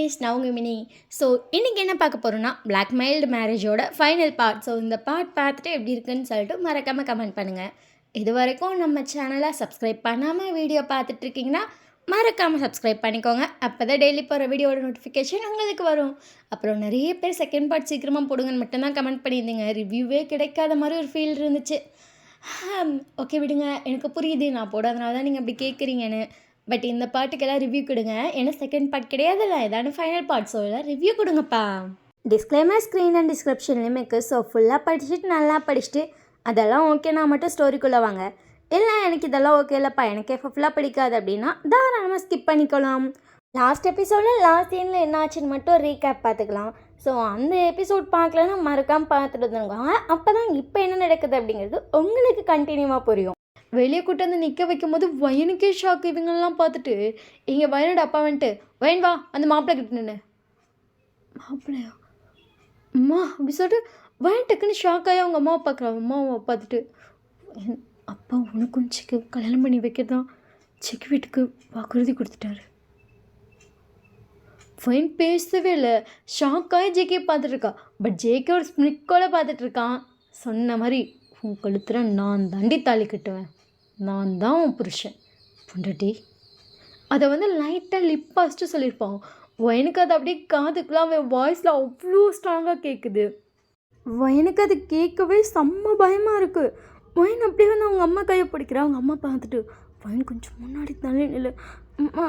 Guys, நான் உங்கள் mini. So இன்றைக்கி என்ன பார்க்க போகிறோன்னா, பிளாக்மெயில்டு மேரேஜோட ஃபைனல் பார்ட். ஸோ இந்த பார்ட் பார்த்துட்டு எப்படி இருக்குன்னு சொல்லிட்டு மறக்காமல் கமெண்ட் பண்ணுங்கள். இது வரைக்கும் நம்ம சேனலை சப்ஸ்கிரைப் பண்ணாமல் வீடியோ பார்த்துட்ருக்கீங்கன்னா மறக்காமல் சப்ஸ்கிரைப் பண்ணிக்கோங்க. அப்போ தான் டெய்லி போகிற வீடியோட நோட்டிஃபிகேஷன் உங்களுக்கு வரும். அப்புறம் நிறைய பேர் செகண்ட் பார்ட் சீக்கிரமாக போடுங்கன்னு மட்டும்தான் கமெண்ட் பண்ணியிருந்தீங்க. ரிவ்யூவே கிடைக்காத மாதிரி ஒரு ஃபீல் இருந்துச்சு. ஓகே விடுங்க, எனக்கு புரியுது நான் போடாதனால தான் நீங்கள் அப்படி கேட்குறீங்கன்னு. பட் இந்த பாட்டுக்கெல்லாம் ரிவ்யூ கொடுங்க. ஏன்னா செகண்ட் பார்ட் கிடையாதுல்ல, இதான ஃபைனல் பார்ட். ஸோ எல்லாம் ரிவ்யூ கொடுங்கப்பா. டிஸ்க்ளைமர் ஸ்க்ரீன் அண்ட் டிஸ்கிரிப்ஷன்லேயும் இருக்குது. ஸோ ஃபுல்லாக படிச்சுட்டு நல்லா படிச்சுட்டு அதெல்லாம் ஓகேனா மட்டும் ஸ்டோரிக்குள்ளே வாங்க. இல்லை எனக்கு இதெல்லாம் ஓகே இல்லைப்பா, எனக்கு ஃபுல்லாக பிடிக்காது அப்படின்னா தாராளமாக ஸ்கிப் பண்ணிக்கலாம். லாஸ்ட் எபிசோடில் லாஸ்ட் சீனில் என்ன ஆச்சுன்னு மட்டும் ரீகேப் பார்த்துக்கலாம். ஸோ அந்த எபிசோட் பார்க்கலன்னா மறக்காமல் பார்த்துட்டு வந்துருங்க. அப்போ தான் இப்போ என்ன நடக்குது அப்படிங்கிறது உங்களுக்கு கண்டினியூவாக புரியும். வெளியே கூட்டு வந்து நிற்க வைக்கும் போது வயனுக்கே ஷாக். இவங்கெல்லாம் பார்த்துட்டு இங்கே வயனோட அப்பா வந்துட்டு, வயன் வா அந்த மாப்பிள்ளை கிட்ட நின்று. மாப்பிள்ளையா அம்மா அப்படி சொல்லிட்டு வயன் டக்குன்னு ஷாக் ஆகி அவங்க அம்மாவை பார்க்குறாங்க. அம்மாவை பார்த்துட்டு, அப்பா உனக்கும் சிக்கு கல்யாணம் பண்ணி வைக்கிறதான் சிக்கு வீட்டுக்கு வாக்குறுதி கொடுத்துட்டாரு. ஃபைன் பேசவே இல்லை, ஷாக்காகி ஜேகே பார்த்துட்ருக்கா. பட் ஜேகே ஒரு ஸ்மிக்கோட பார்த்துட்ருக்கான். சொன்ன மாதிரி உன் கழுத்துல நான் தாண்டி தாலி கட்டுவேன், நான் தான் உன் புருஷன் பொண்டாட்டி. அதை வந்து லைட்டாக லிப் பாஸ்ட்டு சொல்லியிருப்பான். எனக்கு அது அப்படியே காதுக்குலாம் அவன் வாய்ஸில் அவ்வளோ ஸ்ட்ராங்காக கேட்குது. எனக்கு அது கேட்கவே செம்ம பயமாக இருக்குது. வயன் அப்படியே வந்து அவங்க அம்மா கையை பிடிக்கிறா. அவங்க அம்மா பார்த்துட்டு, வயன் கொஞ்சம் முன்னாடி தள்ளி நில்லு, அம்மா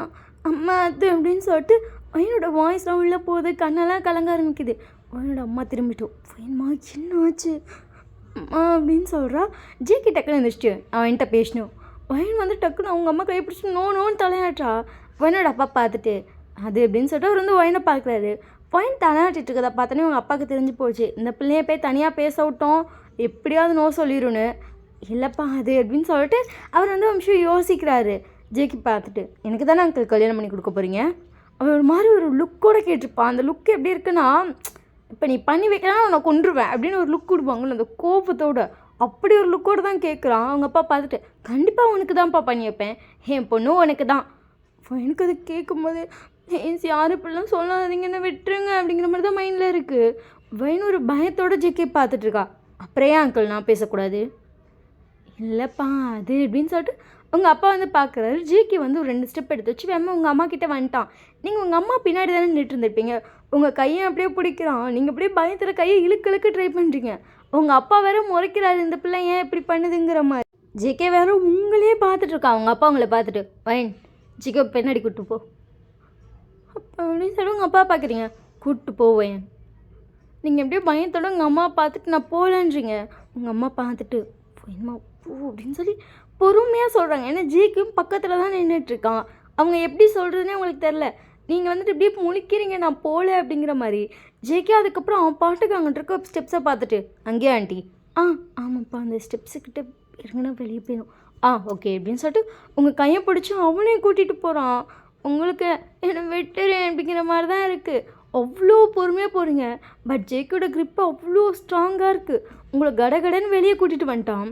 அம்மா அது அப்படின்னு சொல்லிட்டு வயனோட வாய்ஸ்லாம் உள்ளே போகுது, கண்ணெல்லாம் கலங்க ஆரம்பிக்குது. வயனோட அம்மா திரும்பிட்டோம். வயன்மா என்ன ஆச்சு அம்மா அப்படின்னு சொல்கிறா. ஜேகே டக்குன்னு எழுந்திரிச்சிட்டு அவன்கிட்ட பேசணும். வயன் வந்து டக்குன்னு அவங்க அம்மா கையை பிடிச்சி நோன்னு தலையாட்டா. வயனோட அப்பா பார்த்துட்டு அது அப்படின்னு சொல்லிட்டு அவர் வந்து வயனை பார்க்குறாரு. வயன் தலையாட்டிட்டு இருக்கதை பார்த்தோன்னே அவங்க அப்பாவுக்கு தெரிஞ்சு போச்சு, இந்த பிள்ளைய போய் தனியாக பேச விட்டோம், எப்படியாவது நோ சொல்லிடுன்னு. இல்லைப்பா அது அப்படின்னு சொல்லிட்டு அவர் வந்து ஒரு நிமிஷம் யோசிக்கிறாரு. ஜேகே பார்த்துட்டு, எனக்கு தானே அங்கிள் கல்யாணம் பண்ணி கொடுக்க போகிறீங்க. அவர் ஒரு மாதிரி ஒரு லுக்கோடு கேட்டிருப்பான். அந்த லுக் எப்படி இருக்குன்னா, இப்போ நீ பண்ணி வைக்கலாம் நான் கொன்றுவேன் அப்படின்னு ஒரு லுக் கொடுப்பாங்கள்ல, அந்த கோபத்தோடு அப்படி ஒரு லுக்கோடு தான் கேட்குறான். அவங்க அப்பா பார்த்துட்டு, கண்டிப்பாக உனக்கு தான்ப்பா பண்ணி வைப்பேன், என் பொண்ணும் உனக்கு தான். எனக்கு அது கேட்கும்போது யாரும் இப்படிலாம் சொல்லாதீங்கன்னு விட்டுருங்க அப்படிங்கிற மாதிரி தான் மைண்டில் இருக்குது. வயன் ஒரு பயத்தோடு ஜேகே பார்த்துட்ருக்கா. அப்புறம் ஏன் அங்கிள் நான் பேசக்கூடாது. இல்லைப்பா அது அப்படின்னு சொல்லிட்டு உங்கள் அப்பா வந்து பார்க்குறாரு. ஜேகே வந்து ஒரு 2 ஸ்டெப் எடுத்து வச்சு வேமா உங்கள் அம்மா கிட்டே வந்துட்டான். நீங்கள் உங்கள் அம்மா பின்னாடி தானே நின்றுட்டு இருந்திருப்பீங்க, உங்கள் கையை அப்படியே பிடிக்கிறான். நீங்கள் அப்படியே பயத்தில் கையை இழுக்க ட்ரை பண்ணுறீங்க. உங்கள் அப்பா வேற முறைக்கிறாரு, இந்த பிள்ளை ஏன் இப்படி பண்ணுதுங்கிற மாதிரி. ஜேகே வேற உங்களே பார்த்துட்ருக்கா. அவங்க அப்பா உங்களை பார்த்துட்டு, வயன் ஜிகே பின்னாடி கூப்பிட்டு போ அப்போ அப்படின்னு சொல்லி உங்கள் அப்பா பார்க்குறீங்க. கூப்பிட்டு போ வயன். நீங்கள் எப்படியோ பயத்தோட உங்கள் அம்மா பார்த்துட்டு நான் போகலன்றீங்க. உங்கள் அம்மா பார்த்துட்டு வயன்மா போ அப்படின்னு சொல்லி பொறுமையாக சொல்கிறாங்க. ஏன்னா ஜேக்கும் பக்கத்தில் தான் நின்றுட்டுருக்கான். அவங்க எப்படி சொல்கிறதுனே உங்களுக்கு தெரில. நீங்கள் வந்துட்டு இப்படியே முழிக்கிறீங்க நான் போகல அப்படிங்கிற மாதிரி. ஜேகே அதுக்கப்புறம் அவன் பாட்டுக்கு அங்கிட்டு இருக்க ஸ்டெப்ஸை பார்த்துட்டு, அங்கேயே ஆண்டி ஆமாப்பா அந்த ஸ்டெப்ஸுக்கிட்ட இறங்கினா வெளியே போயிடும் ஓகே அப்படின்னு சொல்லிட்டு உங்கள் கையை பிடிச்சி அவனையும் கூட்டிகிட்டு போகிறான். உங்களுக்கு என்னை விட்டுறேன் அப்படிங்கிற மாதிரி தான் இருக்குது. அவ்வளோ பொறுமையாக போகிறீங்க. பட் ஜேக்கோட க்ரிப்பு அவ்வளோ ஸ்ட்ராங்காக இருக்குது. உங்களை கடகடன்னு வெளியே கூட்டிகிட்டு வந்துட்டான்.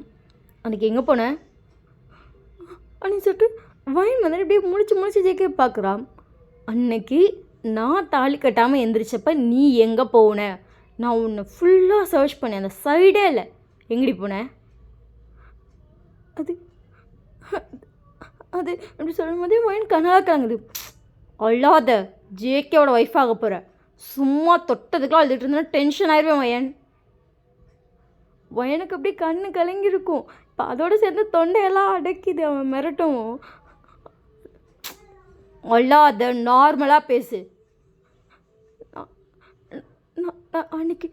அன்றைக்கி எங்கே போனேன் அப்படின்னு சொல்லிட்டு வயன் வந்துட்டு இப்படியே முழிச்சு ஜேக்கே பார்க்குறான். அன்னைக்கு நான் தாலி கட்டாமல் எந்திரிச்சப்ப நீ எங்கே போன? நான் உன்னை ஃபுல்லாக சர்ச் பண்ணேன், அந்த சைடே இல்லை, எங்கடி போனேன்? அது அது அப்படி சொல்லும் போதே வயன் கனலாக கலங்குது. அல்லாத ஜேகேவோட ஒய்ஃப் ஆக போகிற, சும்மா தொட்டதுக்கெலாம் அழுதுட்டு இருந்தா டென்ஷன் ஆயிடுவேன் வயன். வயனுக்கு அப்படியே கண்ணு கலங்கியிருக்கும். இப்போ அதோடு சேர்ந்து தொண்டையெல்லாம் அடைக்குது. அவன் மிரட்டும். அல்லாத நார்மலாக பேசு. நான் அன்னைக்கு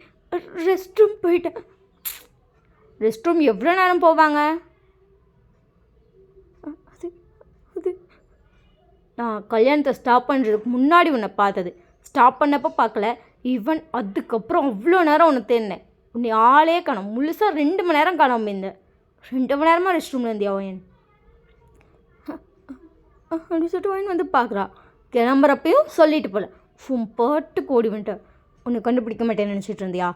ரெஸ்ட் ரூம் போயிட்டேன். ரெஸ்ட் ரூம் எவ்வளோ நேரம் போவாங்க? அது அது நான் கல்யாணத்தை ஸ்டாப் பண்ணுறதுக்கு முன்னாடி உன்னை பார்த்தது, ஸ்டாப் பண்ணப்போ பார்க்கல. ஈவன் அதுக்கப்புறம் அவ்வளோ நேரம் உன்னை தேடினேன். உன்னை ஆளே காணோம். முழுசாக 2 மணி நேரம் காணாம இருந்தேன். 2 மணி நேரமாக ரெஸ்ட் ரூமில் இருந்தியா வயன் அப்படின்னு சொல்லிட்டு வயன் வந்து பார்க்குறா. கிளம்புறப்பையும் சொல்லிட்டு போல பாட்டுக்கு ஓடி வந்துட்டேன். உன்னை கண்டுபிடிக்க மாட்டேன்னு நினச்சிட்டு இருந்தியா?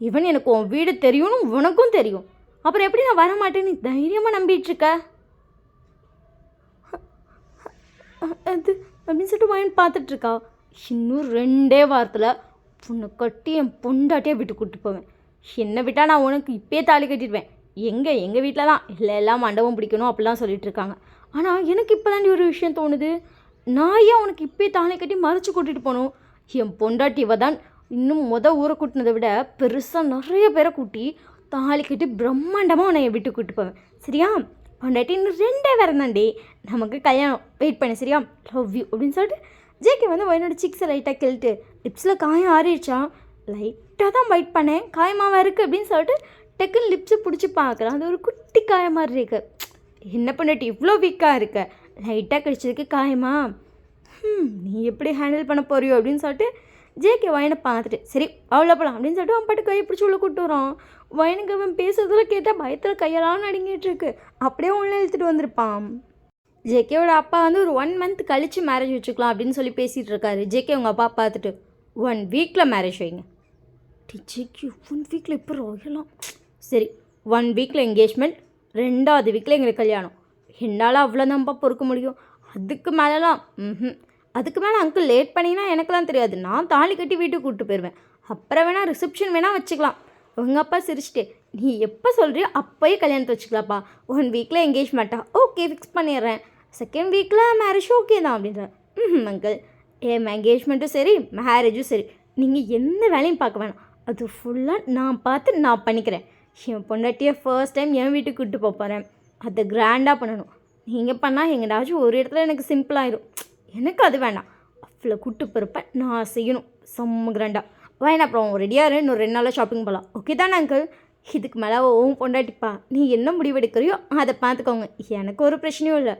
ஈவன் எனக்கு உன் வீடு தெரியும்னு உனக்கும் தெரியும், அப்புறம் எப்படி நான் வர மாட்டேன்னு தைரியமாக நம்பிட்டுருக்க? அது அப்படின்னு சொல்லிட்டு வயன் பார்த்துட்ருக்கா. இன்னும் 2 வாரத்தில் பொண்ணு கட்டி என் பொண்டாட்டியே விட்டு கூட்டு போவேன். என்னை விட்டால் நான் உனக்கு இப்பயே தாலி கட்டிடுவேன். எங்கள் வீட்டில் தான் இல்லை எல்லாம் மண்டபம் பிடிக்கணும் அப்படிலாம் சொல்லிட்டு இருக்காங்க. ஆனால் எனக்கு இப்போ தாண்டி ஒரு விஷயம் தோணுது. நான் ஏன் உனக்கு இப்பயே தாலி கட்டி மறைச்சி கூட்டிகிட்டு போகணும்? என் பொண்டாட்டி இவ தான் இன்னும் ஊரை கூட்டினதை விட பெருசாக நிறைய பேரை கூட்டி தாலி கட்டி பிரம்மாண்டமாக உன்னை விட்டு கூட்டு போவேன். சரியா? பொண்டாட்டி இன்னும் 2 வாரம் தாண்டி நமக்கு கல்யாணம். வெயிட் பண்ணு சரியா? லவ் யூ அப்படின்னு சொல்லிட்டு ஜேகே வந்து என்னோட சிக்ஸை லைட்டாக கிள்ட்டு லிப்ஸில் காயம் ஆறிடுச்சா, லைட்டாக தான் பைட் பண்ணேன் காயமாக இருக்குது அப்படின்னு சொல்லிட்டு டக்குன்னு லிப்ஸை பிடிச்சி பார்க்குறேன். அது ஒரு குட்டி காயம் மாதிரி இருக்கு. என்ன பண்ணிட்டு இவ்வளோ வீக்காக இருக்க, லைட்டாக கடிச்சதுக்கு காயமா, நீ எப்படி ஹேண்டில் பண்ண போறியோ அப்படின்னு சொல்லிட்டு ஜேகே வயனை பார்த்துட்டு சரி அவ்வளோ போகலாம் அப்படின்னு சொல்லிட்டு அவன் பாட்டு கையை பிடிச்சி உள்ள கூட்டு வரான். வயனுக்கு அவன் பேசுறதுல கேட்டால் பயத்தில் கையெல்லாம் நடுங்கிட்டு இருக்கு. அப்படியே உள்ள இழுத்துட்டு வந்திருப்பான். ஜேகேவோட அப்பா வந்து ஒரு 1 மந்த் கழித்து மேரேஜ் வச்சுக்கலாம் அப்படின்னு சொல்லி பேசிகிட்டு இருக்காரு. ஜேகே உங்கள் அப்பா பார்த்துட்டு 1 வீக்கில் மேரேஜ் வைங்க. ஜேகே 1 வீக்கில் இப்போ ரோயலாம். சரி 1 வீக்கில் என்கேஜ்மெண்ட், 2வது வீக்கில் எங்களுக்கு கல்யாணம். என்னால் அவ்வளோதான்ப்பா பொறுக்க முடியும். அதுக்கு மேலெலாம் அதுக்கு மேலே அங்கிள் லேட் பண்ணிங்கன்னா எனக்குலாம் தெரியாது. நான் தாலி கட்டி வீட்டுக்கு கூப்பிட்டு போயிடுவேன். அப்புறம் வேணால் ரிசப்ஷன் வேணால் வச்சுக்கலாம். உங்கள் அப்பா சிரிச்சிட்டு நீ எப்போ சொல்கிறியோ அப்போயே கல்யாணத்தை வச்சுக்கலாப்பா. 1 வீக்கில் என்கேஜ்மெண்ட்டா? ஓகே ஃபிக்ஸ் பண்ணிடுறேன். 2nd வீக்கில் மேரேஜ் ஓகே தான் அப்படின்ற. அங்கிள் என்கேஜ்மெண்ட்டும் சரி மேரேஜும் சரி நீங்கள் எந்த வேலையும் பார்க்க வேணாம். அது ஃபுல்லாக நான் பார்த்து நான் பண்ணிக்கிறேன். என் பொண்டாட்டியை ஃபர்ஸ்ட் டைம் என் வீட்டுக்கு கூப்பிட்டு போக போகிறேன். அதை கிராண்டாக பண்ணணும். நீங்கள் பண்ணால் எங்கேயாச்சும் ஒரு இடத்துல எனக்கு சிம்பிளாகிடும். எனக்கு அது வேண்டாம். அவ்வளோ கூட்டு போகிறப்ப நான் செய்யணும் செம்ம கிராண்டாக. வேணா அப்புறம் ரெடியாக இன்னும் 2 நாளில் ஷாப்பிங் போகலாம். ஓகே தானே அங்கிள்? இதுக்கு மேலே ஓன் பொண்டாட்டிப்பா, நீ என்ன முடிவெடுக்கிறியோ அதை பார்த்துக்கோங்க. எனக்கு ஒரு பிரச்சனையும் இல்லை.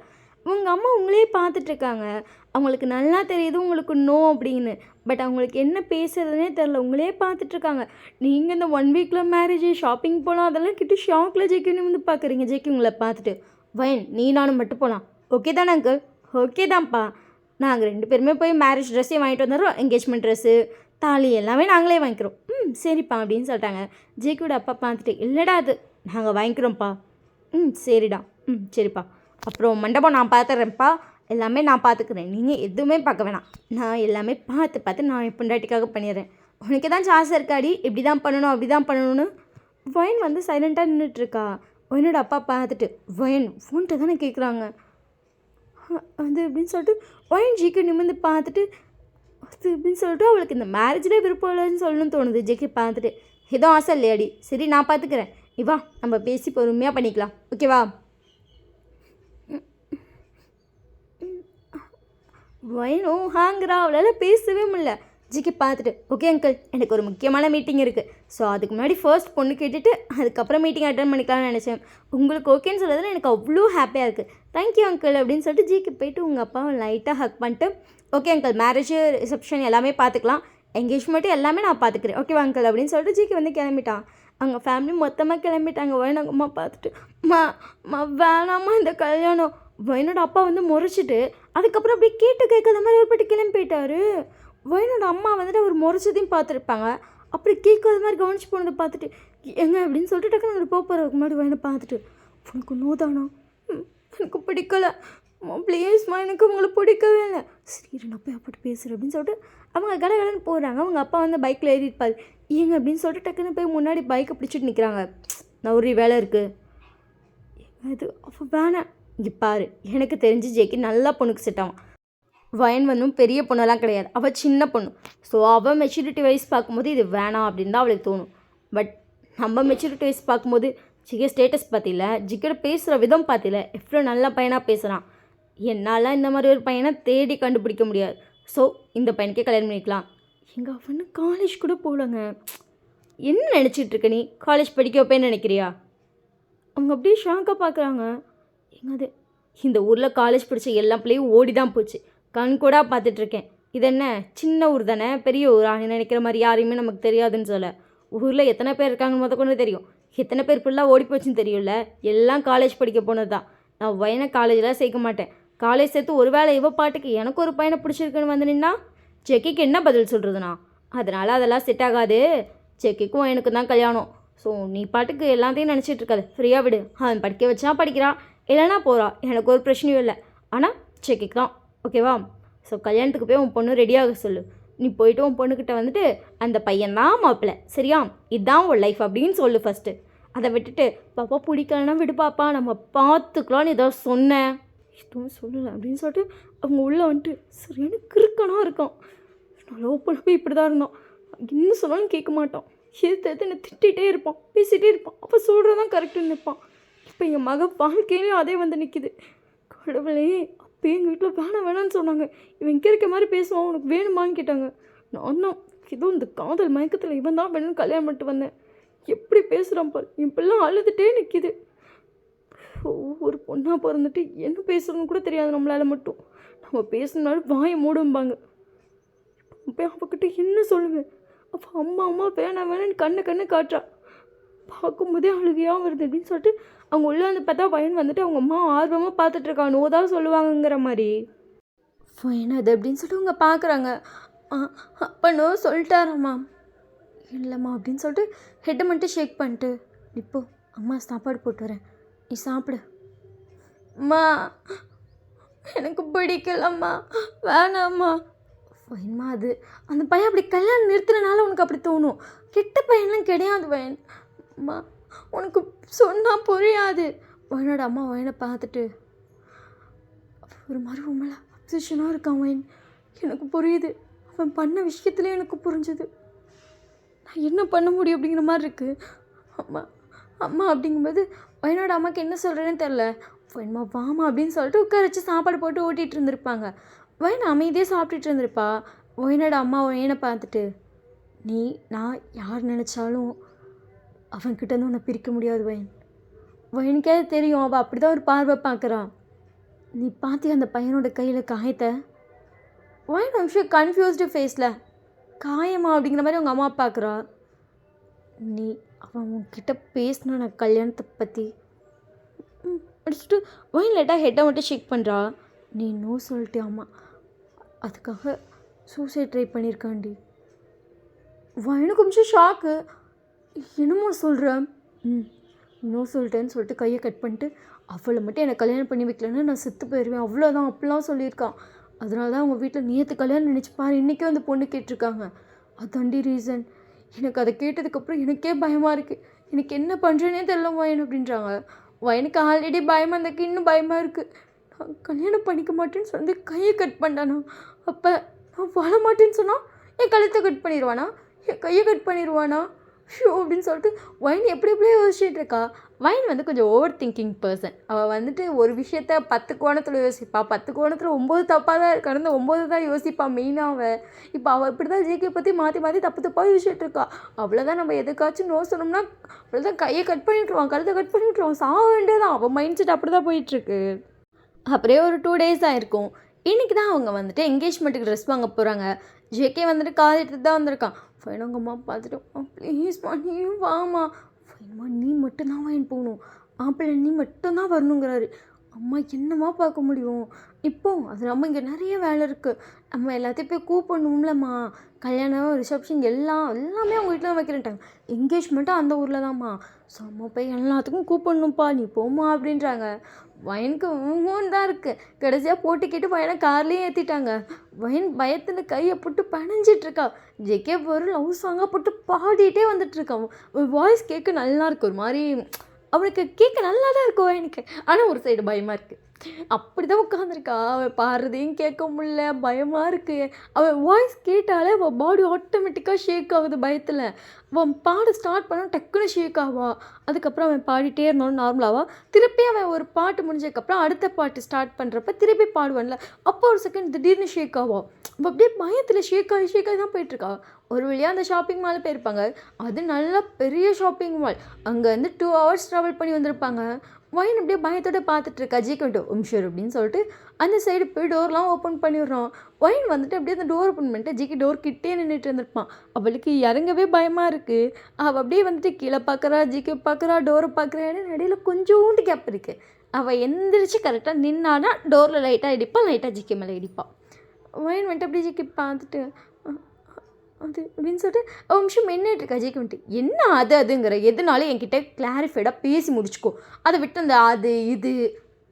உங்கள் அம்மா உங்களே பார்த்துட்ருக்காங்க. அவங்களுக்கு நல்லா தெரியுது உங்களுக்கு நோ அப்படின்னு. பட் அவங்களுக்கு என்ன பேசுறதுனே தெரில. உங்களே பார்த்துட்ருக்காங்க. நீங்கள் இந்த 1 வீக்கில் மேரேஜ் ஷாப்பிங் போகலாம் அதெல்லாம் கிட்ட ஷாக்கில் ஜேக்கின்னு வந்து பார்க்குறீங்க. ஜேக்கி உங்களை பார்த்துட்டு வயன் நீ நானும் மட்டும் போகலாம். ஓகே தானே அங்கிள்? ஓகே தான்ப்பா. நாங்கள் 2 பேருமே போய் மேரேஜ் ட்ரெஸ்ஸே வாங்கிட்டு வந்துடுறோம். என்கேஜ்மெண்ட் ட்ரெஸ்ஸு தாலி எல்லாமே நாங்களே வாங்கிக்கிறோம். சரிப்பா அப்படின்னு சொல்லிட்டாங்க. ஜேக்கியோட அப்பா பார்த்துட்டு இல்லைடா அது நாங்கள் வாங்கிக்கிறோம்ப்பா. சரிடா. சரிப்பா. அப்புறம் மண்டபம் நான் பார்த்துட்றேன்ப்பா. எல்லாமே நான் பார்த்துக்கிறேன். நீங்கள் எதுவுமே பார்க்க வேணாம். நான் எல்லாமே பார்த்து நான் என் பொண்டாட்டிக்காக பண்ணிடுறேன். உனக்கு ஏதாச்சும் ஆசை இருக்காடி இப்படி தான் பண்ணணும் அப்படி தான் பண்ணணும்னு? வயன் வந்து சைலண்ட்டாக நின்றுட்டுருக்கா. வயனோட அப்பா பார்த்துட்டு வயன் ஃபோன்ட்டு தானே கேட்குறாங்க அது அப்படின்னு சொல்லிட்டு வயன் ஜேக்கே நிமிர்ந்து பார்த்துட்டு அது அப்படின்னு சொல்லிட்டு அவளுக்கு இந்த மேரேஜ்லேயே விருப்பம் இல்லைன்னு சொல்லணும்னு தோணுது. ஜேக்கே பார்த்துட்டு ஏதோ ஆசை இல்லையாடி? சரி நான் பார்த்துக்கிறேன். இவா நம்ம பேசி பொறுமையாக பண்ணிக்கலாம். ஓகேவா? வயனும் ஹாங்கிறா. அவளால் பேசவே முடியல. ஜிக்கி பார்த்துட்டு ஓகே அங்கிள் எனக்கு ஒரு முக்கியமான மீட்டிங் இருக்குது. ஸோ அதுக்கு முன்னாடி ஃபர்ஸ்ட் பொண்ணு கேட்டுட்டு அதுக்கப்புறம் மீட்டிங் அட்டன் பண்ணிக்கலாம்னு நினச்சேன். உங்களுக்கு ஓகேன்னு சொல்கிறதுல எனக்கு அவ்வளோ ஹாப்பியாக இருக்குது. தேங்க்யூ அங்கிள் அப்படின்னு சொல்லிட்டு ஜிக்கு போயிட்டு உங்கள் அப்பாவை லைட்டாக ஹக் பண்ணிட்டு ஓகே அங்கிள் மேரேஜ் ரிசப்ஷன் எல்லாமே பார்த்துக்கலாம். என்கேஜ்மெண்ட்டு எல்லாமே நான் பார்த்துக்கிறேன். ஓகேவா அங்கிள் அப்படின்னு சொல்லிட்டு ஜிக்கு வந்து கிளம்பிட்டான். அவங்க ஃபேமிலி மொத்தமாக கிளம்பிட்டாங்க. வயனாங்க அம்மா பார்த்துட்டு வேணாமா இந்த கல்யாணம். வயனோட அப்பா வந்து முறைச்சிட்டு அதுக்கப்புறம் அப்படியே கேட்காத மாதிரி ஒரு பாட்டு கிளம்பி போயிட்டாரு. வயனோட அம்மா வந்துட்டு அவர் முறைச்சதையும் பார்த்துருப்பாங்க. அப்படி கேட்காத மாதிரி கவனிச்சு போனதை பார்த்துட்டு எங்க அப்படின்னு சொல்லிட்டு டக்குன்னு ஒரு போகிறதுக்கு முன்னாடி வயனை பார்த்துட்டு உனக்கு நோதானா? எனக்கு பிடிக்கலை ப்ளீஸ்மா, எனக்கு உங்களை பிடிக்கவே இல்லை. சரி நான் போய் அப்பாட்டு பேசுகிறேன் அப்படின்னு சொல்லிட்டு அவங்க கடன்னு போகிறாங்க. அவங்க அப்பா வந்து பைக்கில் ஏறிப்பார். ஏங்க அப்படின்னு சொல்லிட்டு டக்குன்னு போய் முன்னாடி பைக்கை பிடிச்சிட்டு நிற்கிறாங்க. நான் ஒரு வேலை இருக்குது. அது அப்போ வேணாம். இங்கே பாரு எனக்கு தெரிஞ்சு ஜேக்கி நல்லா பொண்ணுக்கு செட் ஆகும். வயன் வந்தும் பெரிய பொண்ணெல்லாம் கிடையாது. அவள் சின்ன பொண்ணு. ஸோ அவள் மெச்சூரிட்டி வைஸ் பார்க்கும்போது இது வேணாம் அப்படின்னு தான் அவளுக்கு தோணும். பட் நம்ம மெச்சூரிட்டி வைஸ் பார்க்கும்போது ஜிகே ஸ்டேட்டஸ் பார்த்தில, ஜிக்கோட பேசுகிற விதம் பார்த்தில, எவ்வளோ நல்ல பையனாக பேசுகிறான். என்னால் இந்த மாதிரி ஒரு பையனை தேடி கண்டுபிடிக்க முடியாது. ஸோ இந்த பையனுக்கே கல்யாணம் பண்ணிக்கலாம். எங்கள் அவனு காலேஜ் கூட போகலங்க. என்ன நினச்சிட்டு இருக்க நீ? காலேஜ் படிக்க வைப்பேன்னு நினைக்கிறியா? அவங்க அப்படியே ஷாக்காக பார்க்குறாங்க. எங்கது இந்த ஊரில் காலேஜ் படித்த எல்லா பிள்ளையும் ஓடி தான் போச்சு. கண் கூட பார்த்துட்ருக்கேன். இது என்ன சின்ன ஊர் தானே, பெரிய ஊரா? நீ நினைக்கிற மாதிரி யாரையுமே நமக்கு தெரியாதுன்னு சொல்ல. ஊரில் எத்தனை பேர் இருக்காங்கன்னு கொண்டு தெரியும். எத்தனை பேர் ஃபுல்லாக ஓடி போச்சுன்னு தெரியும்ல. எல்லாம் காலேஜ் படிக்க போனது தான். நான் வயனை காலேஜில் சேர்க்க மாட்டேன். காலேஜ் சேர்த்து ஒரு வேளை இவ பாட்டுக்கு எனக்கு ஒரு பையனை பிடிச்சிருக்குன்னு வந்து நின்னா ஜெக்கிக்கு என்ன பதில் சொல்கிறதுண்ணா? அதனால் அதெல்லாம் செட் ஆகாது. ஜெக்கிக்கும் எனக்கு தான் கல்யாணம். ஸோ நீ பாட்டுக்கு எல்லாத்தையும் நினச்சிட்டு இருக்காது. ஃப்ரீயாக விடு. அவன் படிக்க வச்சா படிக்கிறான், இல்லைனா போகிறான். எனக்கு ஒரு பிரச்சனையும் இல்லை. ஆனால் ஜெக்கிக்கு தான். ஓகேவா? ஸோ கல்யாணத்துக்கு போய் உன் பொண்ணு ரெடியாக சொல்லு. நீ போயிட்டு உன் பொண்ணுக்கிட்ட வந்துட்டு அந்த பையன்தான் மாப்பிள்ளை, சரியா, இதுதான் உன் லைஃப் அப்படின்னு சொல்லு ஃபஸ்ட்டு. அதை விட்டுட்டு பாப்பா பிடிக்கலன்னா விடு பாப்பா, நம்ம பார்த்துக்கலான்னு ஏதோ சொன்னேன், எதுவும் சொல்லலை அப்படின்னு சொல்லிட்டு அவங்க உள்ளே வந்துட்டு சரியான கிறுக்கனாக இருக்கான். நான் லவ் பண்ணப்போ இப்படி தான் இருந்தோம், என்ன சொன்னாலும் கேட்க மாட்டான், எது என்னை திட்டிகிட்டே இருப்பான், பேசிகிட்டே இருப்பான், அப்போ சொல்கிறதான் கரெக்டுன்னு நிற்பான். இப்போ எங்கள் மக வாழ்க்கையிலையும் அதே வந்து நிற்கிது. கடவுளே, அப்போ எங்கள் வீட்டில் வேணான்னு சொன்னாங்க. இவன் இங்கே இருக்க மாதிரி பேசுவான், உனக்கு வேணுமான்னு கேட்டாங்க. நான் தான் ஏதோ இந்த காதல் மயக்கத்தில் இவன் தான் வேணும்னு கல்யாணம் பண்ணிட்டு வந்தேன். எப்படி பேசுகிறான் பாரு, என் பிள்ளை அழுதுகிட்டே நிற்கிது. ஒரு பொண்ணாக பிறந்துட்டு என்ன பேசுகிறோன்னு கூட தெரியாது நம்மளால மட்டும். நம்ம பேசுனாலும் வாயை மூடும்பாங்க. இப்போ அவகிட்ட என்ன சொல்லுவேன்? அப்போ அம்மா வேணான்னு கண்ணை காட்டுறா. பார்க்கும்போதே அழுகையாக வருது அப்படின்னு சொல்லிட்டு அவங்க உள்ளே வந்து பார்த்தா பையன் வந்துட்டு அவங்க அம்மா ஆர்வமாக பார்த்துட்ருக்காங்க, நோதான் சொல்லுவாங்கங்கிற மாதிரி. பையன் அது அப்படின்னு சொல்லிட்டு அவங்க பார்க்குறாங்க. அப்போ நோ சொல்லிட்டாராம்மா. இல்லைம்மா அப்படின்னு சொல்லிட்டு ஹெட்டை மட்டும் ஷேக் பண்ணிட்டு, இப்போ அம்மா சாப்பாடு போட்டு வரேன், நீ சாப்பிடு. அம்மா எனக்கு பிடிக்கலம்மா, வேணாம்மா. பையன்மா அது அந்த பையன் அப்படி கல்யாணம் நிறுத்துறனால உனக்கு அப்படி தோணும், கெட்ட பையன்லாம் கிடையாது பையன். அம்மா உனக்கு சொன்னால் புரியாது. வயனோட அம்மா வயனை பார்த்துட்டு ஒரு மாதிரி உண்மையில அப்சஷனாக இருக்கான் வயன். எனக்கு புரியுது, அவன் பண்ண விஷயத்துலேயே எனக்கு புரிஞ்சுது. நான் என்ன பண்ண முடியும் அப்படிங்கிற மாதிரி இருக்குது. அம்மா அப்படிங்கும்போது வயனோட அம்மாவுக்கு என்ன சொல்கிறேன்னு தெரில. வயன்மா வாமா அப்படின்னு சொல்லிட்டு உட்கார வச்சு சாப்பாடு போட்டு ஓட்டிகிட்டு இருந்திருப்பாங்க. வயன் அமைதியாக சாப்பிட்டுட்டு இருந்திருப்பா. வயனோட அம்மா வயனை பார்த்துட்டு, நான் யார் நினச்சாலும் அவன்கிட்டேருந்து உன்னை பிரிக்க முடியாது வயன். வயனுக்கே தெரியும் அவள் அப்படி தான் ஒரு பார்வை பார்க்குறான். நீ பார்த்தியா அந்த பையனோட கையில் காயத்தை? வயன் நிமிஷம் கன்ஃபியூஸ்டு ஃபேஸில், காயமா அப்படிங்கிற மாதிரி அவங்க அம்மா பார்க்குறா. அவன் உன்கிட்ட பேசினா நான் கல்யாணத்தை பற்றி அடிச்சுட்டு வயன் லேட்டாக ஹெட்டை மட்டும் ஷேக் பண்ணுறா. நீ நோ சொல்லிட்டியாம்மா, அதுக்காக சூசைட் ட்ரை பண்ணியிருக்காண்டி. வயனுக்கு கொஞ்சம் ஷாக்கு, என்னமோ சொல்கிறேன். நோ சொல்லிட்டேன்னு சொல்லிட்டு கையை கட் பண்ணிட்டு, அவளை மட்டும் என்னை கல்யாணம் பண்ணி வைக்கலன்னா நான் செத்து போயிடுவேன், அவ்வளோதான் அப்படிலாம் சொல்லியிருக்கான். அதனால தான் அவங்க வீட்டில் நேற்று கல்யாணம் நினச்சிப்பாரு, இன்றைக்கும் அந்த பொண்ணு கேட்டிருக்காங்க. அதாண்டி ரீசன். எனக்கு அதை கேட்டதுக்கப்புறம் எனக்கே பயமாக இருக்குது, எனக்கு என்ன பண்ணுறேனே தெரியல வயன் அப்படின்றாங்க. வயனுக்கு ஆல்ரெடி பயமாக இருந்தக்கு இன்னும் பயமாக இருக்குது. நான் கல்யாணம் பண்ணிக்க மாட்டேன்னு சொல்லி கையை கட் பண்ணானா, அப்போ நான் வாழ மாட்டேன்னு சொன்னால் என் கழுத்தை கட் பண்ணிடுவானா, என் கையை கட் பண்ணிடுவானா ஷோ அப்படின்னு சொல்லிட்டு வயன் எப்படியோ யோசிச்சுட்டு இருக்கா. வயன் வந்து கொஞ்சம் ஓவர் திங்கிங் பர்சன். அவள் வந்துட்டு ஒரு விஷயத்த 10 கோணத்தில் யோசிப்பாள், 10 கோணத்தில் 9 தப்பாக தான் கடந்த 9 தான் யோசிப்பாள் மெயினாக அவள். இப்போ அவள் இப்படி தான் ஜேகே பற்றி மாற்றி தப்பாக யோசிச்சுட்டு இருக்கா. அவ்வளோதான், நம்ம எதுக்காச்சும் நோ சொன்னோம்னா அவ்வளோதான், கையை கட் பண்ணிவிட்ருவான், கழுத்தை கட் பண்ணிவிட்ருவான், சாக வேண்டியதான். அவள் மைண்ட் செட் அப்படி தான் போயிட்டுருக்கு. அப்படியே ஒரு 2 days தான் இருக்கும். இன்றைக்கி தான் அவங்க வந்துட்டு என்கேஜ்மெண்ட்டுக்கு ட்ரெஸ் வாங்க போகிறாங்க. ஜேகே வந்துட்டு கால் எடுத்துட்டு தான் வந்திருக்கான். ஃபைன் அவங்க அம்மா பார்த்துட்டு, ப்ளீஸ்மா நீயும் வாமா. ஃபைன்மா நீ மட்டும்தான் வாங்கி போகணும், மாப்பிள்ளை நீ மட்டும்தான் வரணுங்கிறாரு. அம்மா என்னம்மா பார்க்க முடியும் இப்போ, அது நம்ம இங்கே நிறைய வேலை இருக்குது, நம்ம எல்லாத்தையும் போய் கூப்பிடணும்லம்மா. கல்யாணம் ரிசப்ஷன் எல்லாமே அவங்க வீட்டில் தான் வைக்கிறேன்ட்டாங்க. என்கேஜ்மெண்ட்டும் அந்த ஊரில் தான்மா. ஸோ அம்மா போய் எல்லாத்துக்கும் கூப்பிடணும்ப்பா, நீ போமா அப்படின்றாங்க. வயனுக்கு ஊன்னு தான் இருக்குது. கடைசியாக போட்டு கேட்டு வயனை கார்லேயே ஏற்றிட்டாங்க. வயன் பயத்தில் கையை போட்டு பனைஞ்சிட்ருக்கா. ஜேகே ஒரு லவ் சாங்காக போட்டு பாடிட்டே வந்துட்டுருக்கான். வாய்ஸ் கேட்க நல்லா இருக்கு, ஒரு மாதிரி அவனுக்கு கேட்க நல்லா தான் இருக்கும் வயனுக்கு. ஆனால் ஒரு சைடு பயமாக இருக்குது. அப்படி தான் உட்காந்துருக்கா. அவன் பாடுறதையும் கேட்க முடியல, பயமாக இருக்குது. அவன் வாய்ஸ் கேட்டாலே அவள் பாடி ஆட்டோமேட்டிக்காக ஷேக் ஆகுது பயத்தில். அவன் பாட ஸ்டார்ட் பண்ண டக்குன்னு ஷேக் ஆவா. அதுக்கப்புறம் அவன் பாடிட்டே இருந்தாலும் நார்மலாவா. திருப்பி அவன் ஒரு பாட்டு முடிஞ்சதுக்கப்புறம் அடுத்த பாட்டு ஸ்டார்ட் பண்ணுறப்ப திருப்பி பாடுவான்ல, அப்போ ஒரு செகண்ட் திடீர்னு ஷேக் ஆவா. அவள் அப்படியே பயத்தில் ஷேக் ஆகி தான் போயிட்டுருக்கா. ஒரு வழியாக அந்த ஷாப்பிங் மால் போயிருப்பாங்க. அது நல்லா பெரிய ஷாப்பிங் மால். அங்கே வந்து 2 hours ட்ராவல் பண்ணி வந்திருப்பாங்க. வயன் அப்படியே பயத்தோடு பார்த்துட்ருக்கா. ஜிக்கிட்டு ஷூர் அப்படின்னு சொல்லிட்டு அந்த சைடு போய் டோர்லாம் ஓப்பன் பண்ணிடுறான். வயன் வந்துட்டு அப்படியே அந்த டோர் ஓப்பன் பண்ணிட்டு ஜிக்கி டோர் கிட்டே நின்றுட்டு இருந்திருப்பான். அவளுக்கு இறங்கவே பயமாக இருக்குது. அவள் அப்படியே வந்துட்டு கீழே பார்க்குறா, ஜிக்கி பார்க்குறா, டோரை பார்க்குறா. இடையில கொஞ்சோண்டு கேப் இருக்குது. அவள் எந்திரிச்சு கரெக்டாக நின்னானா டோரில் லைட்டாக இடிப்பாள், லைட்டாக ஜிக்கி மேலே இடிப்பாள். வயன் வந்துட்டு அப்படியே ஜிக்கி பார்த்துட்டு அது அப்படின்னு சொல்லிட்டு ஒரு நிமிஷம் மென்னிட்டுருக்கா. ஜிக்கி வந்துட்டு என்ன அதுங்கிற எதுனாலும் என்கிட்ட கிளாரிஃபைடாக பேசி முடிச்சுக்கோ, அதை விட்டு அந்த அது இது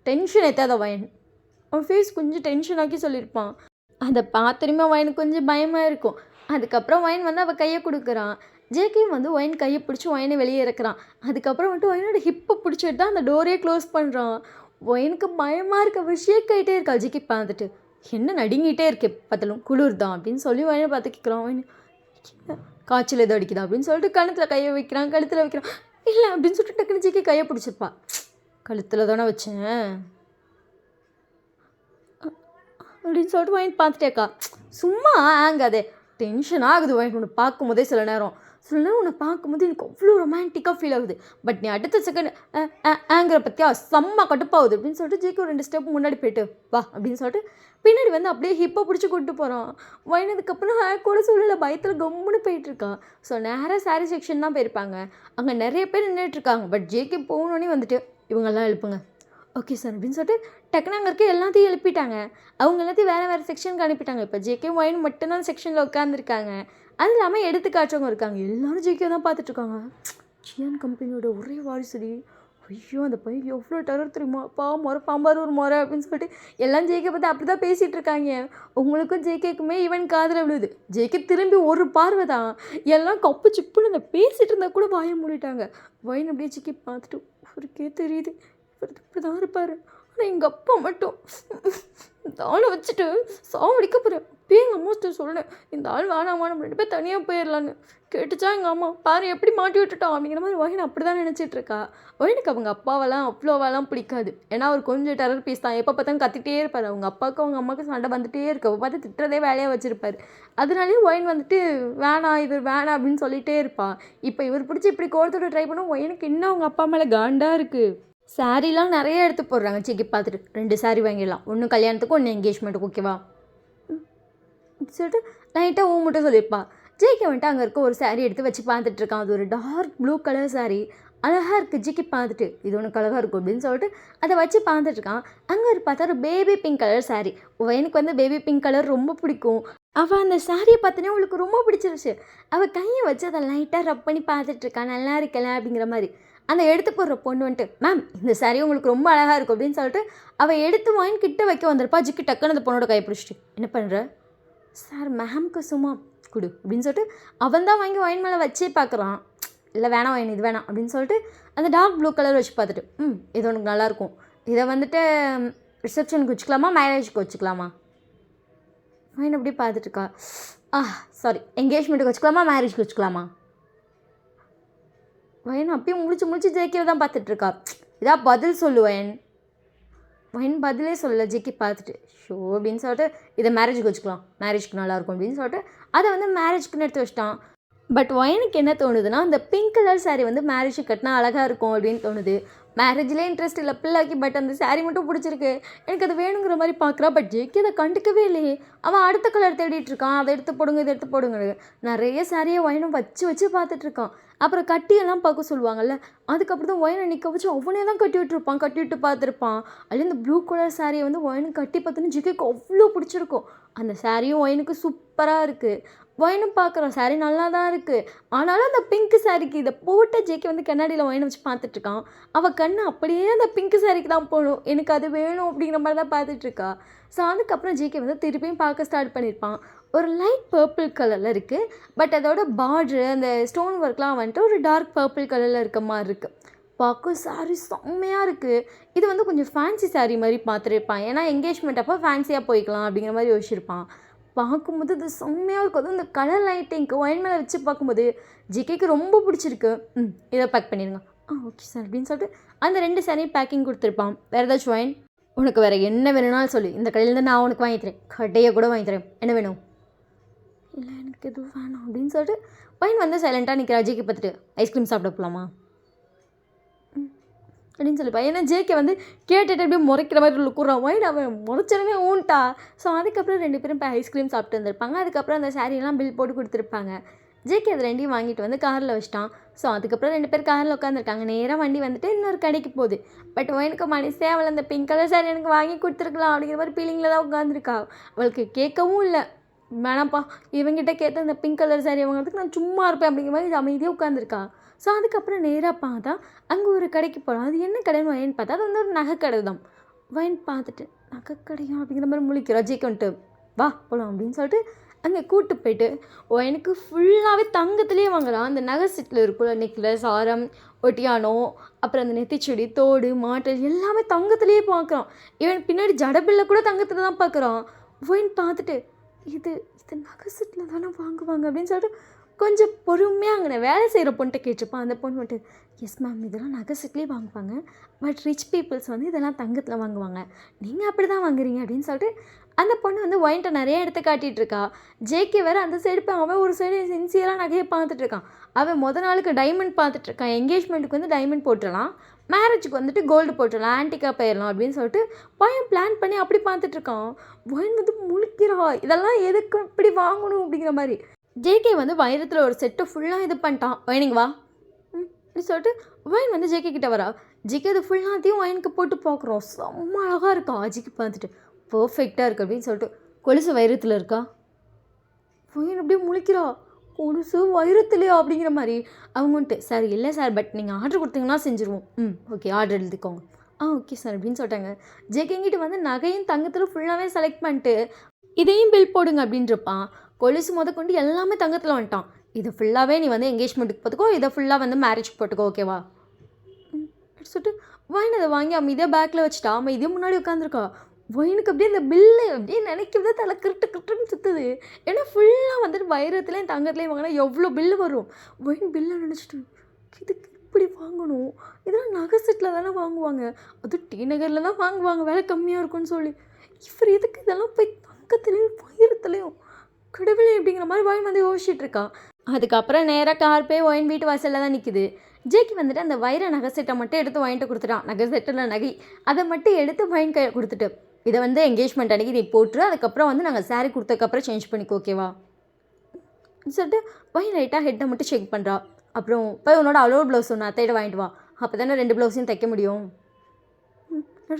டென்ஷன் ஏற்றாத வயன். அவன் ஃபேஸ் கொஞ்சம் டென்ஷனாக்கி சொல்லியிருப்பான். அதை பார்த்தோன்னே ஒயினுக்கு கொஞ்சம் பயமாக இருக்கும். அதுக்கப்புறம் ஒயின் வந்து அவள் கையை கொடுக்குறான். ஜேகேயும் வந்து ஒயின் கையை பிடிச்சி ஒயினை வெளியே இறக்குறான். அதுக்கப்புறம் வந்துட்டு ஒயினோட ஹிப்பை பிடிச்சிட்டு தான் அந்த டோரே க்ளோஸ் பண்ணுறான். ஒயினுக்கு பயமாக இருக்க அவள் ஷேக் ஆகிட்டே இருக்கா. ஜேகே பார்த்துட்டு என்ன நடுங்கிட்டே இருக்கே பார்த்தாலும் குளிர் தான் அப்படின்னு சொல்லி ஒயினை பார்த்து கேட்குறான். ஒயின் காய்ச்சல் எதோ அடிக்குதா அப்படின்னு சொல்லிட்டு கழுத்தில் கையை வைக்கிறான், கழுத்தில் வைக்கிறான். இல்லை அப்படின்னு சொல்லிட்டு டக்குனு ஜேகே கையை பிடிச்சிருப்பா. கழுத்தில் தானே வச்சேன் அப்படின்னு சொல்லிட்டு ஒயின் பார்த்துட்டேக்கா. சும்மா ஆங்காதே, டென்ஷன் ஆகுது ஒயின் உன்னை பார்க்கும்போதே. சில நேரம் உன்னை பார்க்கும்போது எனக்கு அவ்வளோ ரொமான்டிக்காக ஃபீல் ஆகுது. பட் நீ அடுத்த செகண்ட் ஆங்கிற பற்றியா செம்ம கடுப்பாகுது அப்படின்னு சொல்லிட்டு ஜேகே ஒரு 2 ஸ்டெப் முன்னாடி போயிட்டு வா அப்படின்னு சொல்லிட்டு பின்னாடி வந்து அப்படியே ஹிப்பை பிடிச்சி கூப்பிட்டு போகிறான். ஒயின் அதுக்கப்புறம் கூட சொல்லலை, பயத்தில் கம்முன்னு போயிட்டுருக்கான். ஸோ நேராக சாரீ செக்ஷன் தான் போயிருப்பாங்க. அங்கே நிறைய பேர் நின்றுட்டுருக்காங்க. பட் ஜேகே போகணுன்னே வந்துட்டு இவங்கெல்லாம் எழுப்புங்க. ஓகே சார் அப்படின்னு சொல்லிட்டு டக்குனு அங்கே இருக்க எல்லாத்தையும் எழுப்பிட்டாங்க. அவங்க எல்லாத்தையும் வேறு செக்ஷனுக்கு அனுப்பிட்டாங்க. இப்போ ஜேகே ஒயின் மட்டும்தான் செக்ஷனில் உட்காந்துருக்காங்க. அது இல்லாமல் எடுத்து காட்டுறவங்க இருக்காங்க. எல்லோரும் ஜேகே தான் பார்த்துட்ருக்காங்க. சியான் கம்பெனியோட ஒரே வாரிசுடி. ஐயோ அந்த பையன் எவ்வளோ டெரர் தெரியுமா, பாம்பார் ஒரு முறை அப்படின்னு சொல்லிட்டு எல்லாம் ஜேகே பார்த்து அப்படி தான் பேசிகிட்டு இருக்காங்க. உங்களுக்கும் ஜேகேக்குமே ஈவன் காதில் விழுது. ஜேகே திரும்பி ஒரு பார்வை தான். எல்லாம் கப்பு சிப்புன்னு அந்த பேசிகிட்டு இருந்தால் கூட வாய மூடிட்டாங்க. ஒயின் அப்படியே ஜேகே பார்த்துட்டு அவருக்கே தெரியுது இப்படி தான் இருப்பார். ஆனால் எங்கள் அப்பா மட்டும் இந்த ஆளை வச்சுட்டு சாவடிக்க போகிறேன். அப்பயே எங்கள் அம்மாட்ட சொன்னேன், இந்த ஆள் வேணாமா, நம்ம 2 பேர் தனியாக போயிடலான்னு. கேட்டுச்சா எங்கள் அம்மா, பாரு எப்படி மாட்டி விட்டுட்டோம் அப்படிங்கிற மாதிரி ஒயின் அப்படி தான் நினச்சிட்ருக்கா. ஒயினுக்கு அவங்க அப்பாவெல்லாம் அவ்வளோவெல்லாம் பிடிக்காது. ஏன்னா அவர் கொஞ்சம் டெரர் பீஸ் தான். எப்போ பார்த்தாலும் கத்திட்டே இருப்பார். அவங்க அப்பாவுக்கும் அவங்க அம்மாவுக்கும் சண்டை வந்துகிட்டே இருக்கு. அவள் பார்த்து திட்டுறதே வேலையாக வச்சுருப்பார். அதனாலேயே ஒயின் வந்துட்டு வேணாம் இவர் வேணாம் அப்படின்னு சொல்லிகிட்டே இருப்பாள். இப்போ இவர் பிடிச்சி இப்படி கோர்த்தோட ட்ரை பண்ணோம். ஒயினுக்கு இன்னும் அவங்க அப்பா மேலே காண்டாக இருக்குது. சாரீலாம் நிறைய எடுத்து போடுறாங்க. ஜேகே பார்த்துட்டு 2 சாரீ வாங்கிடலாம், ஒன்று கல்யாணத்துக்கு ஒன்று என்கேஜ்மெண்ட்டுக்கு, ஓகேவா சொல்லிட்டு லைட்டாக மட்டும் சொல்லியிருப்பா. ஜேகே வந்துட்டு அங்கே இருக்க ஒரு சாரீ எடுத்து வச்சு பார்த்துட்ருக்கான். அது ஒரு டார்க் ப்ளூ கலர் சாரீ. அழகாக இருக்குது. ஜேகே பார்த்துட்டு இது ஒன்று அழகாக இருக்கும் அப்படின்னு சொல்லிட்டு அதை வச்சு பார்த்துட்ருக்கான். அங்கே ஒரு பார்த்தா ஒரு பேபி பிங்க் கலர் சாரீ. எனக்கு வந்து பேபி பிங்க் கலர் ரொம்ப பிடிக்கும். அவள் அந்த சாரியை பார்த்தோன்னே அவளுக்கு ரொம்ப பிடிச்சிருச்சு. அவள் கையை வச்சு அதை லைட்டாக ரப் பண்ணி பார்த்துட்ருக்கான். நல்லா இருக்கல அப்படிங்கிற மாதிரி. அந்த எடுத்து போடுற பொண்ணு வந்துட்டு மேம் இந்த சாரீ உங்களுக்கு ரொம்ப அழகாக இருக்கும் அப்படின்னு சொல்லிட்டு அவள் எடுத்து வாங்கி கிட்ட வைக்க வந்திருப்பா. ஜிக்கி டக்குன்னு அந்த பொண்ணோட கையை பிடிச்சிட்டு என்ன பண்ணுற சார், மேம்க்கு சும்மா கொடு அப்படின்னு சொல்லிட்டு அவன் தான் வாங்கி ஒயின் மேலே வச்சே பார்க்குறான். இல்லை வேணாம் ஒயின் இது வேணாம் அப்படின்னு சொல்லிட்டு அந்த டார்க் ப்ளூ கலர் வச்சு பார்த்துட்டு இது உனக்கு நல்லாயிருக்கும், இதை வந்துட்டு ரிசப்ஷனுக்கு வச்சுக்கலாமா மேரேஜுக்கு வச்சுக்கலாமா. ஒயின் அப்படி பார்த்துட்டுருக்கா. சாரி என்கேஜ்மெண்ட்டுக்கு வச்சுக்கலாமா மேரேஜுக்கு வச்சுக்கலாமா. ஒயின் அப்பயும் முடிச்சு ஜேகேவை தான் பார்த்துட்ருக்கா. இதான் பதில் சொல்லுவேன். ஒயின் பதிலே சொல்லலை. ஜேகே பார்த்துட்டு ஷோ அப்படின்னு சொல்லிட்டு இதை மேரேஜுக்கு வச்சுக்கலாம், மேரேஜ்க்கு நல்லாயிருக்கும் அப்படின்னு சொல்லிட்டு அதை வந்து மேரேஜ்க்குன்னு எடுத்து வச்சிட்டான். பட் ஒயனுக்கு என்ன தோணுதுன்னா அந்த பிங்க் கலர் சாரீ வந்து மேரேஜுக்கு கட்டினா அழகாக இருக்கும் அப்படின்னு தோணுது. மேரேஜ்லேயே இன்ட்ரெஸ்ட் இல்லை பிள்ளைக்கு. பட் அந்த சாரீ மட்டும் பிடிச்சிருக்கு, எனக்கு அது வேணுங்கிற மாதிரி பார்க்குறா. பட் ஜேகே அதை கண்டுக்கவே இல்லையே. அவன் அடுத்த கலர் தேடிட்டு இருக்கான். அதை எடுத்து போடுங்க இதை எடுத்து போடுங்க. நிறைய சாரியை ஒயனும் வச்சு பார்த்துட்ருக்கான். அப்புறம் கட்டியெல்லாம் பார்க்க சொல்லுவாங்கள்ல, அதுக்கப்புறம் தான் ஒயனை நிற்க வச்சு அவனே தான் கட்டி விட்டு பார்த்துருப்பான். அதில் இந்த ப்ளூ கலர் சாரியை வந்து ஒயனுக்கு கட்டி பார்த்தோன்னு ஜிகேக்கு அவ்வளோ பிடிச்சிருக்கும். அந்த சாரியும் ஒயனுக்கு சூப்பராக இருக்குது. ஒயனும் பார்க்குறான் சாரீ நல்லா தான் இருக்குது. ஆனாலும் அந்த பிங்க் சாரிக்கு இதை போட்ட ஜேகே வந்து கண்ணாடியில் ஒயனை வச்சு பார்த்துட்ருக்கான். அவள் கண்ணு அப்படியே அந்த பிங்க் சாரிக்கு தான் போகணும், எனக்கு அது வேணும் அப்படிங்கிற மாதிரி தான் பார்த்துட்ருக்கா. ஸோ அதுக்கப்புறம் ஜேகே வந்து திருப்பியும் பார்க்க ஸ்டார்ட் பண்ணியிருப்பான். ஒரு லைட் பர்பிள் கலரில் இருக்குது. பட் அதோட பார்ட்ரு அந்த ஸ்டோன் ஒர்க்லாம் வந்துட்டு ஒரு டார்க் பர்பிள் கலரில் இருக்க மாதிரி இருக்குது. பார்க்க சாரீ செம்மையாக இருக்குது. இது வந்து கொஞ்சம் ஃபேன்சி சாரீ மாதிரி பார்த்துருப்பான். ஏன்னா என்கேஜ்மெண்ட் அப்போ ஃபேன்சியாக போய்க்கலாம் அப்படிங்கிற மாதிரி யோசிச்சிருப்பான். பார்க்கும்போது அது செம்மையாக இருக்கும். அதுவும் இந்த கலர் லைட்டிங்க்கு ஒயின் மேலே வச்சு பார்க்கும்போது ஜிகேக்கு ரொம்ப பிடிச்சிருக்கு. இதை பேக் பண்ணிடுங்க. ஓகே சார் அப்படின்னு சொல்லிட்டு அந்த 2 சாரியும் பேக்கிங் கொடுத்துருப்பான். வேறு ஏதாச்சும் ஒயின் உனக்கு வேறு என்ன வேணும்னாலும் சொல்லி இந்த கடையிலேருந்து நான் உனக்கு வாங்கி தரேன், கடையை கூட வாங்கி தரேன், என்ன வேணும். இல்லை எனக்கு எதுவும் வேணாம் அப்படின்னு சொல்லிட்டு ஒயின் வந்து சைலண்ட்டாக நிற்கிற. ஜேகே பார்த்துட்டு ஐஸ்கிரீம் சாப்பிட போகலாமா அப்படின்னு சொல்லிப்பா. ஏன்னா ஜேகே வந்து கேட்டுட்டு அப்படியே முறைக்கிற மாதிரி லுக்குறான். ஒயின் அவன் முறைச்சனவே ஊன்ட்டா. ஸோ அதுக்கப்புறம் 2 பேரும் இப்போ ஐஸ்கிரீம் சாப்பிட்டு வந்திருப்பாங்க. அதுக்கப்புறம் அந்த சாரியெல்லாம் பில் போட்டு கொடுத்துருப்பாங்க. ஜேகே அது 2ஐயும் வாங்கிட்டு வந்து காரில் வச்சிட்டான். ஸோ அதுக்கப்புறம் 2 பேர் காரில் உட்காந்துருக்காங்க. நேராக வண்டி வந்துட்டு இன்னொரு கடைக்கு போகுது. பட் ஒயினுக்கு மனசே அவள் அந்த பிங்க் கலர் சாரி எனக்கு வாங்கி கொடுத்துருக்கலாம் அப்படிங்கிற மாதிரி ஃபீலிங்கில் தான் உட்காந்துருக்கா. அவளுக்கு கேட்கவும் இல்லை, வேணாம்ப்பா இவங்கிட்ட கேட்டு அந்த பிங்க் கலர் சாரி வாங்கிறதுக்கு நான் சும்மா இருப்பேன் அப்படிங்கிற மாதிரி அமைதியாக உட்காந்துருக்கா. ஸோ அதுக்கப்புறம் நேராக பார்த்தா அங்கே ஒரு கடைக்கு போகிறோம். அது என்ன கடைன்னு ஒயின் பார்த்தா அது வந்து ஒரு நகைக்கடை தான். ஒயின் பார்த்துட்டு நகைக்கடையா அப்படிங்கிற மாதிரி முழிக்கிறா. ஜேகே வந்துட்டு வா போகலாம் அப்படின்னு சொல்லிட்டு அங்கே கூப்பிட்டு போயிட்டு எனக்கு ஃபுல்லாகவே தங்கத்துலேயே வாங்குறான். அந்த நகை செட்டில் இருக்குல்ல, நெக்லஸ், ஆரம், ஒட்டியானோ, அப்புறம் அந்த நெத்திச்சுடி, தோடு, மாட்டல் எல்லாமே தங்கத்துலேயே பார்க்குறான். இவன் பின்னாடி ஜடபில்ல கூட தங்கத்தில் தான் பார்க்குறான். ஒயின் பார்த்துட்டு இது இது நகை செட்டில் தானே வாங்குவாங்க அப்படின்னு சொல்லிட்டு கொஞ்சம் பொறுமையாக அங்கே வேலை செய்கிற பொண்ணுகிட்ட கேட்டிருப்பான். அந்த பொண்ணு வந்துட்டு எஸ் மேம் இதெல்லாம் நகை செட்லேயே வாங்குவாங்க, பட் ரிச் பீப்புள்ஸ் வந்து இதெல்லாம் தங்கத்தில் வாங்குவாங்க, நீங்கள் அப்படி தான் வாங்குறீங்க அப்படின்னு சொல்லிட்டு அந்த பொண்ணு வந்து ஒயின்ட்ட நிறைய எடுத்து காட்டிகிட்டு இருக்கா. ஜேகே வேறு அந்த சைடு போய் அவன் ஒரு சைடு சின்சியராக நகையை பார்த்துட்ருக்கான். அவன் நாளுக்கு டைமண்ட் பார்த்துட்ருக்கான். என்கேஜ்மெண்ட்டுக்கு வந்து டைமண்ட் போட்டுடலாம், மேரேஜுக்கு வந்துட்டு கோல்டு போட்டுடலாம், ஆன்டிக்காக போயிடலாம் அப்படின்னு சொல்லிட்டு பையன் பிளான் பண்ணி அப்படி பார்த்துட்ருக்கான். ஒயின் வந்து முழிக்கிறா, இதெல்லாம் எதுக்கு இப்படி வாங்கணும் அப்படிங்கிற மாதிரி. ஜேகே வந்து வைரத்தில் ஒரு செட்டு ஃபுல்லாக இது பண்ணிட்டான். ஒயினிங்க வா அப்படி சொல்லிட்டு ஒயின் வந்து ஜேகே கிட்ட வரா. ஜிகே இது ஃபுல்லாத்தையும் ஒயினுக்கு போட்டு பார்க்குறோம். செம்ம அழகாக இருக்கா. ஜிக்கு பார்த்துட்டு பர்ஃபெக்டாக இருக்குது அப்படின்னு சொல்லிட்டு கொலுசு வைரத்தில் இருக்கா. ஒயின் அப்படியே முழிக்கிறா, கொலுசு வைரத்துலையா அப்படிங்கிற மாதிரி. அவங்க வந்துட்டு சார் இல்லை சார், பட் நீங்கள் ஆர்டர் கொடுத்தீங்கன்னா செஞ்சுருவோம். ஓகே ஆர்டர் எழுதிக்கோங்க. ஓகே சார் அப்படின்னு சொல்லிட்டாங்க. ஜேகேங்கிட்ட வந்து நகையும் தங்கத்தில் ஃபுல்லாகவே செலக்ட் பண்ணிட்டு இதையும் பில் போடுங்க அப்படின்றப்பான். கொலுசு கொண்டு எல்லாமே தங்கத்தில் வந்துட்டான். இது ஃபுல்லாகவே நீ வந்து என்கேஜ்மெண்ட்டுக்கு போட்டுக்கோ, இதை ஃபுல்லாக வந்து மேரேஜ்க்கு போட்டுக்கோ, ஓகேவா சொல்லிட்டு ஒயின் அதை வாங்கி அமைதியாக பேக்கில் வச்சுட்டா. அமைதியாக முன்னாடி உட்காந்துருக்கா. ஒயினுக்கு அப்படியே அந்த பில்லு அப்படியே நினைக்கிறதே தலை கிருட்டுன்னு சுற்றுது. ஏன்னா ஃபுல்லாக வந்துட்டு வைரத்துலேயும் தங்கத்துலேயும் வாங்கினா எவ்வளோ பில்லு வரும். ஒயின் பில்லை நினச்சிட்டு இதுக்கு இப்படி வாங்கணும், இதெல்லாம் நகை செட்டில் தானே வாங்குவாங்க, அதுவும் டி நகரில் தான் வாங்குவாங்க, விலை கம்மியாக இருக்கும்னு சொல்லி இவர் எதுக்கு இதெல்லாம் போய் தங்கத்துலேயும் வைரத்துலேயும் கடவுளே அப்படிங்கிற மாதிரி ஒயின் வந்து யோசிச்சுட்டு இருக்கா. அதுக்கப்புறம் நேராக கார் போய் ஒயின் வீட்டு வாசலில் தான் நிற்குது. ஜேக்கி வந்துட்டு அந்த வைர நகை செட்டை மட்டும் எடுத்து ஒயின்ட்ட கொடுத்துட்டான். நகை செட்டில் நகை அதை மட்டும் எடுத்து ஒயின் கையை கொடுத்துட்டு இதை வந்து என்கேஜ்மெண்ட் அன்றைக்கி நீ போட்டுரு, அதுக்கப்புறம் வந்து நாங்கள் சாரீ கொடுத்ததுக்கப்புறம் சேஞ்ச் பண்ணிக்கோ, ஓகேவா சொல்லிட்டு ஒயின் லைட்டாக ஹெட்டை மட்டும் செக் பண்ணுறா. அப்புறம் போய் உன்னோட அலோட் ப்ளவுஸ் ஒன்று அத்தையிட வாங்கிட்டு வா, அப்போ தானே 2 ப்ளவுஸையும் தைக்க முடியும்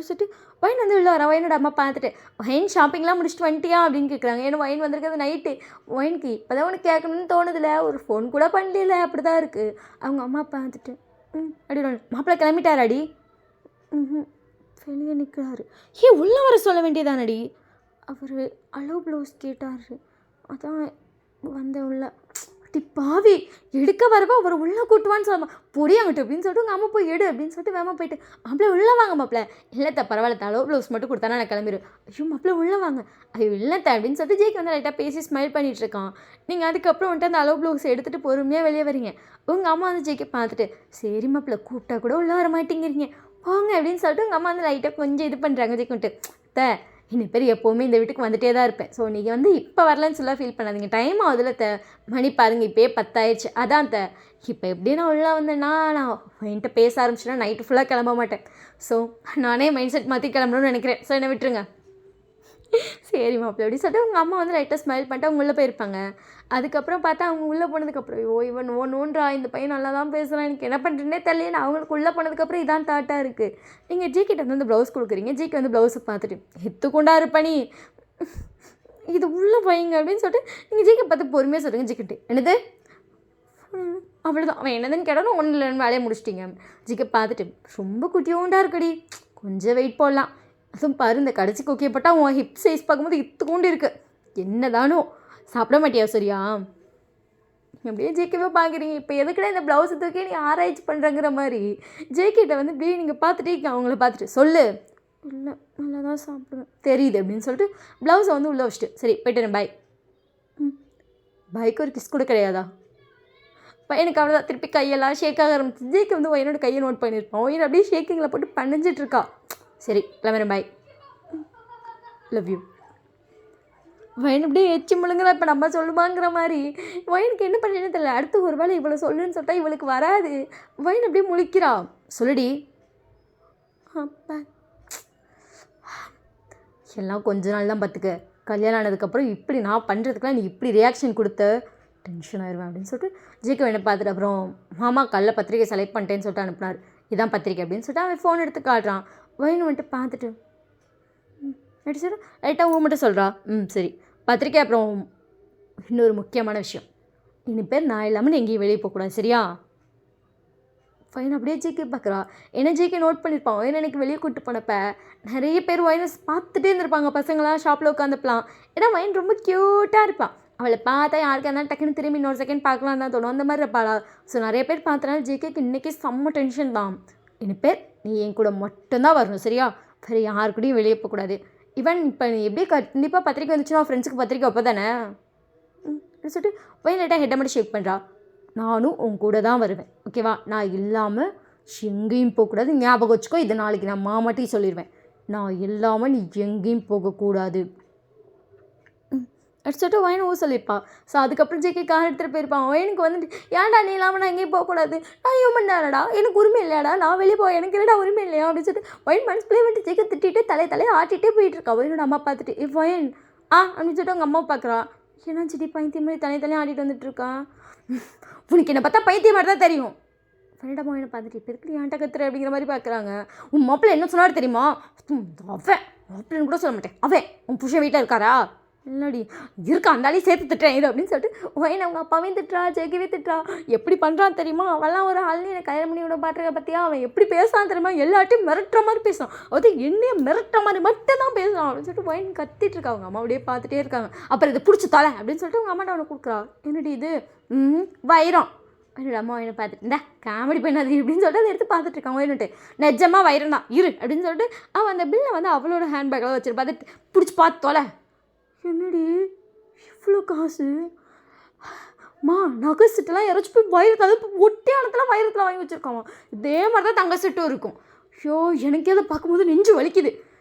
சொல்லிட்டு ஒயின் வந்து உள்ள வரா. ஒயினோட அம்மா பார்த்துட்டு ஒயின் ஷாப்பிங்லாம் முடிச்சுட்டு வந்துட்டியா அப்படின்னு கேட்குறாங்க. ஏன்னா ஒயின் வந்திருக்கிறது நைட்டு. ஒயினுக்கு இப்போ தான் உனக்கு கேட்கணும்னு தோணுதில்ல, ஒரு ஃபோன் கூட பண்ணல, அப்படி தான் இருக்குது. அவங்க அம்மா பார்த்துட்டு அப்படி மாப்பிள்ளை கிளம்பிட்டாராடி? வெளியே நிற்கிறாரு. உள்ளே வர சொல்ல வேண்டியதானடி? அவர் அலோ ப்ளவுஸ் கேட்டார், அதான் வந்த உள்ள. அப்படி பாவி எடுக்க வரவா அவர் உள்ளே கூட்டுவான்னு சொல்லலாம். பொடி அங்கிட்டு அப்படின்னு சொல்லிட்டு உங்கள் அம்மா போய் எடு அப்படின்னு சொல்லிட்டு வேமா போயிட்டு மாப்பிள்ளை உள்ளே வாங்க மாப்பிள்ளை. இல்லைத்த பரவாயில்ல, அலோ ப்ளவுஸ் மட்டும் கொடுத்தானா நான் கிளம்பிடு. ஐயோ மாப்பிள்ளை உள்ளே வாங்க. ஐயோ இல்லைத்த அப்படின்னு சொல்லிட்டு ஜேக்கு வந்து லைட்டாக பேசி ஸ்மைல் பண்ணிகிட்டு இருக்கான். நீங்கள் அதுக்கப்புறம் வந்துட்டு அந்த அலோ ப்ளவுஸ் எடுத்துகிட்டு பொறுமையாக வெளியே வரீங்க. உங்கள் அம்மா வந்து ஜேக்கை பார்த்துட்டு சரி மாப்பிள்ளை கூப்பிட்டா கூட உள்ளே வர மாட்டேங்கிறீங்க போங்க அப்படின்னு சொல்லிட்டு உங்கள் அம்மா வந்து லைட்டாக கொஞ்சம் இது பண்ணுறாங்க. ஜேக்கு வந்துட்டு இன்னும் பேர் எப்போவுமே இந்த வீட்டுக்கு வந்துகிட்டே தான் இருப்பேன், ஸோ நீங்கள் வந்து இப்போ வரலன்னு சொல்ல ஃபீல் பண்ணாதீங்க, டைம் ஆகுதுல மணி பாருங்கள் இப்போயே 10 ஆயிடுச்சு. அதான் இப்போ எப்படி நான் உள்ளே வந்தேன்னா நான் என்கிட்ட பேச ஆரம்பிச்சேன்னா நைட்டு ஃபுல்லாக கிளம்ப மாட்டேன். ஸோ நானே மைண்ட் செட் மாற்றி கிளம்பணும்னு நினைக்கிறேன். ஸோ என்னை விட்டுருங்க. சரி மாப்பிள்ளை அப்படி சொல்லிட்டு உங்கள் அம்மா வந்து லைட்டாக ஸ்மைல் பண்ணிட்டு அவங்க உள்ளே போயிருப்பாங்க. அதுக்கப்புறம் பார்த்தா அவங்க உள்ளே போனதுக்கப்புறம் இவன் நோன்றா, இந்த பையன் நல்லா தான் பேசுகிறான், எனக்கு என்ன பண்ணுறேன்னே தெரியல. அவங்களுக்கு உள்ளே போனதுக்கப்புறம் இதான் தாட்டாக இருக்குது. நீங்கள் ஜிக்கிட்ட வந்து இந்த ப்ளவுஸ் கொடுக்குறீங்க, ஜிக்கு வந்து ப்ளவுஸை பார்த்துட்டு எத்துக்கொண்டா இருப்பனி இது உள்ளே போயிங்க அப்படின்னு சொல்லிட்டு நீங்கள் ஜிக்கை பார்த்து பொறுமையாக சொல்லுங்கள். ஜிக்கிட்டு என்னது அவ்வளோதான், அவன் என்னதுன்னு கேட்டாலும் ஒன்றும் இல்லைன்னு வேலையை முடிச்சிட்டிங்க. ஜிக்கை பார்த்துட்டு ரொம்ப குட்டியோண்டா இருக்குடி, கொஞ்சம் வெயிட் போடலாம். அதுவும் பாரு இந்த கடைசி கொக்கியை போட்டால் உன் ஹிப் சைஸ் பார்க்கும்போது இத்துக்கொண்டு இருக்குது, என்னதானோ சாப்பிட மாட்டியா சரியா? அப்படியே ஜேகேவை பார்க்குறீங்க. இப்போ எதுக்குடா இந்த ப்ளவுஸை தூக்கி நீ ஆராய்ச்சி பண்ணுறங்கிற மாதிரி ஜேகேட்ட வந்து இப்படியே நீங்கள் பார்த்துட்டே அவங்கள பார்த்துட்டு சொல்லு. இல்லை நல்லா தான் சாப்பிடுவேன் தெரியுது அப்படின்னு சொல்லிட்டு ப்ளவுஸை வந்து உள்ளே வச்சுட்டு சரி போய்ட்டு பாய். பாய்க்கு ஒரு கிஸ் கூட கிடையாதா? பையனுக்கு அவ்வளோதான். திருப்பி கையெல்லாம் ஷேக் ஆக ஆரம்பிச்சு. ஜேகே வந்து ஒயினோட கையை நோட் பண்ணியிருப்பான். ஒயின் அப்படியே ஷேக்கிங்கில் போட்டு பண்ணிஞ்சிட்டு இருக்கா. சரி கிளம்புறேன் பாய், லவ் யூ. ஒயின் அப்படியே எச்சி முழுங்குறா. இப்போ நம்ம சொல்லுவாங்கிற மாதிரி ஒயினுக்கு என்ன பண்ணுறேன்னு தெரியல. அடுத்து ஒரு வேளை இவ்வளோ சொல்லுன்னு சொல்லிட்டா இவளுக்கு வராது. ஒயின் அப்படியே முழிக்கிறா. சொல்லுடி. அப்பா எல்லாம் கொஞ்ச நாள் தான் பார்த்துக்க, கல்யாணம் ஆனதுக்கப்புறம் இப்படி நான் பண்ணுறதுக்குலாம் நீ இப்படி ரியாக்ஷன் கொடுத்த டென்ஷன் ஆயிடுவேன் அப்படின்னு சொல்லிட்டு ஜேகே வேணை பார்த்துட்டு அப்புறம் மாமா கல்ல பத்திரிக்கை செலக்ட் பண்ணிட்டேன்னு சொல்லிட்டு அனுப்புனார். இதான் பத்திரிக்கை அப்படின்னு சொல்லிட்டு அவன் ஃபோன் எடுத்து காட்டுறான். ஒயின் வந்துட்டு பார்த்துட்டு நடிச்சிடு லைட்டாக மட்டும் சொல்கிறா. சரி பத்திரிக்கை. அப்புறம் இன்னொரு முக்கியமான விஷயம், இனி பேர் நான் இல்லாமல் எங்கேயும் வெளியே போகக்கூடாது சரியா? ஃபைன் அப்படியே ஜேகே பார்க்குறா. ஏன்னா ஜேகே நோட் பண்ணியிருப்பான். ஒயன் எனக்கு வெளியே கூப்பிட்டு போனப்ப நிறைய பேர் ஒயனை பார்த்துட்டே இருந்திருப்பாங்க பசங்களாம் ஷாப்பில் உட்காந்துப்பலாம். ஏன்னா ஒயன் ரொம்ப க்யூட்டாக இருப்பாள். அவளை பார்த்தா யாருக்கா இருந்தாலும் டக்குன்னு திரும்பி இன்னொரு செகண்ட் பார்க்கலாம் தான் தோணும். அந்த மாதிரி இருப்பாளா. ஸோ நிறைய பேர் பார்த்தனால ஜேகேக்கு இன்றைக்கி செம்ம டென்ஷன் தான். இனி பேர் நீ என் கூட மட்டும்தான் வரணும் சரியா, வேறு யாரு கூடயும் வெளியே போகக்கூடாது. ஈவன் இப்போ நீ எப்படி கண்டிப்பாக பத்திரிக்கை வந்துச்சுன்னா ஃப்ரெண்ட்ஸுக்கு பத்திரிக்கை வைப்ப தானே சொல்லிட்டு ஒயன் லைட்டாக ஹெட்டை மட்டும் ஷேக் பண்ணுறா. நானும் உன் கூட தான் வருவேன் ஓகேவா, நான் இல்லாமல் எங்கேயும் போகக்கூடாது. ஞாபகம் வச்சுக்கோ, இதை நாளைக்கு நான் மாமாட்டையும் சொல்லிடுவேன். நான் இல்லாமல் நீ எங்கேயும் போகக்கூடாது சொல்லிட்டு ஒயன் சொல்லியிருப்பா. ஸோ அதுக்கப்புறம் ஜேகே கார் எடுத்துகிட்டு போயிருப்பான். ஒயனுக்கு வந்துட்டு ஏன்டா நீ இல்லாமல் நான் எங்கேயும் போகக்கூடாது, நான் ஹியூமன் தானடா, எனக்கு உரிமை இல்லையாடா, நான் வெளியே போய் எனக்கு என்னடா உரிமை இல்லையா அப்படின்னு சொல்லிட்டு ஒயன் மனசுலேயே வந்துட்டு ஜேகே திட்டிட்டு தலையை ஆட்டிகிட்டே போயிட்டு இருக்கா. ஒயனோட அம்மா பார்த்துட்டு ஒயன் அப்படின்னு சொல்லிட்டு அவங்க அம்மா பார்க்குறா. ஏன்னா செடி பைத்தியம் மாதிரி தலையை ஆடிட்டு வந்துட்டு இருக்கான். உனக்கு என்னை பார்த்தா பைத்தியம் மாதிரி தான் தெரியும். ஃப்ரெண்டாக ஒயனை பார்த்துட்டு இப்போ இருக்கிற ஏன்ட்ட கத்துற அப்படிங்கிற மாதிரி பார்க்குறாங்க. உன் மாப்பிள்ளை என்ன சொன்னாரு தெரியுமா, அவன் மாப்பிள்ளைன்னு கூட சொல்ல மாட்டேன், அவன் உன் புருஷன் வீட்டில் இருக்காரா, இல்லடி இருக்கா அந்தாலே சேர்த்து திட்டுறேன் இது அப்படின்னு சொல்லிட்டு ஒயன் அவங்க அப்பாவையும் திட்டுறா, ஜேகேவே திட்டுறா. எப்படி பண்ணுறான் தெரியுமா, அவெல்லாம் ஒரு ஆள்னு எனக்கு கல்யாணம் பண்ணி விட பாட்டுருக்க பார்த்தியா, அவன் எப்படி பேசுறான் தெரியுமா, எல்லாட்டையும் மிரட்டுற மாதிரி பேசுவான், அது என்னைய மிரட்டுற மாதிரி மட்டும் தான் பேசுவான் அப்படின்னு சொல்லிட்டு ஒயன் கத்திட்டு இருக்கா. அவங்க அம்மா அப்படியே பார்த்துட்டே இருக்காங்க. அப்புறம் இதை பிடிச்சி தலை அப்படின்னு சொல்லிட்டு அவங்க அம்மாட்ட அவனை கொடுக்குறா. என்னடி இது வைரம். என்னோட அம்மா ஒயனை பார்த்துட்டு இந்த காமெடி பண்ணாது அப்படின்னு சொல்லிட்டு அதை எடுத்து பார்த்துட்டு இருக்கான். ஒயனுட்டு நிஜமாக வைரம் தான் இரு அப்படின்னு சொல்லிட்டு அவன் அந்த பில்லை வந்து அவளோட ஹேண்ட்பேக்கில் வச்சுருப்பா. அதை பிடிச்சி பார்த்து தொலை. என்னடி இவ்வளோ காசு மா, நகை செட்டுலாம் யாராச்சும் போய் வைரத்தில், அது ஒட்டியானத்தில் வைரத்தில் வாங்கி வச்சுருக்காமா. இதே மாதிரி தான் தங்க செட்டும் இருக்கும். ஐயோ எனக்கே அதை பார்க்கும்போது நெஞ்சு வலிக்குது.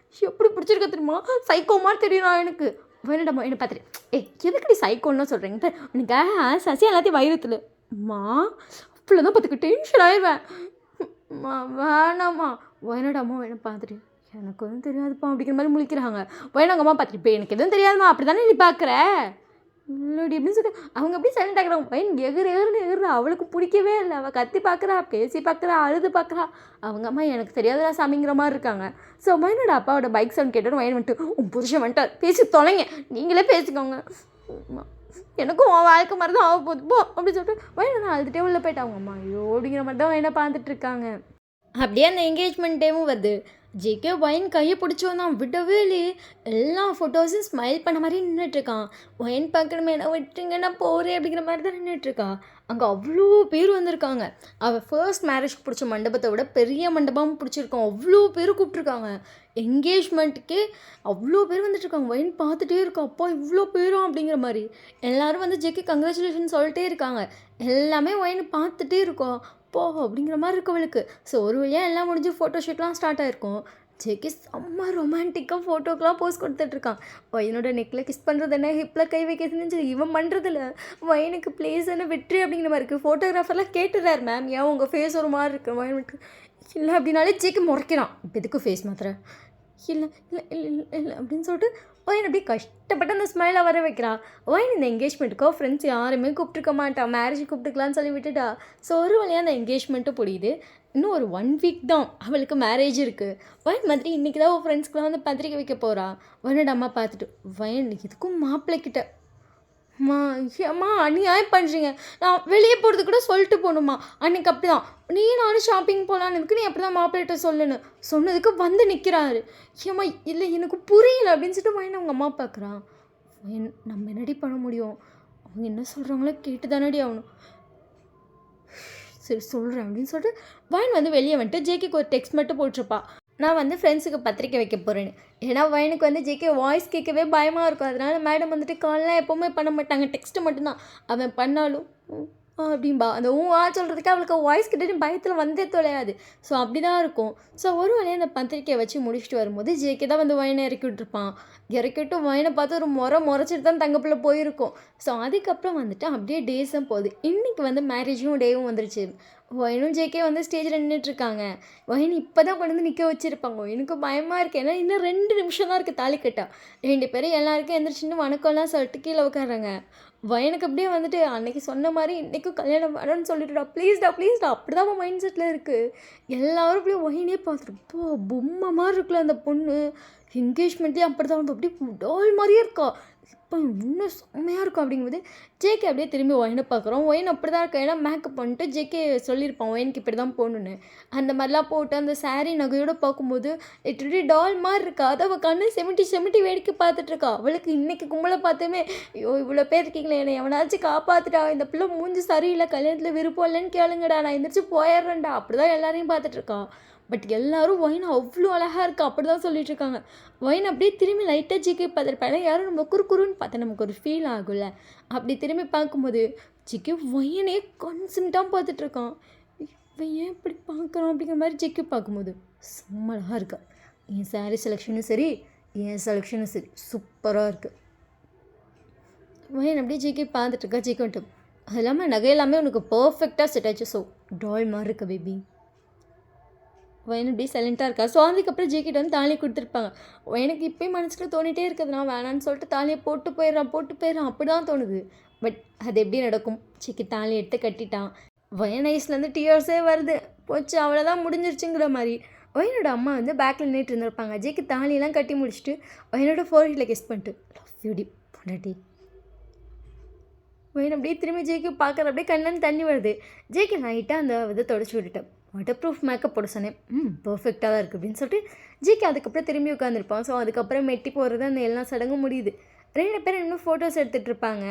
எப்படி பிடிச்சிருக்க தெரியுமா, சைக்கோ மாதிரி தெரியுறா எனக்கு. வேணுடம்மா என்னை பார்த்துட்டு எதுக்கடி சைக்கோன்னு சொல்கிறீங்க, எனக்கு சசி எல்லாத்தையும் வைரத்தில் அம்மா அப்படிலாம் தான் பார்த்துக்க டென்ஷன் ஆயிடுவேன். வேணாம்மா வேணாடாம்மா வேணும் பார்த்துட்டு எனக்கு எதுவும் தெரியாதுப்பா அப்படிங்கிற மாதிரி முழிக்கிறாங்க. வேணாங்க அம்மா பார்த்துட்டு இப்போ எனக்கு எதுவும் தெரியாதுமா அப்படி தானே நீ பார்க்குற இல்லடி அப்படின்னு சொல்லிட்டு அவங்க அப்படியே சைலண்ட் ஆகிறாங்க. பையன் எகுறா, அவளுக்கு பிடிக்கவே இல்லை. அவள் கத்தி பார்க்குறா, பேசி பார்க்குறா, அழுது பார்க்குறா. அவங்க அம்மா எனக்கு தெரியாதா சாமிங்கிற மாதிரி இருக்காங்க. ஸோ மைனோட அப்பாவோட பைக் சவுண்ட் கேட்டோன்னு வயன் வந்துட்டு உன் புருஷன் வந்துட்டார், பேசி தொலைங்க, நீங்களே பேசிக்கோங்க, எனக்கும் உன் வாழ்க்கை மாதிரி தான் ஆக போகுது போ அப்படின்னு சொல்லிட்டு வயனை நான் அழுதுகிட்டே உள்ளே போயிட்டாங்க. அம்மா ஐயோ அப்படிங்கிற மாதிரி தான் வயனை பார்த்துட்டு இருக்காங்க. அப்படியே அந்த என்கேஜ்மெண்ட் டேவும் வருது. ஜேகே ஒயன் கையை பிடிச்சோம் தான் விடவே இல்லையே. எல்லா ஃபோட்டோஸும் ஸ்மைல் பண்ண மாதிரி நின்றுட்டுருக்கான். ஒயன் பார்க்கணுமே என்ன விட்டுருங்க நான் போகிறேன் அப்படிங்கிற மாதிரி தான் நின்றுட்டுருக்கா. அங்கே அவ்வளோ பேர் வந்திருக்காங்க. அவள் ஃபர்ஸ்ட் மேரேஜ்க்கு பிடிச்ச மண்டபத்தை விட பெரிய மண்டபமும் பிடிச்சிருக்கோம். அவ்வளோ பேர் கூப்பிட்ருக்காங்க. என்கேஜ்மெண்ட்டுக்கே அவ்வளோ பேர் வந்துட்டுருக்காங்க. ஒயன் பார்த்துட்டே இருக்கா, அப்பா இவ்வளோ பேரும் அப்படிங்கிற மாதிரி. எல்லோரும் வந்து ஜேகே கங்க்ராச்சுலேஷன் சொல்லிட்டே இருக்காங்க. எல்லாமே ஒயன் பார்த்துட்டே இருக்கோம் போ அப்படிங்கிற மாதிரி இருக்கு அவளுக்கு. ஸோ ஒரு வழியாக எல்லாம் முடிஞ்சு ஃபோட்டோஷூட்லாம் ஸ்டார்ட் ஆகிருக்கும். ஜேகே செம்ம ரொமான்டிக்காக ஃபோட்டோக்கெலாம் போஸ்ட் கொடுத்துட்ருக்கான். வயனோட நெக்கில் கிஸ் பண்ணுறது என்ன, ஹிப்பில் கை வைக்கிறதுன்னு இவன் பண்ணுறதில்ல. வயனுக்கு பிளேஸ் என்ன வெற்றி அப்படிங்கிற மாதிரி இருக்குது. ஃபோட்டோகிராஃபர்லாம் கேட்டுறாரு மேம் ஏன் உங்கள் ஃபேஸ் ஒரு மாதிரி இருக்குது வயனுக்கு இல்லை அப்படின்னாலே ஜேகே முறைக்கிறான். இப்போ எதுக்கு ஃபேஸ் மாத்திர இல்லை இல்லை இல்லை இல்லை இல்லை அப்படின்னு சொல்லிட்டு ஒயன் அப்படி கஷ்டப்பட்டு அந்த ஸ்மைலை வர வைக்கிறா. ஒயன் இந்த என்கேஜ்மெண்ட்டுக்கோ ஃப்ரெண்ட்ஸ் யாருமே கூப்பிட்டுருக்க மாட்டா, மேரேஜ் கூப்பிட்டுக்கலான்னு சொல்லி விட்டுட்டா. ஸோ ஒரு வழியாக அந்த என்கேஜ்மெண்ட்டும் புரியுது. இன்னும் ஒரு 1 வீக் தான் அவளுக்கு மேரேஜ் இருக்குது. ஒயன் மாதிரி இன்றைக்கி தான் ஃப்ரெண்ட்ஸ்க்குலாம் வந்து பத்திரிக்கை வைக்க போகிறா. ஒயனோட அம்மா பார்த்துட்டு வயன் இதுக்கும் மாப்பிள்ளைக்கிட்ட அம்மா அநியாயம் பண்ணுறீங்க, நான் வெளியே போகிறது கூட சொல்லிட்டு போகணுமா, அன்றைக்கி அப்படி தான் நீ நானும் ஷாப்பிங் போகலான்னு இருக்கு, நீ அப்படி தான் மாப்பிள்ளைகிட்ட சொல்லணும் சொன்னதுக்கு வந்து நிற்கிறாரு. ஏம்மா இல்லை எனக்கு புரியல அப்படின்னு சொல்லிட்டு வயன் அவங்க அம்மா பார்க்குறான். நம்ம என்னடி பண்ண முடியும், அவங்க என்ன சொல்கிறாங்களோ கேட்டு தானடி ஆகணும். சரி சொல்கிறேன் அப்படின்னு சொல்லிட்டு வயன் வந்து வெளியே வந்துட்டு ஜேகேக்கு ஒரு டெக்ஸ்ட் மட்டும் போட்டிருப்பா, நான் வந்து ஃப்ரெண்ட்ஸுக்கு பத்திரிக்கை வைக்க போகிறேன்னு. ஏன்னா வயனுக்கு வந்து ஜேகே வாய்ஸ் கேட்கவே பயமாக இருக்கும். அதனால் மேடம் வந்துட்டு கால்லாம் எப்போவுமே பண்ண மாட்டாங்க, டெக்ஸ்ட்டு மட்டும்தான். அவன் பண்ணாலும் அப்படின்பா, அந்த சொல்கிறதுக்கு அவளுக்கு வாய்ஸ் கிட்டே பயத்தில் வந்தே தொலையாது. ஸோ அப்படி தான் இருக்கும். ஸோ ஒரு வழியாக அந்த பத்திரிக்கையை வச்சு முடிச்சுட்டு வரும்போது ஜேகே தான் வந்து வயனை இறக்கி விட்டுருப்பான். இறக்கிட்டு வயனை பார்த்து ஒரு முறைச்சிட்டு தான் தங்கப்பில் போயிருக்கும். ஸோ அதுக்கப்புறம் வந்துட்டு அப்படியே டேஸும் போகுது. இன்றைக்கி வந்து மேரேஜும் டேவும் வந்துருச்சு. வயனும் ஜேகே வந்து ஸ்டேஜில் நின்றுட்டுருக்காங்க. வயன் இப்போ தான் கொண்டு வந்து நிற்க வச்சுருப்பாங்க. எனக்கு பயமாக இருக்குது, ஏன்னா இன்னும் 2 நிமிஷம் தான் இருக்குது தாலி கட்டா. 2 பேரும் எல்லாருக்கும் எந்திரிச்சின்னு வணக்கம்லாம் சொல்லிட்டு கீழே உட்காடுறாங்க. வயனுக்கு அப்படியே வந்துட்டு அன்றைக்கி சொன்ன மாதிரி இன்றைக்கும் கல்யாணம் வேணும்னு சொல்லிட்டுடா ப்ளீஸ்டா அப்படி தான் அவன் மைண்ட் செட்டில் இருக்குது. எல்லோரும் அப்படியே வயனே பார்த்துட்டு இப்போ பொம்மை மாதிரி இருக்குல்ல அந்த பொண்ணு, என்கேஜ்மெண்ட்லேயே அப்படி தான் வந்து அப்படியே டால் மாதிரியே இருக்கா. அப்போ இன்னும் செம்மையாக இருக்கும் அப்படிங்கும்போது ஜேகே அப்படியே திரும்பி ஒயினை பார்க்குறோம். ஒயின் அப்படி தான் இருக்கா, ஏன்னா மேக்கப் பண்ணிட்டு ஜேகே சொல்லியிருப்பான் ஒயினுக்கு இப்படி தான் போகணுன்னு. அந்த மாதிரிலாம் போட்டு அந்த சாரீ நகையோடு பார்க்கும்போது லிட்டரலி டால் மாதிரி இருக்கா. அதை அவள் கண்ணு செமிட்டி செமிட்டி வேடிக்கை பார்த்துட்ருக்கா. அவளுக்கு இன்றைக்கி கும்பலை பார்த்துமே ஐயோ இவ்வளோ பேர் இருக்கீங்களே, என்னை எவனாச்சும் காப்பாற்றுட்டா, இந்த பிள்ளை மூஞ்சி சரியில்லை, கல்யாணத்தில் விருப்பம் இல்லைன்னு கேளுங்கடா, நான் எந்திரிச்சு போயிடுறேன்டா, அப்படி தான் எல்லாரையும் பார்த்துட்ருக்கா. பட் எல்லாரும் ஒயின் அவ்வளோ அழகாக இருக்கா அப்படி தான் சொல்லிட்டு இருக்காங்க. ஒயின் அப்படியே திரும்பி லைட்டாக ஜிகே பார்த்துருப்பாங்க. யாரும் நம்ம குறுக்குறுன்னு பார்த்தா நமக்கு ஒரு ஃபீல் ஆகும்ல, அப்படி திரும்பி பார்க்கும்போது ஜிகே ஒயனே கன்சம்ட்டாக பார்த்துட்ருக்கான். இவன் ஏன் இப்படி பார்க்குறான் அப்படிங்கிற மாதிரி ஜிகே பார்க்கும்போது செம்ம அழகாக இருக்கா. என் சாரீ செலெக்ஷனும் சரி, என் செலெக்ஷனும் சரி சூப்பராக இருக்குது. ஒயன் அப்படியே ஜிகே பார்த்துட்ருக்கா. ஜிகே வந்துட்டு அது இல்லாமல் நகை எல்லாமே உனக்கு பர்ஃபெக்டாக செட் ஆச்சு. ஸோ டால் மாதிரி இருக்க பேபி. ஒயன் இப்படி சைலண்ட்டாக இருக்கா. ஸோ அதுக்கப்புறம் ஜேகிட்ட வந்து தாலியை கொடுத்துருப்பாங்க. எனக்கு இப்போயும் மனசுக்குள்ள தோணிகிட்டே இருக்குது, நான் வேணான்னு சொல்லிட்டு தாலியை போட்டு போயிடுறான் அப்படி தான் தோணுது. பட் அது எப்படி நடக்கும்? ஜேகி தாலி எடுத்து கட்டிட்டான். ஒயன் ஐஸ்லேருந்து டியர்ஸே வருது. போச்சு அவ்வளோதான் முடிஞ்சிருச்சுங்கிற மாதிரி. ஒயனோட அம்மா வந்து பேக்கில் நின்றுட்டு இருந்திருப்பாங்க. ஜேகி தாலியெல்லாம் கட்டி முடிச்சுட்டு ஒயனோட ஃபோர்ஹெட்டில் கெஸ் பண்ணிட்டு லவ் யூ டி பொண்டாட்டி. ஒயன் அப்படியே திரும்பி ஜேகி பார்க்குற அப்படியே கண்ணன் தண்ணி வருது. ஜேகி லைட்டாக அந்த இதை தொடச்சி விட்டுட்டேன். வாட்டர் ப்ரூஃப் மேக்கப் போட சொன்னேன். பர்ஃபெக்டாக தான் இருக்குது அப்படின்னு சொல்லிட்டு ஜிகே அதுக்கப்புறம் திரும்பி உட்காந்துருப்பான். ஸோ அதுக்கப்புறம் மெட்டி போடுறது அந்த எல்லா சடங்கும் முடியுது. 2 பேரும் இன்னும் ஃபோட்டோஸ் எடுத்துகிட்டு இருப்பாங்க.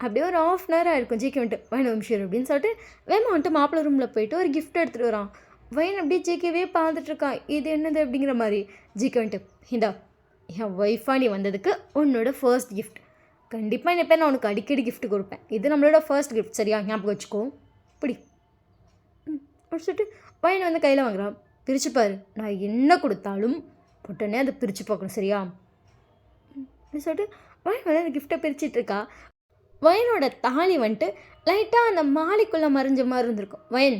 அப்படியே ஒரு ½ hour ஆகிருக்கும். ஜிகே வந்துட்டு வைன் நிமிஷம் அப்படின்னு சொல்லிட்டு வேமா வந்துட்டு மாப்பிள்ளை ரூமில் போயிட்டு ஒரு கிஃப்ட் எடுத்துகிட்டு வரான். வைன் அப்படியே ஜிகேவே பார்த்துட்ருக்கான். இது என்னது அப்படிங்கிற மாதிரி. ஜிகே வந்துட்டு இந்தா என் ஒய்ஃபாக நீ வந்ததுக்கு உன்னோட ஃபர்ஸ்ட் கிஃப்ட். கண்டிப்பாக இந்த பேர் நான் உனக்கு அடிக்கடி கிஃப்ட் கொடுப்பேன். இது நம்மளோட ஃபர்ஸ்ட் கிஃப்ட், சரியா? ஞாபகம் வச்சுக்கோ. இப்படி சொல்லிட்டு வைன் வந்து கையில் வாங்குறான். பிரிச்சுப்பார், நான் என்ன கொடுத்தாலும் உடனே அதை பிரித்து பார்க்கணும், சரியா? அப்படின்னு சொல்லிட்டு வைன் வந்து அந்த கிஃப்ட்டை பிரிச்சிட்ருக்கா. வைனோட தாலி வந்துட்டு லைட்டாக அந்த மாலைக்குள்ளே மறைஞ்ச மாதிரி இருந்திருக்கும். வைன்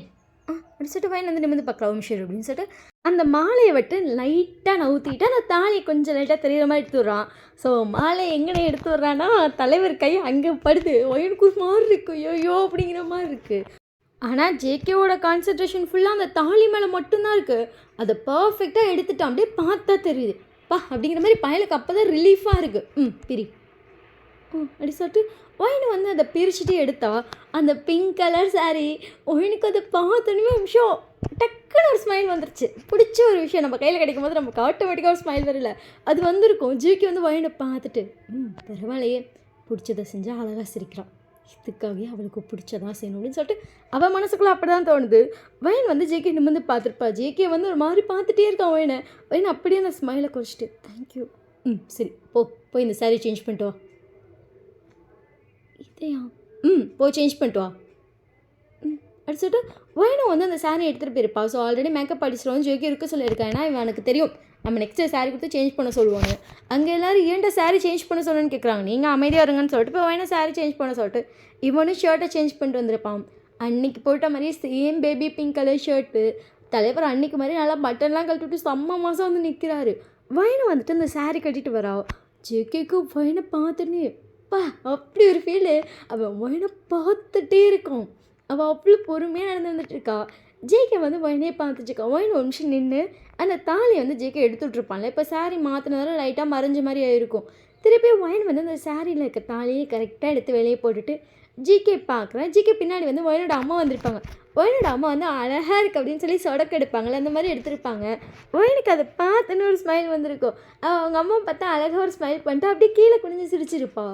அப்படின்னு சொல்லிட்டு வைன் வந்து நிமிந்து பார்க்கலாம் ஓம்ஷேர் அப்படின்னு சொல்லிட்டு அந்த மாலையை விட்டு லைட்டாக நவுத்திட்டு அந்த தாலியை கொஞ்சம் லைட்டாக தெரிகிற மாதிரி எடுத்து விட்றான். ஸோ மாலையை எங்கே எடுத்து விட்றான்னா தலைவர் கை அங்கே படுது. ஒயனுக்கு ஒரு மாதிரி இருக்குது, ஐயோ அப்படிங்கிற மாதிரி இருக்குது. ஆனால் ஜேகேவோட கான்சன்ட்ரேஷன் ஃபுல்லாக அந்த தாலி மேலே மட்டும்தான் இருக்குது. அதை பர்ஃபெக்டாக எடுத்துட்டான். அப்படியே பார்த்தா தெரியுது பா அப்படிங்கிற மாதிரி பயலுக்கு அப்போ தான் ரிலீஃபாக இருக்குது. பிரி அப்படி சொல்லிட்டு ஒயினு வந்து அதை பிரிச்சுட்டு எடுத்தா அந்த பிங்க் கலர் சாரீ. ஒயினுக்கு அதை பார்த்தோன்னே விஷயம் டக்குன்னு ஒரு ஸ்மைல் வந்துருச்சு. பிடிச்ச ஒரு விஷயம் நம்ம கையில் கிடைக்கும் போது நமக்கு ஆட்டோமேட்டிக்காக ஒரு ஸ்மைல் வரல, அது வந்திருக்கும். ஜிகே வந்து ஒயினை பார்த்துட்டு பரவாயில்லையே, பிடிச்சதை செஞ்சால் அழகாக சிரிக்கிறான், இதுக்காகவே அவளுக்கு பிடிச்சதான் செய்யணும் அப்படின்னு சொல்லிட்டு அவள் மனசுக்குள்ளே அப்படி தான் தோணுது. வைன் வந்து ஜேகே நிமிந்து பார்த்துருப்பா. ஜேகே வந்து ஒரு மாதிரி பார்த்துட்டே இருக்கான் வைனை. வைன் அப்படியே அந்த ஸ்மைலை குறைச்சிட்டு தேங்க்யூ, சரி போய் இந்த சாரீ சேஞ்ச் பண்ணிட்டு வா. இதையா? போய் சேஞ்ச் பண்ணிட்டு வா அப்படி சொல்லிட்டு வைனும் வந்து அந்த சாரீ எடுத்துகிட்டு போயிருப்பா. ஸோ ஆல்ரெடி மேக்கப் ஆர்டிஸ்ட் வந்து ஜேகே இருக்க சொல்லியிருக்கேன். ஏன்னா இவன் எனக்கு தெரியும் நம்ம நெக்ஸ்ட்டு சாரீ கொடுத்து சேஞ்ச் பண்ண சொல்லுவாங்க. அங்கே எல்லோரும் ஏன்டா சாரீ சேஞ்ச் பண்ண சொல்லணும்னு கேட்குறாங்க. நீங்கள் அமைதியாக இருங்கன்னு சொல்லிட்டு இப்போ வேணா சாரீ சேஞ்ச் பண்ண சொல்லிட்டு இவனும் ஷர்ட்டை சேஞ்ச் பண்ணிட்டு வந்திருப்பான். அன்றைக்கி போட்ட மாதிரியே same baby pink colour shirt. தலைவர் அன்றைக்கி மாதிரி நல்லா பட்டன்லாம் கழட்டி செம்ம மாதம் வந்து நிற்கிறாரு. வைனை வந்துட்டு அந்த சாரீ கட்டிட்டு வரா. ஜேகேக்கு வைனை பார்த்துன்னு பா அப்படி ஒரு ஃபீலு. அவன் வைனை பார்த்துட்டே இருக்கான். அவள் அவ்வளோ பொறுமையாக நடந்து வந்துட்டுருக்கா. ஜேகே வந்து வைனே பார்த்துட்டுருக்கா. வைன் ஒரு நிமிஷம் நின்று அந்த தாலியை வந்து ஜேகே எடுத்துகிட்ருப்பான்ல. இப்போ சாரீ மாற்றினதால லைட்டாக மறைஞ்ச மாதிரி ஆயிருக்கும். திருப்பி வைன் வந்து அந்த சாரியில் இருக்க தாலியை கரெக்டாக எடுத்து வெளியே போட்டுட்டு ஜிகே பார்க்குறேன். ஜிகே பின்னாடி வந்து வைனோட அம்மா வந்திருப்பாங்க. வைனோட அம்மா வந்து அழகாக இருக்குது அப்படின்னு சொல்லி சொடக்கு எடுப்பாங்களே, அந்த மாதிரி எடுத்திருப்பாங்க. வைனுக்கு அதை பார்த்துன்னு ஒரு ஸ்மைல் வந்திருக்கும். அவங்க அம்மா பார்த்தா அழகாக ஒரு ஸ்மைல் பண்ணிட்டு அப்படியே கீழே குனிஞ்சு சிரிச்சிருப்பா.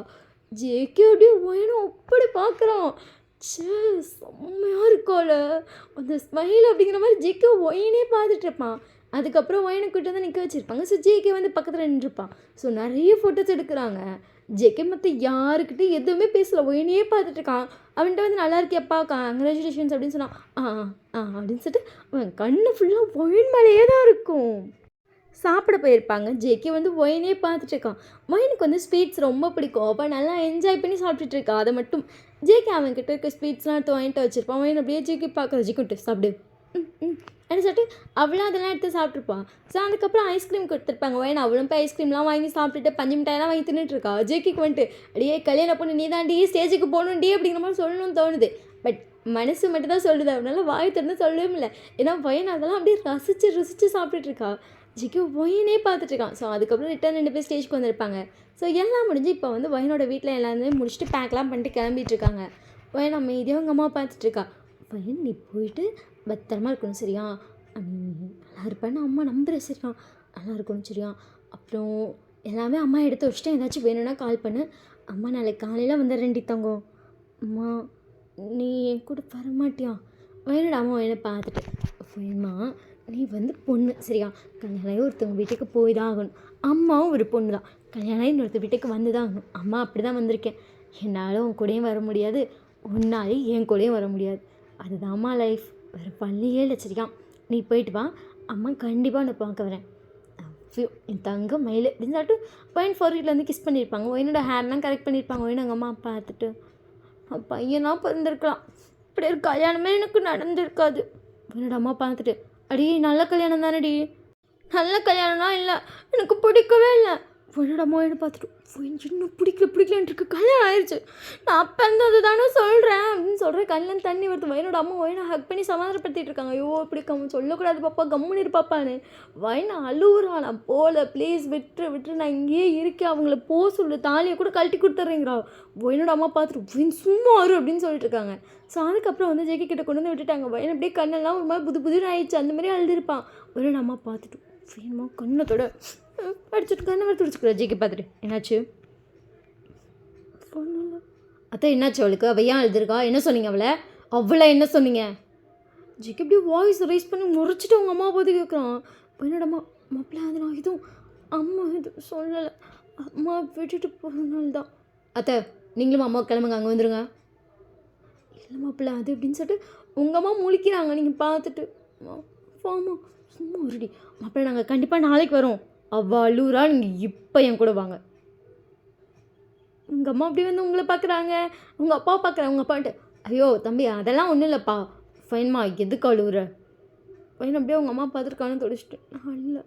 ஜேகே அப்படியே வைனும் அப்படி பார்க்குறான். செம்மையாக இருக்கோல அந்த ஸ்மைல் அப்படிங்கிற மாதிரி ஜேகே ஒயினே பார்த்துட்ருப்பான். அதுக்கப்புறம் ஒயினை கூட்டு வந்து நிற்க வச்சுருப்பாங்க. ஸோ ஜேகே வந்து பக்கத்தில் நின்றுருப்பான். ஸோ நிறைய ஃபோட்டோஸ் எடுக்கிறாங்க. ஜேகே மற்ற யாருக்கிட்டே எதுவுமே பேசலை, ஒயினையே பார்த்துட்ருக்கான். அவன்கிட்ட வந்து நல்லா இருக்கியப்பா, கங்க்ராச்சுலேஷன்ஸ் அப்படின்னு சொன்னான். அப்படின்னு சொல்லிட்டு அவன் கண்ணு ஃபுல்லாக ஒயின் மேலேயே தான் இருக்கும். சாப்பிட போயிருப்பாங்க. ஜேகே வந்து ஒயினே பார்த்துட்ருக்கான். ஒயினுக்கு வந்து ஸ்வீட்ஸ் ரொம்ப பிடிக்கும். அவள் நல்லா என்ஜாய் பண்ணி சாப்பிட்டுட்ருக்கா. அதை மட்டும் ஜேகே அவன்கிட்ட இருக்க ஸ்வீட்ஸ்லாம் எடுத்து வாங்கிட்டு வச்சுருப்பான். ஒயின் அப்படியே ஜேகே பார்க்குற ஜிக்கிட்டு சாப்பிடு அப்படின்னு சொல்லிட்டு அவளும் அதெல்லாம் எடுத்து சாப்பிட்ருப்பான். ஸோ அதுக்கப்புறம் ஐஸ்கிரீம் கொடுத்துருப்பாங்க. ஒயின் அவளும் போய் ஐஸ்கிரீம்லாம் வாங்கி சாப்பிட்டுட்டு பஞ்சு மிட்டாயெல்லாம் வாங்கி தின்னுட்டுருக்கா. ஜேகேக்கு வந்துட்டு அடியே கல்யாணம் பொண்ணு நீ தாண்டி ஸ்டேஜுக்கு போகணுண்டி அப்படிங்கிற மாதிரி சொல்லணும்னு தோணுது. பட் மனசு மட்டும் தான் சொல்லுது. அவனால வாய் திறந்து சொல்லவே இல்லை. ஏன்னா ஒயின் அதெல்லாம் அப்படியே ரசித்து சாப்பிட்டுட்ருக்கா. ஜிக்கு ஒயினே பார்த்துட்ருக்கான். ஸோ அதுக்கப்புறம் ரிட்டர்ன் 2 பேர் ஸ்டேஜ்க்கு வந்திருப்பாங்க. ஸோ எல்லாம் முடிஞ்சு இப்போ வந்து ஒயினோட வீட்டில் எல்லாருமே முடிச்சுட்டு பேக்லாம் பண்ணிட்டு கிளம்பிட்டுருக்காங்க. ஒயின் அமைதியாக அவங்க அம்மா பார்த்துட்ருக்கா. ஒயின் நீ போயிட்டு பத்திரமா இருக்கணும் சரியா? நீ நல்லா இருப்பேன்னு அம்மா நம்புகிறேன் சரியா? நல்லா இருக்கணும் சரியா? அப்புறம் எல்லாமே அம்மா எடுத்து வச்சுட்டு ஏதாச்சும் வேணும்னா கால் பண்ணு. அம்மா நாளைக்கு காலையில் வந்துடுறேன்டி தங்கம். அம்மா நீ என் கூட வரமாட்டியா? ஒயினோட அம்மா ஒயினை பார்த்துட்டு ஒயின்மா நீ வந்து பொண்ணு சரியா? கல்யாணம் ஒருத்தவங்க வீட்டுக்கு போய் தான் ஆகணும். அம்மாவும் ஒரு பொண்ணு தான். கல்யாணம் இன்னொருத்தர் வீட்டுக்கு வந்து தான் ஆகணும். அம்மா அப்படி தான் வந்திருக்கேன். என்னால் உன் கூடயும் வர முடியாது, உன்னாலே என் கூடயும் வர முடியாது. அதுதான்மா லைஃப். வேறு பள்ளியே இல்லை சரியா? நீ போயிட்டு வா, அம்மா கண்டிப்பாக உன்னை பார்க்க வரேன். என் தங்கம் மயில் அப்படின்னு சொல்லிட்டு ஒயின் ஃபோர்வீட்டில் வந்து கிஸ் பண்ணியிருப்பாங்க. ஒயினோட ஹேர்லாம் கரெக்ட் பண்ணியிருப்பாங்க. ஒயின் அவங்க அம்மா பார்த்துட்டு பையனாக பிறந்திருக்கலாம், இப்படி ஒரு கல்யாணமே எனக்கு நடந்திருக்காது. என்னோட அம்மா பார்த்துட்டு அடி நல்ல கல்யாணம் தானடி. நல்ல கல்யாணம்லாம் இல்லை, எனக்கு பிடிக்கவே இல்லை. என்னோட அம்மா என்ன பார்த்துட்டு இன்னும் பிடிக்கலன்ட்டு இருக்கு. கல்யாணம் ஆயிடுச்சு, நான் அப்போ இருந்து அது தானே சொல்கிறேன் அப்படின்னு சொல்கிறேன். கல்யாணம் தண்ணி வருது. வயனோட அம்மா வயனை ஹக் பண்ணி சமாதானப்படுத்திட்டு இருக்காங்க. ஐயோ இப்படி சொல்லக்கூடாது பாப்பா, கம்முன்னு இருப்பாப்பான்னு. வயனை அழுவுறா. நான் போகல ப்ளீஸ் விட்டு நான் இங்கேயே இருக்கேன், அவங்கள போக சொல்லு, தாலியை கூட கழட்டி கொடுத்துட்றீங்கிறா. வயனோட அம்மா பார்த்துட்டு வயன் சும்மா வரும் அப்படின்னு சொல்லிட்டு இருக்காங்க. ஸோ அதுக்கப்புறம் வந்து ஜேகே கிட்ட கொண்டு வந்து விட்டுட்டாங்க. வயன் அப்படியே கண்ணெல்லாம் ஒரு மாதிரி புதுன்னு ஆயிடுச்சு. அந்த மாதிரி அழுதுருப்பான். வயனோட அம்மா பார்த்துட்டு வேணுமா கண்ணத்தோட அடிச்சுட்டு கண்ணை வர துடிச்சுக்கிறா. ஜேகே பார்த்துட்டு என்னாச்சு அத்தை, என்னாச்சு அவளுக்கு? அவள் ஏன் அழுதுருக்கா? என்ன சொன்னீங்க அவளை என்ன சொன்னீங்க? ஜிக்கு இப்படி வாய்ஸ் ரைஸ் பண்ணி முறைச்சிட்டு அவங்க அம்மா பார்த்து கேட்குறான். என்னோட அம்மா மாப்பிள்ள அது நான் எதுவும் அம்மா எதுவும் சொல்லலை, அம்மா விட்டுட்டு போகிறனால தான். அத்தை நீங்களும் அம்மா கிளம்புங்க, அங்கே வந்துடுங்க. இல்லை மாப்பிள்ள அது எப்படின்னு சொல்லிட்டு உங்கள் அம்மா முழிக்கிறாங்க. நீங்கள் பார்த்துட்டு ஆமாம் சும்மா ஒருடி மாப்பிள்ள, நாங்கள் கண்டிப்பாக நாளைக்கு வரோம். அவள் அழுறா, நீங்கள் இப்போ என் கூட வாங்க. உங்கள் அம்மா அப்படி வந்து உங்களை பார்க்குறாங்க, உங்கள் அப்பா பார்க்குறாங்க. உங்கள் அப்பான்ட்டு ஐயோ தம்பி அதெல்லாம் ஒன்றும் இல்லைப்பா, ஃபைன்மா எதுக்கு அழுவுற? ஃபைன் அப்படியே உங்கள் அம்மா பார்த்துருக்கான்னு தொடிச்சிட்டு நான் இல்லை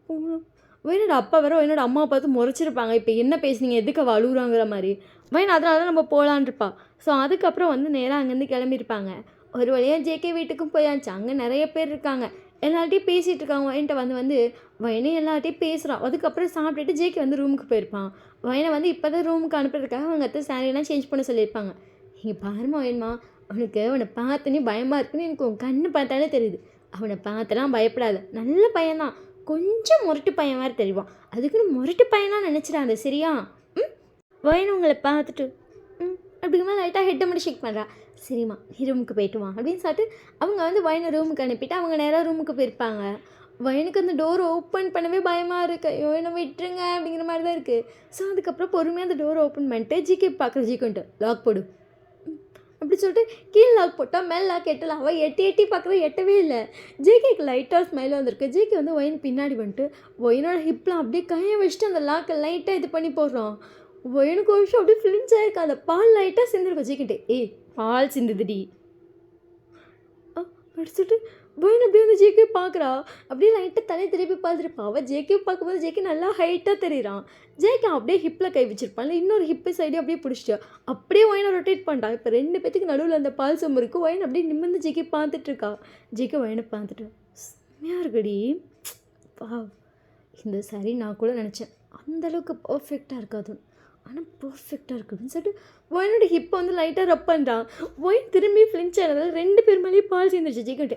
போகணும். வயனோட அப்பா வேறு வயனோட அம்மா பார்த்து முறைச்சிருப்பாங்க. இப்போ என்ன பேசுனீங்க, எதுக்கு அவள் அழுகுறாங்கிற மாதிரி. வயன் அதனால தான் நம்ம போகலான் இருப்பா. ஸோ அதுக்கப்புறம் வந்து நேராக அங்கேருந்து கிளம்பியிருப்பாங்க. ஒரு வழியாக ஜேகே வீட்டுக்கும் போயாச்சு. அங்கே நிறைய பேர் இருக்காங்க, எல்லார்ட்டையும் பேசிகிட்டு இருக்காங்க. வயன்ட்ட வந்து வயனே எல்லார்ட்டையும் பேசுகிறான். அதுக்கப்புறம் சாப்பிட்டுட்டு ஜேகே வந்து ரூமுக்கு போயிருப்பான். வயனை வந்து இப்போ தான் ரூமுக்கு அனுப்புறதுக்காக அவங்க அத்தை சாரியெல்லாம் சேஞ்ச் பண்ண சொல்லியிருப்பாங்க. இங்கே பாருமா வயன்மா, அவனுக்கு அவனை பார்த்தோன்னே பயமாக இருக்குன்னு எனக்கு உன் கண்ணு பார்த்தாலே தெரியுது. அவனை பார்த்தெல்லாம் பயப்படாத, நல்ல பையன்தான், கொஞ்சம் முரட்டு பையன் வேறு தெரியுவான். அதுக்குன்னு முரட்டு பையனாக நினச்சிடாத சரியா? வயன் உங்களை பார்த்துட்டு அப்படிங்கிற மாதிரி லைட்டாக ஹெட்டை மட்டும் ஷேக் பண்ணுறா. சரிம்மா நீ ரூமுக்கு போயிட்டு வா அப்படின்னு சொல்லிட்டு அவங்க வந்து வயனை ரூமுக்கு அனுப்பிட்டு அவங்க நேராக ரூமுக்கு போயிருப்பாங்க. வயனுக்கு அந்த டோர் ஓப்பன் பண்ணவே பயமாக இருக்குது. ஐயோ என்ன விட்டுருங்க அப்படிங்கிற மாதிரி தான் இருக்குது. ஸோ அதுக்கப்புறம் பொறுமையாக அந்த டோர் ஓப்பன் பண்ணிட்டு ஜிகே பார்க்குற ஜிக்குன்ட்டு லாக் போடு அப்படி சொல்லிட்டு கீழே லாக் போட்டால் மேலே லாக் எட்டலாம். அவள் எட்டி பார்க்குற எட்டவே இல்லை. ஜேகேக்கு லைட்டாக ஸ்மைல் வந்திருக்கு. ஜேகே வந்து ஒயின் பின்னாடி வந்துட்டு ஒயினோட ஹிப்லாம் அப்படியே கையை வச்சுட்டு அந்த லாக்கை லைட்டாக இது பண்ணி போடுறான். ஒயினுக்கு ஒரு விஷயம் அப்படியே ஃபிலிம்ஸ் ஆகிருக்கு. அந்த பால் லைட்டாக சிந்திருக்கும். ஜேக்கிட்டே பால் சிந்துதுடி படிச்சுட்டு ஒயின் அப்படியே வந்து ஜேகே பார்க்குறா. அப்படியே லைட்டாக தலை திருப்பி பார்த்துருப்பா. அவள் ஜேகே பார்க்கும்போது ஜேகே நல்லா ஹைட்டாக தெரியுறான். ஜேகே அப்படியே ஹிப்பில் கை வச்சிருப்பான். இன்னொரு ஹிப்பு சைடு அப்படியே பிடிச்சிட்டா. அப்படியே ஒயினை ரொட்டேட் பண்ணிட்டான். இப்போ 2 பேத்துக்கு நடுவில் அந்த பால் சொம்பு இருக்குது. ஒயின் அப்படியே நிமிர்ந்து ஜேகே பார்த்துட்ருக்கா. ஜேகே ஒயினை பார்த்துட்டு செம்மையாக இருக்குடி, வா இந்த சாரி நான் கூட நினச்சேன் அந்தளவுக்கு பர்ஃபெக்டாக இருக்காது, ஆனால் பர்ஃபெக்டாக இருக்குதுன்னு சொல்லிட்டு ஒயினோட ஹிப்பை வந்து லைட்டாக ரப் பண்ணுறான். ஒயின் திரும்பி ஃப்ளின்ச் ஆனதால் 2 பேர் மேலேயும் பால் சேர்ந்துருச்சு. ஜிக்கிட்டு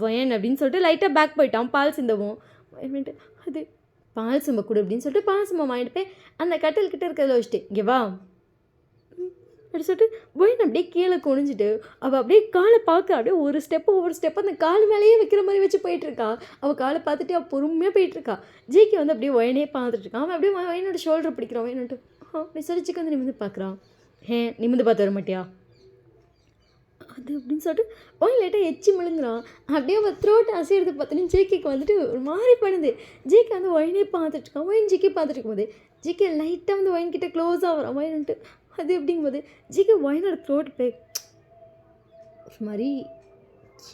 ஒயன் அப்படின்னு சொல்லிட்டு லைட்டாக பேக் போயிட்டான். பால் சிந்தவும் ஒயின்ட்டு அது பால் சிம்ப கொடு அப்படின்னு சொல்லிட்டு பால் சிம்பம் வாங்கிட்டு போய் அந்த கட்டல்கிட்ட இருக்கிறத வச்சுட்டு இங்கே வா அப்படி சொல்லிட்டு ஒயின் அப்படியே கீழே குனிஞ்சிட்டு அவள் அப்படியே காலை பார்க்க அப்படியே ஒவ்வொரு ஸ்டெப்பு அந்த கால் மேலேயே வைக்கிற மாதிரி வச்சு போயிட்டுருக்கா. அவள் காலை பார்த்துட்டு அவள் பொறுமையாக போயிட்டுருக்கா. ஜிகே வந்து அப்படியே ஒயனே பார்த்துட்ருக்கான். அவன் அப்படியே ஒயினோட ஷோல்டர் பிடிக்கிறான். ஒயின்ட்டு அப்படி சொல்லி ஜிக்கு வந்து நிமிந்து பார்க்குறான். நிமிந்து பார்த்து வர மாட்டியா அது அப்படின்னு சொல்லிட்டு ஒயின் லைட்டாக எச்சி முழுங்குறான். அப்படியே அவள் த்ரோட் அசைறது பார்த்தோன்னு ஜேகேக்கு வந்துட்டு ஒரு மாதிரி பண்ணுது. ஜேகே வந்து ஒயினே பார்த்துட்ருக்கான். ஒயின் ஜிக்கே பார்த்துட்டு போது ஜிகே லைட்டாக வந்து ஒயின் கிட்டே க்ளோஸாக வரான். ஒயின்ட்டு அது எப்படிங்கும்போது ஜிகே ஒயினோட த்ரோட் போய் ஒரு மாதிரி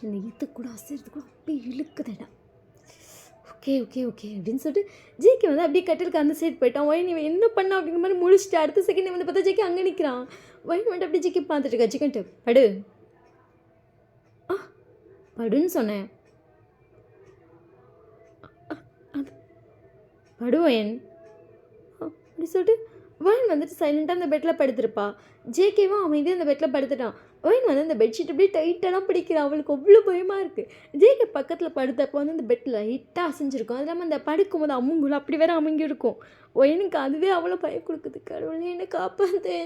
இந்த இது கூட அசைறது கூட அப்படியே இழுக்குதேடா. ஓகே அப்படின்னு சொல்லிட்டு ஜேகே வந்து அப்படியே கட்டிலுக்கு அந்த சைடு போயிட்டான். ஒயின் இவன் என்ன பண்ணா அப்படிங்கிற மாதிரி முழிச்சிட்டு அடுத்த செகண்ட் வந்து பார்த்தா ஜேகே அங்கே நிற்கிறான். ஒயின் வந்துட்டு அப்படியே ஜிக்கே பார்த்துட்டு இருக்கா. ஜிக்கன்ட்டு படு படுன்னு சொன்னேன். படுவேன் அப்படி சொல்லிட்டு ஒயின் வந்துட்டு சைலண்ட்டாக அந்த பெட்டில் படுத்திருப்பா. ஜேகேவும் அமைதியாக அந்த பெட்டில் படுத்துட்டான். ஒயின் வந்து அந்த பெட்ஷீட் அப்படியே டைட்டாலாம் பிடிக்கிறா. அவளுக்கு அவ்வளோ பயமாக இருக்குது. ஜேகே பக்கத்தில் படுத்தப்போ வந்து அந்த பெட்டில் லைட்டாக அசைஞ்சிருக்கும். அது இல்லாமல் அந்த படுக்கும்போது அமுங்குள்ள அப்படி வேற அமுங்கி இருக்கும். ஒயினுக்கு அதுவே அவ்வளோ பயம் கொடுக்குது. கடவுளே என்னை காப்பாற்று,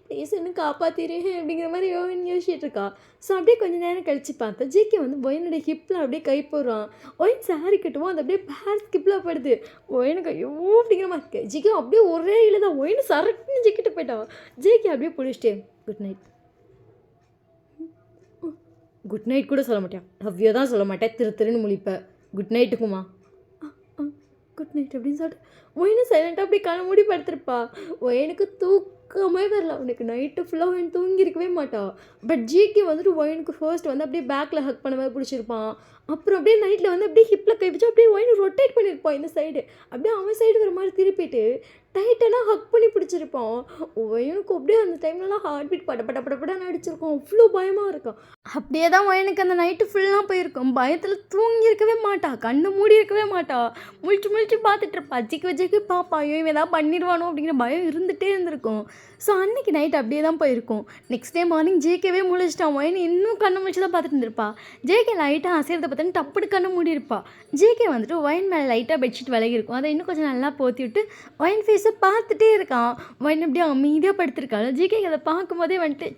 ப்ளீஸ் என்ன காப்பாற்றிரு அப்படிங்கிற மாதிரி ஒயின் யோசிச்சுட்டு இருக்கா. ஸோ அப்படியே கொஞ்சம் நேரம் கழித்து பார்த்தா ஜேகே வந்து ஒயினுடைய ஹிப்பில் அப்படியே கை போடுறான். ஒயின் சாரி கட்டுவோம், அது அப்படியே பேர் ஸ்கிப்பில் படுது. ஒயினுக்கு ஐயோ அப்படிங்கிற மாதிரி இருக்கு. ஜேகே அப்படியே ஒரே இல்லை தான் ஒயின் சரட்டுன்னு ஜெக்கிட்டு போயிட்டான். ஜேகே அப்படியே பிடிச்சிட்டே குட் நைட், குட் நைட் கூட சொல்ல மாட்டேன், லவ்யூ தான் சொல்ல மாட்டேன், திருன்னு முழிப்பேன். குட் நைட்டுக்குமா, குட் நைட் அப்படின்னு சொல்லிட்டு ஒயினும் சைலண்ட்டாக அப்படி கண்ண மூடி படுத்திருப்பா. ஒயனுக்கு தூக்கமே வரல. அவனுக்கு நைட்டு ஃபுல்லாக ஒயின் தூங்கியிருக்கவே மாட்டான். பட் ஜிகே வந்துட்டு ஒயினுக்கு ஃபர்ஸ்ட் வந்து அப்படியே பேக்கில் ஹக் பண்ண மாதிரி பிடிச்சிருப்பான். அப்புறம் அப்படியே நைட்டில் வந்து அப்படியே ஹிப்பில் கை வச்சு அப்படியே ஒயின் ரொட்டேட் பண்ணியிருப்பான் இந்த சைடு. அப்படியே அவன் சைடு வர மாதிரி திருப்பிட்டு டைட்டனாக ஹக் பண்ணி பிடிச்சிருப்பான். ஒயனுக்கு அப்படியே அந்த டைம்லலாம் ஹார்ட் பீட் படப்படன்னு அடிச்சிருக்கும். அவ்வளோ பயமாக இருக்கும். அப்படியே தான் ஒயனுக்கு அந்த நைட்டு ஃபுல்லாக போயிருக்கும். பயத்தில் தூங்கி இருக்கவே மாட்டா, கண்ணு மூடி இருக்கவே மாட்டா. முழிச்சு பார்த்துட்டு இருப்பா. ஜிக்கு பாப்பா ஐயோ இவன் ஏதாவது பண்ணிடுவானோ அப்படிங்கிற பயம் இருந்துகிட்டே இருந்திருக்கும். ஸோ அன்றைக்கி நைட் அப்படியே தான் போயிருக்கும். நெக்ஸ்ட் டே மார்னிங் ஜேகேவே முழிச்சிட்டான். ஒயின் இன்னும் கண்ணு முழிச்சு தான் பார்த்துட்டு இருந்திருப்பா. ஜேகே லைட்டாக அசைறதை பார்த்தோன்னு டப்புனு கண்ணு மூடி இருப்பா. ஜேகே வந்துட்டு ஒயின் மேலே லைட்டாக பெட்ஷீட் விலகி இருக்கும். அதை இன்னும் கொஞ்சம் நல்லா போற்றி விட்டு ஒயின் ஃபேஸை பார்த்துட்டே இருக்கான். ஒயின் அப்படியே அமைதியாக படுத்திருக்காள். ஜேகே அதை பார்க்கும்போதே வந்துட்டு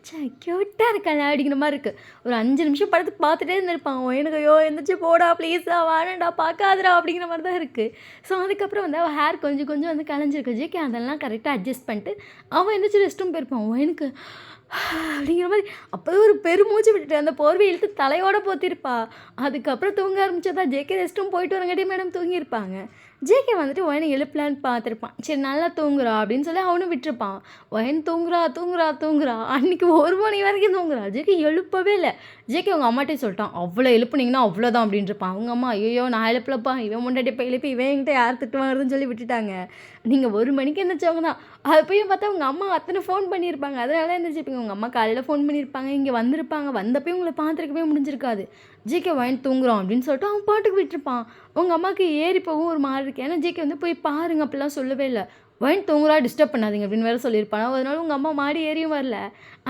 க்யூட்டாக இருக்காள் அப்படிங்கிற மாதிரி இருக்குது. ஒரு 5 நிமிஷம் படத்துக்கு பார்த்துட்டே இருந்திருப்பான். ஒயனுக்கு ஐயோ எந்திரிச்சு போடா ப்ளீஸா வாடா பார்க்காதடா அப்படிங்கிற மாதிரி தான் இருக்குது. ஸோ அதுக்கப்புறம் வந்து அவள் ஹேர் கொஞ்சம் வந்து கலைஞ்சிருக்கு. ஜேகே அதெல்லாம் கரெக்டாக அட்ஜஸ்ட் பண்ணிட்டு அவன் எந்திரிச்சு ரெஸ்ட் ரூம் போயிருப்பான். ஒயனுக்கு அப்படிங்கிற மாதிரி அப்போவே ஒரு பெருமூச்சு விட்டுட்டு அந்த போர்வை இழுத்து தலையோடு போத்திருப்பா. அதுக்கப்புறம் தூங்க ஆரம்பிச்சதா. ஜேகே ரெஸ்ட் ரூம் போயிட்டு வரங்காட்டி மேடம் தூங்கியிருப்பாங்க. ஜேகே வந்துட்டு ஒயனை எழுப்பலான்னு பார்த்துருப்பான். சரி நல்லா தூங்குறா அப்படின்னு சொல்லி அவனும் விட்டுருப்பான். ஒயன் தூங்குறா அன்றைக்கி 1 மணி வரைக்கும் தூங்குறா. ஜேகே எழுப்பவே இல்லை. ஜேகே அவங்க அம்மாட்டே சொல்லிட்டான், அவ்வளோ எழுப்புனீங்கன்னா அவ்வளோதான் அப்படின்றப்பான். அவங்க அம்மா ஐயோ நான் எழுப்பலப்பா, இவன் முன்னாடி போய் எழுப்பி இவன் என்கிட்ட யார் திட்டுவாங்கன்னு சொல்லி விட்டுட்டாங்க. நீங்கள் 1 மணிக்கு எந்திரிச்சவங்க தான். அது போய் பார்த்தா உங்கள் அம்மா அத்தனை ஃபோன் பண்ணியிருப்பாங்க. அதனால எந்திரிச்சிருப்பீங்க. உங்கள் அம்மா காலையில் ஃபோன் பண்ணியிருப்பாங்க, இங்கே வந்திருப்பாங்க, வந்தப்போயும் உங்களை பார்த்துருக்கவே முடிஞ்சிருக்காது. ஜேகே ஒயன் தூங்குறான் அப்படின்னு சொல்லிட்டு அவன் பாட்டுக்கு விட்டுருப்பான். உங்கள் அம்மாவுக்கு ஏறி போகவும் ஒரு மாதிரி இருக்குது. ஏன்னா ஜேகே வந்து போய் பாருங்க அப்படிலாம் சொல்லவே இல்லை. ஒயின் தூங்குறா டிஸ்டர்ப் பண்ணாதீங்க அப்படின்னு வேறு சொல்லியிருப்பாங்க. அதனால உங்கள் அம்மா மாடி ஏறியும் வரல.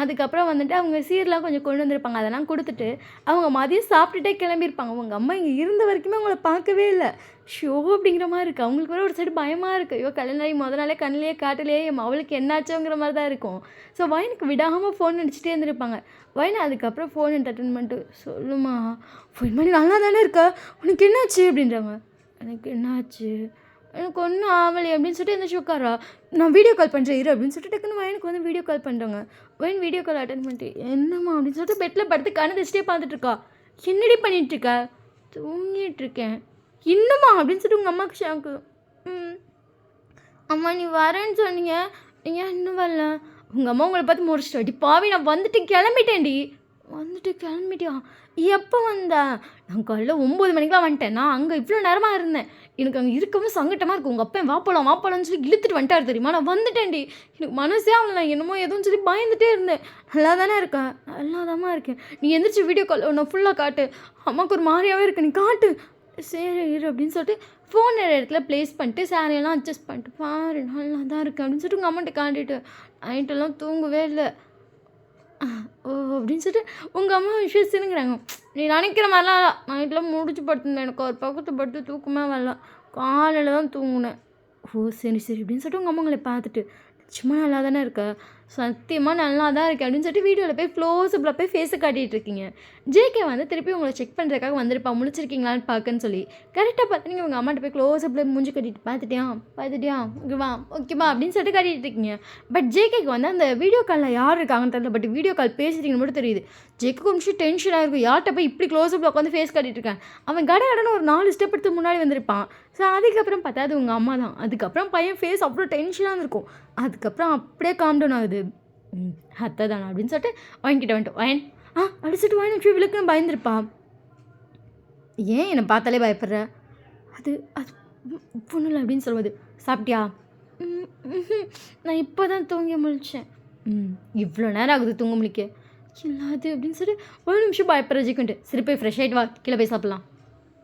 அதுக்கப்புறம் வந்துட்டு அவங்க சீரெலாம் கொஞ்சம் கொண்டு வந்திருப்பாங்க. அதெல்லாம் கொடுத்துட்டு அவங்க மதியம் சாப்பிட்டுட்டே கிளம்பியிருப்பாங்க. உங்கள் அம்மா இங்கே இருந்த வரைக்குமே அவங்கள பார்க்கவே இல்லை. ஷோ அப்படிங்கிற மாதிரி இருக்குது. அவங்களுக்கு வேறு ஒரு சைடு பயமாக இருக்குது. ஐயோ கல்யாணம் ஆகி முத நாளே கண்ணிலேயே காட்டலையே அவளுக்கு என்னாச்சோங்கிற மாதிரி தான் இருக்கும். ஸோ ஒயினுக்கு விடாமல் ஃபோன் அடிச்சுட்டே இருந்திருப்பாங்க. ஒயின் அதுக்கப்புறம் ஃபோன் என்டர்டெயின்மெண்ட்டு சொல்லுமா ஃபோன் பண்ணி நல்லா தானே இருக்கா, உனக்கு என்னாச்சு அப்படின்றாங்க. எனக்கு என்னாச்சு, எனக்கு ஒன்றும் ஆகலை அப்படின்னு சொல்லிட்டு எந்த உட்காரா. நான் வீடியோ கால் பண்ணுறேன் இரு அப்படின்னு சொல்லிட்டு டக்குன்னு ஒயனுக்கு வந்து வீடியோ கால் பண்ணுறாங்க. ஒயின் வீடியோ கால் அட்டன் பண்ணிட்டு என்னம்மா அப்படின்னு சொல்லிட்டு பெட்டில் படுத்து கண்ணு தச்சிட்டே பார்த்துட்ருக்கா. என்னடி பண்ணிகிட்ருக்க, தூங்கிட்டுருக்கேன். இன்னுமா அப்படின்னு சொல்லிட்டு உங்கள் அம்மாவுக்கு ஷாக்கு. அம்மா நீ வரேன்னு சொன்னீங்க, ஏன் இன்னும் வரல? உங்கள் அம்மா உங்களை பார்த்து முடிச்சிட்டு அடி பாவி நான் வந்துட்டு கிளம்பிட்டேன்டி. வந்துட்டு கிளம்பிட்டியா, எப்போ வந்த? நான் காலையில் 9 மணிக்கெலாம் வந்துட்டேன். நான் அங்கே இவ்வளோ நேரமாக இருந்தேன். எனக்கு அங்கே இருக்கவும் சங்கட்டமாக இருக்கும். உங்கள் அப்பா வாப்பலாம்னு சொல்லி இழுத்துட்டு வந்துட்டார் தெரியுமா. நான் வந்துட்டேன்டி. எனக்கு மனசே அவங்கள என்னமோ எதுவும் சொல்லி பயந்துகிட்டே இருந்தேன். நல்லா தானே இருக்கேன், நல்லா இருக்கேன். நீ எந்திரிச்சு வீடியோ கால் நான் ஃபுல்லாக காட்டு, அம்மாவுக்கு ஒரு மாதிரியாகவே இருக்கு, நீ காட்டு. சரி இரு அப்படின்னு சொல்லிட்டு ஃபோன் இடத்துல ப்ளேஸ் பண்ணிட்டு சாரியெல்லாம் அட்ஜஸ்ட் பண்ணிட்டு பாரு நல்லா தான் இருக்குது அப்படின்னு சொல்லிட்டு உங்கள் அம்மாட்ட காட்டிட்டு நைட்டெல்லாம் தூங்கவே இல்லை. ஓ அப்படின்னு சொல்லிட்டு உங்கள் அம்மா விசுவாசினுங்கிறாங்க. நீ நினைக்கிற மாதிரிலாம் நைட்டெலாம் முடிச்சு படுத்துருந்தேன். எனக்கு ஒரு பக்கத்து படுத்து தூக்கமே வரல, காலையில் தான் தூங்குனேன். ஓ சரி அப்படின்னு சொல்லிட்டு உங்கள் அம்மாங்களை பார்த்துட்டு சும்மா நல்லா தானே இருக்க, சத்தியமாக நல்லா தான் இருக்குது அப்படின்னு சொல்லிட்டு வீடியோவில் போய் க்ளோஸ்அப்பில் போய் ஃபேஸை காட்டிகிட்டு இருக்கீங்க. ஜேகே வந்து திருப்பி உங்களை செக் பண்ணுறதுக்காக வந்திருப்பா, முடிச்சிருக்கீங்களான்னு பார்க்கன்னு சொல்லி. கரெக்டாக பார்த்து நீங்கள் உங்கள் அம்மாட்ட போய் க்ளோஸ்அப்பில் மூஞ்சி கட்டிட்டு பார்த்துட்டியா ஓகேவா அப்படின்னு சொல்லிட்டு காட்டிகிட்டு இருக்கீங்க. பட் ஜேகேக்கு வந்து அந்த வீடியோ காலில் யார் இருக்காங்கன்னு தெரியல, பட் வீடியோ கால் பேசுகிறீங்கன்னு மட்டும் தெரியுது. ஜேக்கு ஒரு நிமிஷம் டென்ஷனாக இருக்கும். யார்கிட்ட போய் இப்படி க்ளோஸ்அப்பில் உட்காந்து ஃபேஸ் காட்டிகிட்டு இருக்கேன். அவன் கடன்னு ஒரு 4 ஸ்டெப் எடுத்து முன்னாடி வந்திருப்பான். ஸோ அதுக்கப்புறம் பார்த்தா அது உங்கள் அம்மா தான். அதுக்கப்புறம் பையன் ஃபேஸ் அவ்வளோ டென்ஷனாக இருக்கும். அதுக்கப்புறம் அப்படியே காம் டவுன் ஆகுது. அத்தை தானே அப்படின்னு சொல்லிட்டு வாங்கிக்கிட்ட வந்துட்டு வயன் அடிச்சுட்டு வாங்கி நிமிஷம் விழுக்குன்னு பயந்துருப்பா. ஏன் என்னை பார்த்தாலே பயப்படுற? அது ஒன்றும் இல்லை அப்படின்னு சொல்லுவது. சாப்பிட்டியா? நான் இப்போ தான் தூங்கி முழிச்சேன். இவ்வளோ நேரம் ஆகுது தூங்க முழிக்க இல்லாது அப்படின்னு சொல்லிட்டு ஒரு நிமிஷம் பயப்படுற ஜிக்குன்ட்டு சரி போய் ஃப்ரெஷ் ஆகிட்டு வா, கீழே போய் சாப்பிட்லாம்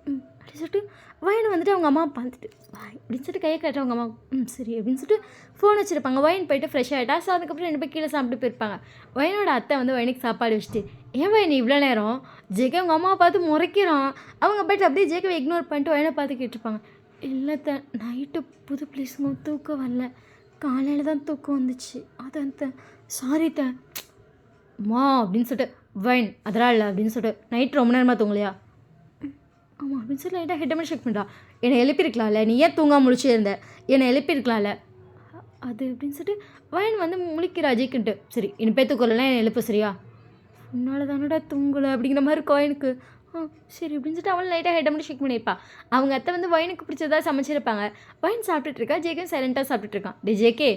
அப்படின்னு சொல்லிட்டு வயன் வந்துட்டு அவங்க அம்மா பார்த்துட்டு வாய் அப்படின்னு சொல்லிட்டு கையை காட்டுற அவங்க அம்மா சரி அப்படின்னு சொல்லிட்டு ஃபோன் வச்சுருப்பாங்க. வயன் போயிட்டு ஃப்ரெஷ் ஆகிட்டா. ஸோ அதுக்கப்புறம் 2 பேர் கீழே சாப்பிட்டு போயிருப்பாங்க. வயனோட அத்தை வந்து வயனுக்கு சாப்பாடு வச்சுட்டு ஏன் வயன் இவ்வளோ நேரம் ஜேகே அவங்க அம்மாவை பார்த்து முறைக்கிறான். அவங்க போய்ட்டு அப்படியே ஜேகேவை இக்னோர் பண்ணிட்டு வயனை பார்த்து கேட்டிருப்பாங்க. இல்லை நைட்டு புது பிளேஸுங்க தூக்கம் வரல, காலையில் தான் தூக்கம் வந்துச்சு, அதான் சாரி மா அப்படின்னு சொல்லிட்டு வைன் அதெல்லாம் இல்லை அப்படின்னு சொல்லிட்டு நைட் ரொம்ப நேரமாக தூங்கலையா? ஆமாம் அப்படின்னு சொல்லி லைட்டாக ஹெட்டமே ஷேக் பண்ணுறா. என்னை எழுப்பியிருக்கலாம்ல, நீ ஏன் தூங்காமல் முழிச்சே இருந்த, என்னை எழுப்பியிருக்கலாம்ல அது அப்படின்னு சொல்லிட்டு வைன் வந்து முழிக்கிறா ஜெய்க்குன்ட்டு. சரி இனிப்பே தூக்கலாம் என்னை எழுப்ப சரியா? உன்னால தானடா தூங்கலை அப்படிங்கிற மாதிரி கோயினுக்கு. சரி அப்படின்னு சொல்லிட்டு அவள் லைட்டாக ஹெட்டை மட்டும் ஷேக் பண்ணியிருப்பா. அவங்க அத்தை வந்து வைனுக்கு பிடிச்சதா சமைச்சிருப்பாங்க. வைன் சாப்பிட்டுட்டு இருக்கா, ஜேகே சைலண்ட்டாக சாப்பிட்டுட்டு இருக்கான். டே ஜேகே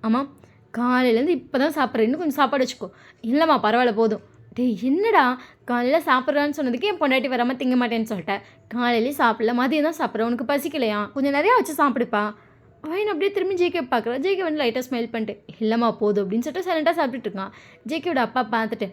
ஆமாம் காலையிலேருந்து இப்போ தான் சாப்பிட்றேன், இன்னும் கொஞ்சம் சாப்பாடு வச்சுக்கோ. இல்லைம்மா பரவாயில்ல போதும். டே என்னடா காலையில் சாப்பிட்றான்னு சொன்னதுக்கு என் பொண்டாட்டி வராமல் திங்க மாட்டேன்னு சொல்லிட்டேன். காலையிலேயே சாப்பிடல, மதியம் தான் சாப்பிட்றேன், உனக்கு பசிக்கலையா? கொஞ்சம் நிறையா வச்சு சாப்பிடுப்பா. வைன் அப்படியே திரும்பி ஜேகே பார்க்குறா. ஜேகே வந்து லைட்டாக ஸ்மெல் பண்ணிட்டு இல்லைம்மா போதும் அப்படின்னு சொல்லிட்டு சைலண்ட்டாக சாப்பிட்டுட்டு இருக்கான். ஜேகேயோட அப்பா பார்த்துட்டு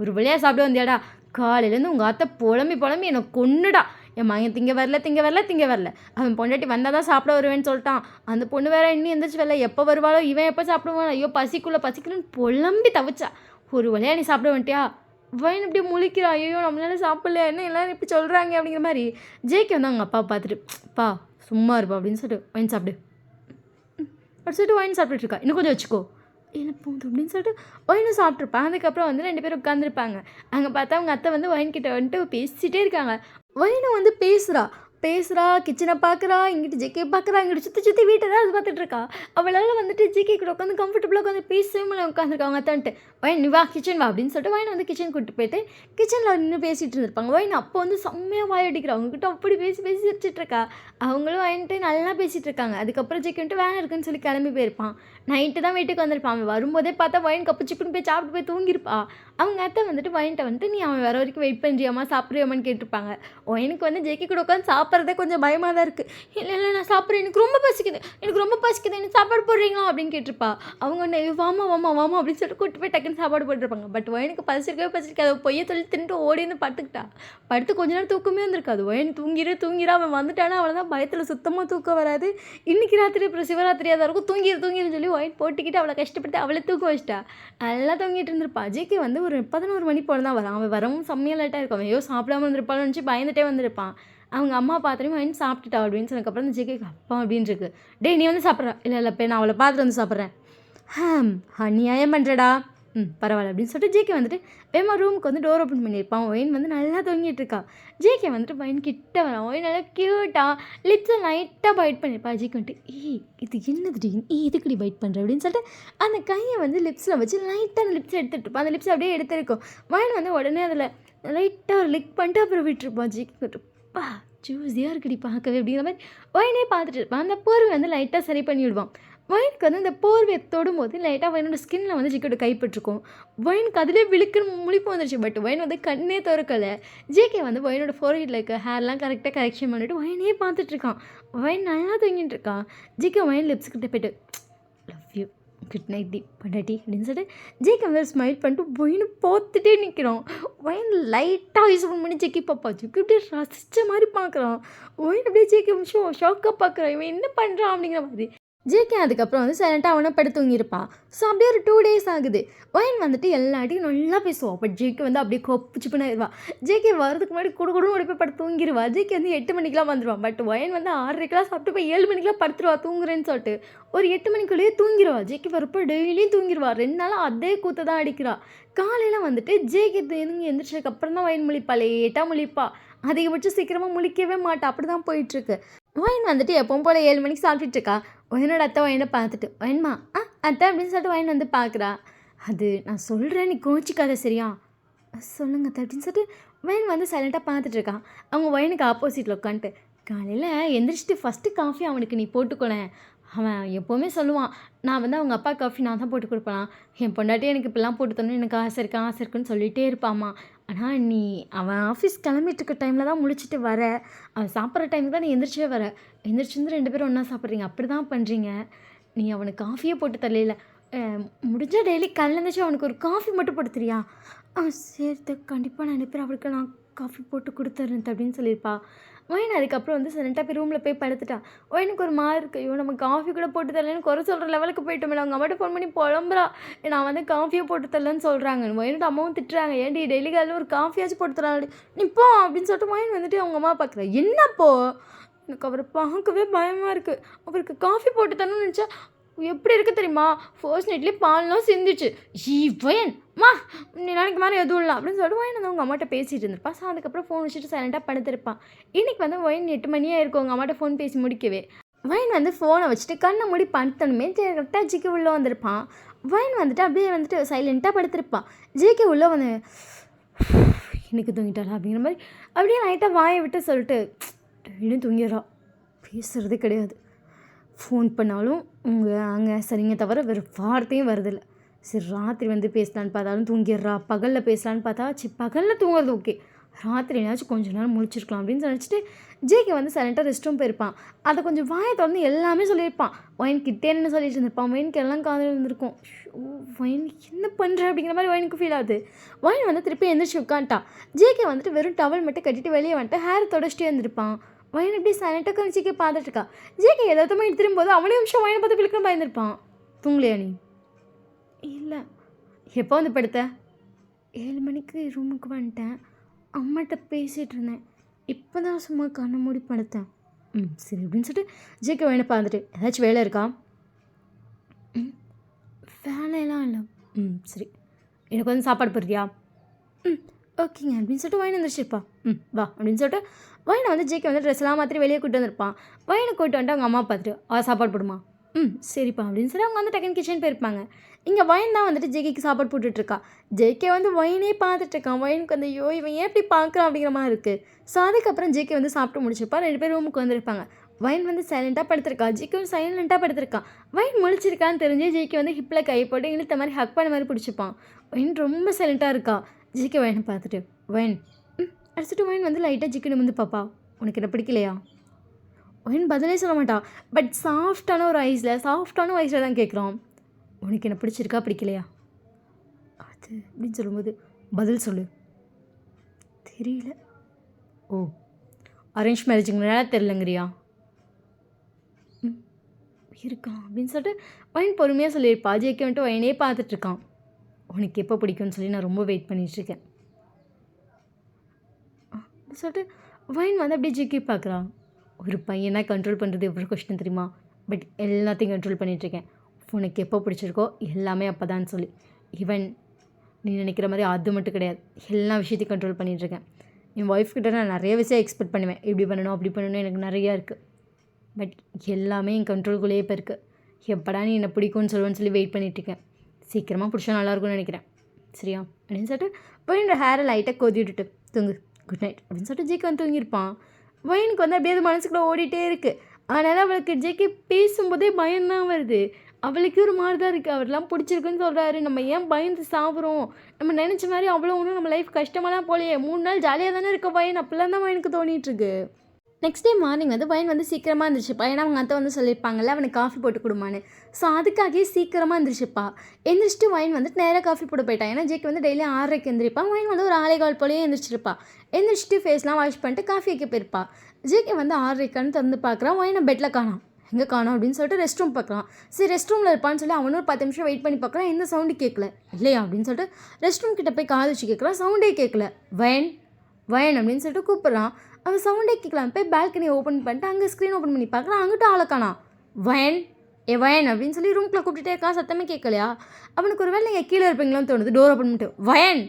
ஒரு வழியாக சாப்பிட வந்தியாடா, காலையிலேருந்து உங்கள் அத்தை புலம்பி என்னை கொன்னுடா, என் மகன் திங்க வரல, அவன் பொண்டாட்டி வந்தால் தான் சாப்பிட வருவேன்னு சொல்லிட்டான். அந்த பொண்ணு வேற இன்னும் எந்திரிச்சு வரல, எப்போ வருவாளோ, இவன் எப்போ சாப்பிடுவான், ஐயோ பசிக்குள்ளன்னு புலம்பி தவிச்சா. ஒரு வழியாக நீ சாப்பிட வந்துட்டியா? வைன் இப்படி முழிக்கிறா. ஐயோ நம்மளால சாப்பிடல, என்ன எல்லோரும் இப்படி சொல்கிறாங்க அப்படிங்கிற மாதிரி. ஜேகே வந்து அவங்க அப்பா பார்த்துட்டு சும்மா இருப்பா அப்படின்னு சொல்லிட்டு வைன் சாப்பிடு அப்படி சொல்லிட்டு வைன் சாப்பிட்டுருக்கா. இன்னும் கொஞ்சம் வச்சுக்கோ. இல்லை போதும் அப்படின்னு சொல்லிட்டு வைனும் சாப்பிட்ருப்பான். அதுக்கப்புறம் வந்து 2 பேரும் உட்காந்துருப்பாங்க. அங்கே பார்த்தா அவங்க அத்தை வந்து வைன் கிட்ட வந்துட்டு பேசிகிட்டே இருக்காங்க. வைனும் வந்து பேசுகிறா, கிச்சனை பார்க்குறா, இங்கிட்டு ஜேகே பார்க்குறா, இங்கிட்டு சுற்றி வீட்டை தான் அது பார்த்துட்ருக்கா. அவளால் வந்துட்டு ஜேகே கூட உட்காந்து கம்ஃபர்டபுளாக உட்காந்து பேசவே முடியல உட்காந்துருக்கா. அவங்க அத்தான்ட்டு வைன் நீ வா கிச்சன் வா அப்படின்னு சொல்லிட்டு வைன் வந்து கிச்சன் கூப்பிட்டு போயிட்டு கிச்சனில் நின்று பேசிகிட்டு இருந்திருப்பாங்க. வைன் அப்போ வந்து செம்மையாக வாயடிக்கிறா. அவங்ககிட்ட அப்படி பேசி சிரிச்சிட்ருக்கா. அவங்களும் வைன்ட்டு நல்லா பேசிகிட்டு இருக்காங்க. அதுக்கப்புறம் ஜேகே வந்துட்டு வேலை இருக்குன்னு சொல்லி கிளம்பி போயிருப்பான். நைட்டு தான் வீட்டுக்கு வந்திருப்பான். அவன் வரும்போதே பார்த்தா வைன் கப்பு சிப்புன்னு போய் சாப்பிட்டு போய் தூங்கியிருப்பா. அவங்க அத்தை வந்துட்டு வைன்ட்ட வந்துட்டு நீ அவன் வர வரைக்கும் வெயிட் பண்ணுறியாம்மா சாப்பிட்றியாமான்னு கேட்டிருப்பாங்க. வைனுக்கு வந்து ஜேகே கூட உட்காந்து சாப்பிட்றதே கொஞ்சம் பயமாக தான் இருக்குது. இல்லை நான் சாப்பிட்றேன், எனக்கு ரொம்ப பசிக்குது, எனக்கு சாப்பாடு போடுறீங்களா அப்படின்னு கேட்டிருப்பா. அவங்க ஒன்று வாமா அப்படின்னு சொல்லிட்டு கூட்டு போய் டக்குன்னு சாப்பாடு போட்டுருப்பாங்க. பட் வைனுக்கு பசிக்காது. பொய்யை சொல்லி தின்ட்டு ஓடி வந்து படுத்து கொஞ்ச நேரம் தூக்கமே வந்திருக்காது. வைன் தூங்கிரா அவன் வந்துட்டானா அவ்வளோதான், பயத்தில் சுத்தமாக தூக்கம் வராது. இன்றைக்கி ராத்திரி அப்புறம் சிவராத்திரியாக தான் இருக்கும். தூங்கிருன்னு சொல்லி வைன் போட்டுக்கிட்டு அவளை கஷ்டப்பட்டு அவளை தூக்க வச்சிட்டா. நல்லா தூங்கிட்டு இருந்திருப்பா. ஜேகே வந்து ஒரு 11 மணி போல தான் வரான். அவன் வரவும் செம்மையாக லேட்டாக இருக்கும். அவன் ஐயோ சாப்பிடாம வந்திருப்பான்னு நினச்சி பயந்துட்டே வந்திருப்பான். அவங்க அம்மா பார்த்துட்டு வைன் சாப்பிட்டுட்டா அப்படின்னு சொன்னதுக்கப்புறம் இந்த ஜேகேக்கு அப்பா அப்படின்னு இருக்கு. டே நீ வந்து சாப்பிட்றா? இல்லை நான் அவளை பார்த்துட்டு வந்து சாப்பிட்றேன். அநியாயம் பண்ணுறடா. பரவாயில்ல அப்படின்னு சொல்லிட்டு ஜேகே வந்துட்டு வேமா ரூமுக்கு வந்து டோர் ஓப்பன் பண்ணியிருப்பான். ஒயின் வந்து நல்லா தூங்கிட்டு இருக்கா. ஜேகே வந்துட்டு வைன் கிட்ட வரான். ஒயின் நல்லா க்யூட்டாக லிப்ஸை லைட்டாக பைட் பண்ணியிருப்பா. ஜேகே வந்துட்டு இது என்னதுடி, எதுக்குடி பைட் பண்ணுற அப்படின்னு சொல்லிட்டு அந்த கையை வந்து லிப்ஸில் வச்சு லைட்டாக அந்த லிப்ஸை எடுத்துகிட்டு இருப்பான். அந்த லிப்ஸை அப்படியே எடுத்துருக்கும். வைன் வந்து உடனே அதில் லைட்டாக லிக் பண்ணிட்டு அப்புறம் விட்டுருப்பான். ஜேகே வந்துட்டு ஜூஸியாக இருக்குடி பார்க்கவே அப்படிங்கிற மாதிரி வைனே பார்த்துட்டு இருப்பான். அந்த போர்வை வந்து லைட்டாக சரி பண்ணி விடுவான். வைனுக்கு வந்து அந்த போர்வை தொடும் போது லைட்டாக வைனோட ஸ்கின்னில் வந்து ஜேகேயோட கைப்பற்றிருக்கும். வைனுக்கு அதிலே விழுக்குன்னு முழிப்பு வந்துருச்சு. பட் வைன் வந்து கண்ணே திறக்கலை. ஜேகே வந்து வைனோட ஃபோர்ஹெட்டில் இருக்க ஹேர்லாம் கரெக்டாக கரெக்ஷன் பண்ணிவிட்டு வைனே பார்த்துட்ருக்கான். வைன் நல்லா தூங்கிட்டு இருக்கான். ஜேகே வைன் லிப்ஸ்கிட்ட போய்ட்டு லவ் யூ, குட் நைட் டி பண்டாட்டி அப்படின்னு சொல்லிட்டு ஜேகே வந்து ஸ்மைல் பண்ணிட்டு வைனு பார்த்துட்டே நிற்கிறான். வைன் லைட்டாக யூஸ் பண்ணி ஜேகே பாப்பா. ஜேகே அப்படியே ரசித்த மாதிரி பார்க்குறான். வைன் அப்படியே ஜேகே ஷாக்காக பார்க்குறான். இவன் என்ன பண்ணுறான் அப்படிங்கிற மாதிரி. ஜேகே அதுக்கப்புறம் வந்து சைலண்ட்டாக அவனை படுத்து தூங்கியிருப்பான். ஸோ அப்படியே ஒரு 2 days ஆகுது. வைன் வந்துட்டு எல்லாட்டையும் நல்லா பேசுவான். பட் ஜேகே வந்து அப்படியே கொப்பிச்சு பண்ணிடுவா. ஜேகே வரதுக்கு முன்னாடி கூட ஓடி போய் படுத்து தூங்கிடுவா. ஜேகே வந்து 8 மணிக்கெலாம் வந்துடுவான். பட் வைன் வந்து 6:30 சாப்பிட்டு போய் 7 மணிக்கெலாம் படுத்துருவா தூங்குறேன்னு சொல்லிட்டு. ஒரு 8 மணிக்குள்ளேயே தூங்கிடுவா. ஜேகே வரப்போ டெய்லியும் தூங்கிடுவா. 2 நாளாக அதே கூத்தை தான் அடிக்கிறா. காலையில் வந்துட்டு ஜேகே எந்திரிச்சதுக்கப்புறம் தான் வைன் முழிப்பா. லேட்டாக முழிப்பா. அதிகபட்சம் சீக்கிரமாக முழிக்கவே மாட்டா. அப்படி தான் போயிட்டுருக்கு. வைன் வந்துட்டு எப்பவும் போல் 7 மணிக்கு சாப்பிட்டுட்டு இருக்கா. வைனோட அத்தை வைனை பார்த்துட்டு வைன்மா அத்தை அப்படின்னு சொல்லிட்டு வைன் வந்து பார்க்குறா. அது நான் சொல்கிறேன், நீ கோச்சிக்காத சரியா? சொல்லுங்க அத்தை அப்படின்னு சொல்லிட்டு வைன் வந்து சைலண்ட்டாக பார்த்துட்டு இருக்கான். அவங்க வைனுக்கு ஆப்போசிட்டில் உட்காந்துட்டு காலையில் எந்திரிச்சிட்டு ஃபஸ்ட்டு காஃபி அவனுக்கு நீ போட்டுக்கொனேன். அவன் எப்போவுமே சொல்லுவான், நான் வந்து அவங்க அப்பா காஃபி நான் தான் போட்டு கொடுப்பேன், என் பொண்டாட்டி எனக்கு இப்படிலாம் போட்டு தரணும், எனக்கு ஆசை இருக்குன்னு சொல்லிகிட்டே இருப்பாம்மா. ஆனால் நீ அவன் ஆஃபீஸ் கிளம்பிட்டு இருக்க டைமில் தான் முழிச்சிட்டு வர, அவன் சாப்பிட்ற டைமுக்கு தான் நீ எந்திரிச்சே வர, எந்திரிச்சிருந்து 2 பேரும் ஒன்றா சாப்பிட்றீங்க, அப்படி தான் பண்ணுறீங்க. நீ அவனுக்கு காஃபியே போட்டு தரல, முடிஞ்சால் டெய்லி காலையில் இருந்துச்சு அவனுக்கு ஒரு காஃபி மட்டும் போட்டு தரியா? சரி கண்டிப்பாக நான் நினைப்பேன், அவளுக்கு நான் காஃபி போட்டு கொடுத்துறேன் அப்படின்னு சொல்லியிருப்பா. ஒயின் அதுக்கப்புறம் வந்து சைலண்ட்டாக போய் ரூமில் போய் படுத்துட்டான். ஒயினுக்கு ஒரு மாதிரி இருக்கு. ஐயோ நம்ம காஃபி கூட போட்டு தரலன்னு குறை சொல்கிற லெவலுக்கு போயிட்டோமே. அவங்க அம்மாட்ட ஃபோன் பண்ணி புலம்புறா. நான் வந்து காஃபியே போட்டு தரலன்னு சொல்கிறாங்க. ஒயினோட அம்மாவும் திட்டுறாங்க. ஏன்டி டெய்லி காலையில் ஒரு காஃபியாச்சும் போட்டு தராடி நீ போ அப்படின்னு சொல்லிட்டு ஒயின் வந்துட்டு அவங்க அம்மா பார்க்குறேன். என்னப்போ எனக்கு அவரை பார்க்கவே பயமாக இருக்குது. அவருக்கு காஃபி போட்டு தரணும்னு நினச்சா எப்படி இருக்கு தெரியுமா? ஃபர்ஸ்ட் நைட்லேயே பால்லாம் சிந்திச்சு. வயன் மா நீ நாளைக்கு மாதிரி எதுவும் இல்லை அப்படின்னு சொல்லிட்டு ஒயின் வந்து அவங்க அம்மாட்ட பேசிகிட்டு இருந்திருப்பான். ஸோ அதுக்கப்புறம் ஃபோன் வச்சுட்டு சைலண்ட்டாக படுத்திருப்பான். இன்றைக்கி வந்து ஒயின் 8 மணியாக இருக்கும் அவங்க அம்மாட்ட ஃபோன் பேசி முடிக்கவே. ஒயின் வந்து ஃபோனை வச்சுட்டு கண்ணை மூடி படுத்தணுமே கரெக்டாக ஜிக்கு உள்ளே வந்திருப்பான். ஒயின் வந்துட்டு அப்படியே வந்துட்டு சைலண்ட்டாக படுத்திருப்பான். ஜிக்கு உள்ளே வந்து எனக்கு தூங்கிட்டாரா அப்படிங்கிற மாதிரி அப்படியே லைட்டாக வாயை விட்டு சொல்லிட்டு இன்னும் தூங்கிடுறா. பேசுகிறதே கிடையாது. ஃபோன் பண்ணாலும் அங்கே சரிங்க தவிர வேறு வார்த்தையும் வருதில்லை. சரி ராத்திரி வந்து பேசலான்னு பார்த்தாலும் தூங்கிடுறா. பகலில் பேசலான்னு பார்த்தா பகலில் தூங்குறது ஓகே, ராத்திரி என்னாச்சும் கொஞ்சம் நேரம் முழிச்சிருக்கலாம் அப்படின்னு நினச்சிட்டு ஜேகே வந்து சைலண்ட்டாக ரெஸ்ட் ரூம் போயிருப்பான். அதை கொஞ்சம் வாயை திறந்து எல்லாமே சொல்லியிருப்பான். ஒயின் கிட்டேன்னு சொல்லிட்டு இருந்திருப்பான். ஒயினுக்கு எல்லாம் காதல் இருந்திருக்கும். ஒயின் என்ன பண்ணுற அப்படிங்கிற மாதிரி ஒயினுக்கு ஃபீல் ஆகுது. ஒயின் வந்து திருப்பி எந்திரிச்சு உட்காந்துட்டான். ஜேகே வந்துட்டு வெறும் டவல் மட்டும் கட்டிட்டு வெளியே வந்துட்டு ஹேர் தொடச்சிட்டே இருந்திருப்பான். ஒயின் இப்படி சைலண்ட்டாக ஜிகே பார்த்துட்டு இருக்கா. ஜிகே எதார்த்தமாக திரும்பும்போது அவனே நிமிஷம் ஒயினை பார்த்து பிள்ளைக்கு பயந்துருப்பான். தூங்கலையா நீ? இல்லை. எப்போ வந்து படுத்த? 7 மணிக்கு ரூமுக்கு வந்துட்டேன். அம்மாட்ட பேசிகிட்டு இருந்தேன். இப்போ தான் சும்மா கண்ணை மூடி படுத்தேன். சரி அப்படின்னு சொல்லிட்டு ஜிகே ஒயினை பார்த்துட்டு ஏதாச்சும் வேலை இருக்கா? வேலையெல்லாம் இல்லை. சரி எனக்கு வந்து சாப்பாடு போடுறியா? ஓகேங்க அப்படின்னு சொல்லிட்டு ஒயின் வந்துருச்சுப்பா. வா அப்படின்னு சொல்லிட்டு ஒயினை வந்து ஜேகே வந்து ட்ரெஸ்லாம் மாற்றி வெளியே கூட்டு வந்திருப்பான். ஒயினை கூட்டு வந்துட்டு அவங்க அம்மா பார்த்துட்டு சாப்பாடு போடுமா? சரிப்பா அப்படின்னு சொல்லி அவங்க வந்து டக்குன்னு கிச்சன் போயிருப்பாங்க. இங்கே ஒயின் தான் வந்துட்டு ஜேகேக்கு சாப்பாடு போட்டுட்ருக்கா. ஜேகே வந்து ஒயினே பார்த்துட்ருக்கான். ஒயினுக்கு வந்து ஐயோ இவன் ஏன் இப்படி பார்க்குறான் அப்படிங்கிற மாதிரி இருக்குது. ஸோ அதுக்கப்புறம் ஜேகே வந்து சாப்பிட்டு முடிச்சிருப்பா. 2 பேர் ரூமுக்கு வந்திருப்பாங்க. ஒயின் வந்து சைலண்ட்டாக படுத்திருக்கா. ஜேகேவும் சைலண்ட்டாக படுத்திருக்கான். ஒயின் முழிச்சிருக்கான்னு தெரிஞ்சு ஜேகே வந்து ஹிப்பில் கை போட்டு இழுத்த மாதிரி ஹக் பண்ண மாதிரி பிடிச்சிப்பான். ஒயின் ரொம்ப சைலண்ட்டாக இருக்கா. ஜிகே ஒயினை பார்த்துட்டு ஒயின் அடிச்சுட்டு ஒயின் வந்து லைட்டாக ஜிக்கென்னு வந்து பாப்பா உனக்கு என்ன பிடிக்கலையா? ஒயின் பதிலே சொல்ல மாட்டான். பட் சாஃப்டான வாய்ஸில் தான் கேட்குறான். உனக்கு என்ன பிடிச்சிருக்கா பிடிக்கலையா? அது அப்படின்னு சொல்லும்போது பதில் சொல்லு. தெரியல. ஓ அரேஞ்ச் மேரேஜுக்கு முன்னாடி தெரிலங்கிறியா? இருக்கான் அப்படின்னு சொல்லிட்டு ஒயின் பொறுமையாக சொல்லியிருப்பா. ஜேகே வந்துட்டு ஒயினே பார்த்துட்ருக்கான். உனக்கு எப்போ பிடிக்கும்னு சொல்லி நான் ரொம்ப வெயிட் பண்ணிகிட்ருக்கேன் சொல்லிட்டு ஒயின் வந்து அப்படியே ஜிகே பார்க்குறான். ஒரு பையனாக கண்ட்ரோல் பண்ணுறது எவ்வளோ கஷ்டம் தெரியுமா? பட் எல்லாத்தையும் கண்ட்ரோல் பண்ணிகிட்ருக்கேன். உனக்கு எப்போ பிடிச்சிருக்கோ எல்லாமே அப்போ தான் சொல்லி. ஈவன் நீ நினைக்கிற மாதிரி அது மட்டும் கிடையாது, எல்லா விஷயத்தையும் கண்ட்ரோல் பண்ணிகிட்ருக்கேன். என் ஒய்ஃப்கிட்ட நான் நிறைய விஷயம் எக்ஸ்பெக்ட் பண்ணுவேன். இப்படி பண்ணணும் அப்படி பண்ணணும் எனக்கு நிறையா இருக்குது. பட் எல்லாமே என் கண்ட்ரோல்குள்ளேயே இப்போ இருக்குது. எப்படா நீ என்னை பிடிக்கும்னு சொல்லுவேன்னு சொல்லி வெயிட் பண்ணிகிட்ருக்கேன். சீக்கிரமாக பிடிச்சா நல்லாயிருக்கும்னு நினைக்கிறேன். சரியா அப்படின்னு சொல்லிட்டு ஒயினோட ஹேரை லைட்டாக கொதி விட்டுட்டு தூங்கு குட் நைட் அப்படின்னு சொல்லிட்டு ஜேகே வந்து தூங்கியிருப்பான். ஒயினுக்கு வந்து அப்படியே அது மனசுக்குள்ளே ஓடிட்டே இருக்குது. அதனால் அவளுக்கு ஜேகே பேசும்போதே பயம்தான் வருது. அவளுக்கு ஒரு மாதிரி தான் இருக்குது. அவரெல்லாம் பிடிச்சிருக்குன்னு சொல்கிறாரு, நம்ம ஏன் பயந்து சாப்பிட்றோம்? நம்ம நினச்ச மாதிரி அவ்வளோ ஒன்றும் நம்ம லைஃப் கஷ்டமாலாம் போலையே. 3 நாள் ஜாலியாக தானே இருக்க பையன். அப்படிலாம் தான் எனக்கு தோணிகிட்ருக்கு. நெக்ஸ்ட் டே மார்னிங் வந்து பையன் வந்து சீக்கிரமாக இருந்துச்சுப்பா. ஏன்னா அவங்க அத்தை வந்து சொல்லியிருப்பாங்கல்ல அவனுக்கு காஃபி போட்டு கொடுமான்னு. ஸோ அதுக்காகவே சீக்கிரமாக இருந்துச்சுப்பா. எந்திரிச்சிட்டு ஒயின் வந்துட்டு நேராக காஃபி போட்டு போயிட்டான். ஏன்னா ஜேக்கு வந்து டெய்லி 6:30க்கு எந்திரிப்பான். ஒயின் வந்து ஒரு 6:15 போலேயே எந்திரிச்சிருப்பா. எந்திரிச்சிட்டு ஃபேஸ்லாம் வாஷ் பண்ணிட்டு காஃபி வைக்க போயிருப்பா. ஜேகே வந்து 6:30க்கான்னு திறந்து பார்க்குறான். ஒயினை பெட்டில் காணோம். எங்கே காணோம் அப்படின்னு சொல்லிட்டு ரெஸ்ட் ரூம் பார்க்குறான். சரி ரெஸ்ட் ரூமில் இருப்பான்னு சொல்லி அவனும் ஒரு 10 நிமிஷம் வெயிட் பண்ணி பார்க்குறான். எந்த சவுண்டு கேட்கல. இல்லையா அப்படின்னு சொல்லிட்டு ரெஸ்ட் ரூம் கிட்ட போய் காது வச்சு கேட்குறான். சவுண்டே கேட்கல. வயன் வயன் அப்படின்னு சொல்லிட்டு கூப்பிட்றான். அவன் சவுண்டே கேட்கலாம். போய் பால்கனி ஓப்பன் பண்ணிட்டு அங்கே ஸ்க்ரீன் ஓப்பன் பண்ணி பார்க்குறான். அங்கிட்ட ஆளக்கானா. வயன் வயன் அப்படின்னு சொல்லி ரூம்குள்ளே கூப்பிட்டுட்டே இருக்கான். சத்தமே கேட்கலையா? அவனுக்கு ஒரு வேலை நீங்கள் கீழே இருப்பீங்களான்னு தோணுது. டோர் ஓப்பன் பண்ணிட்டு வயன்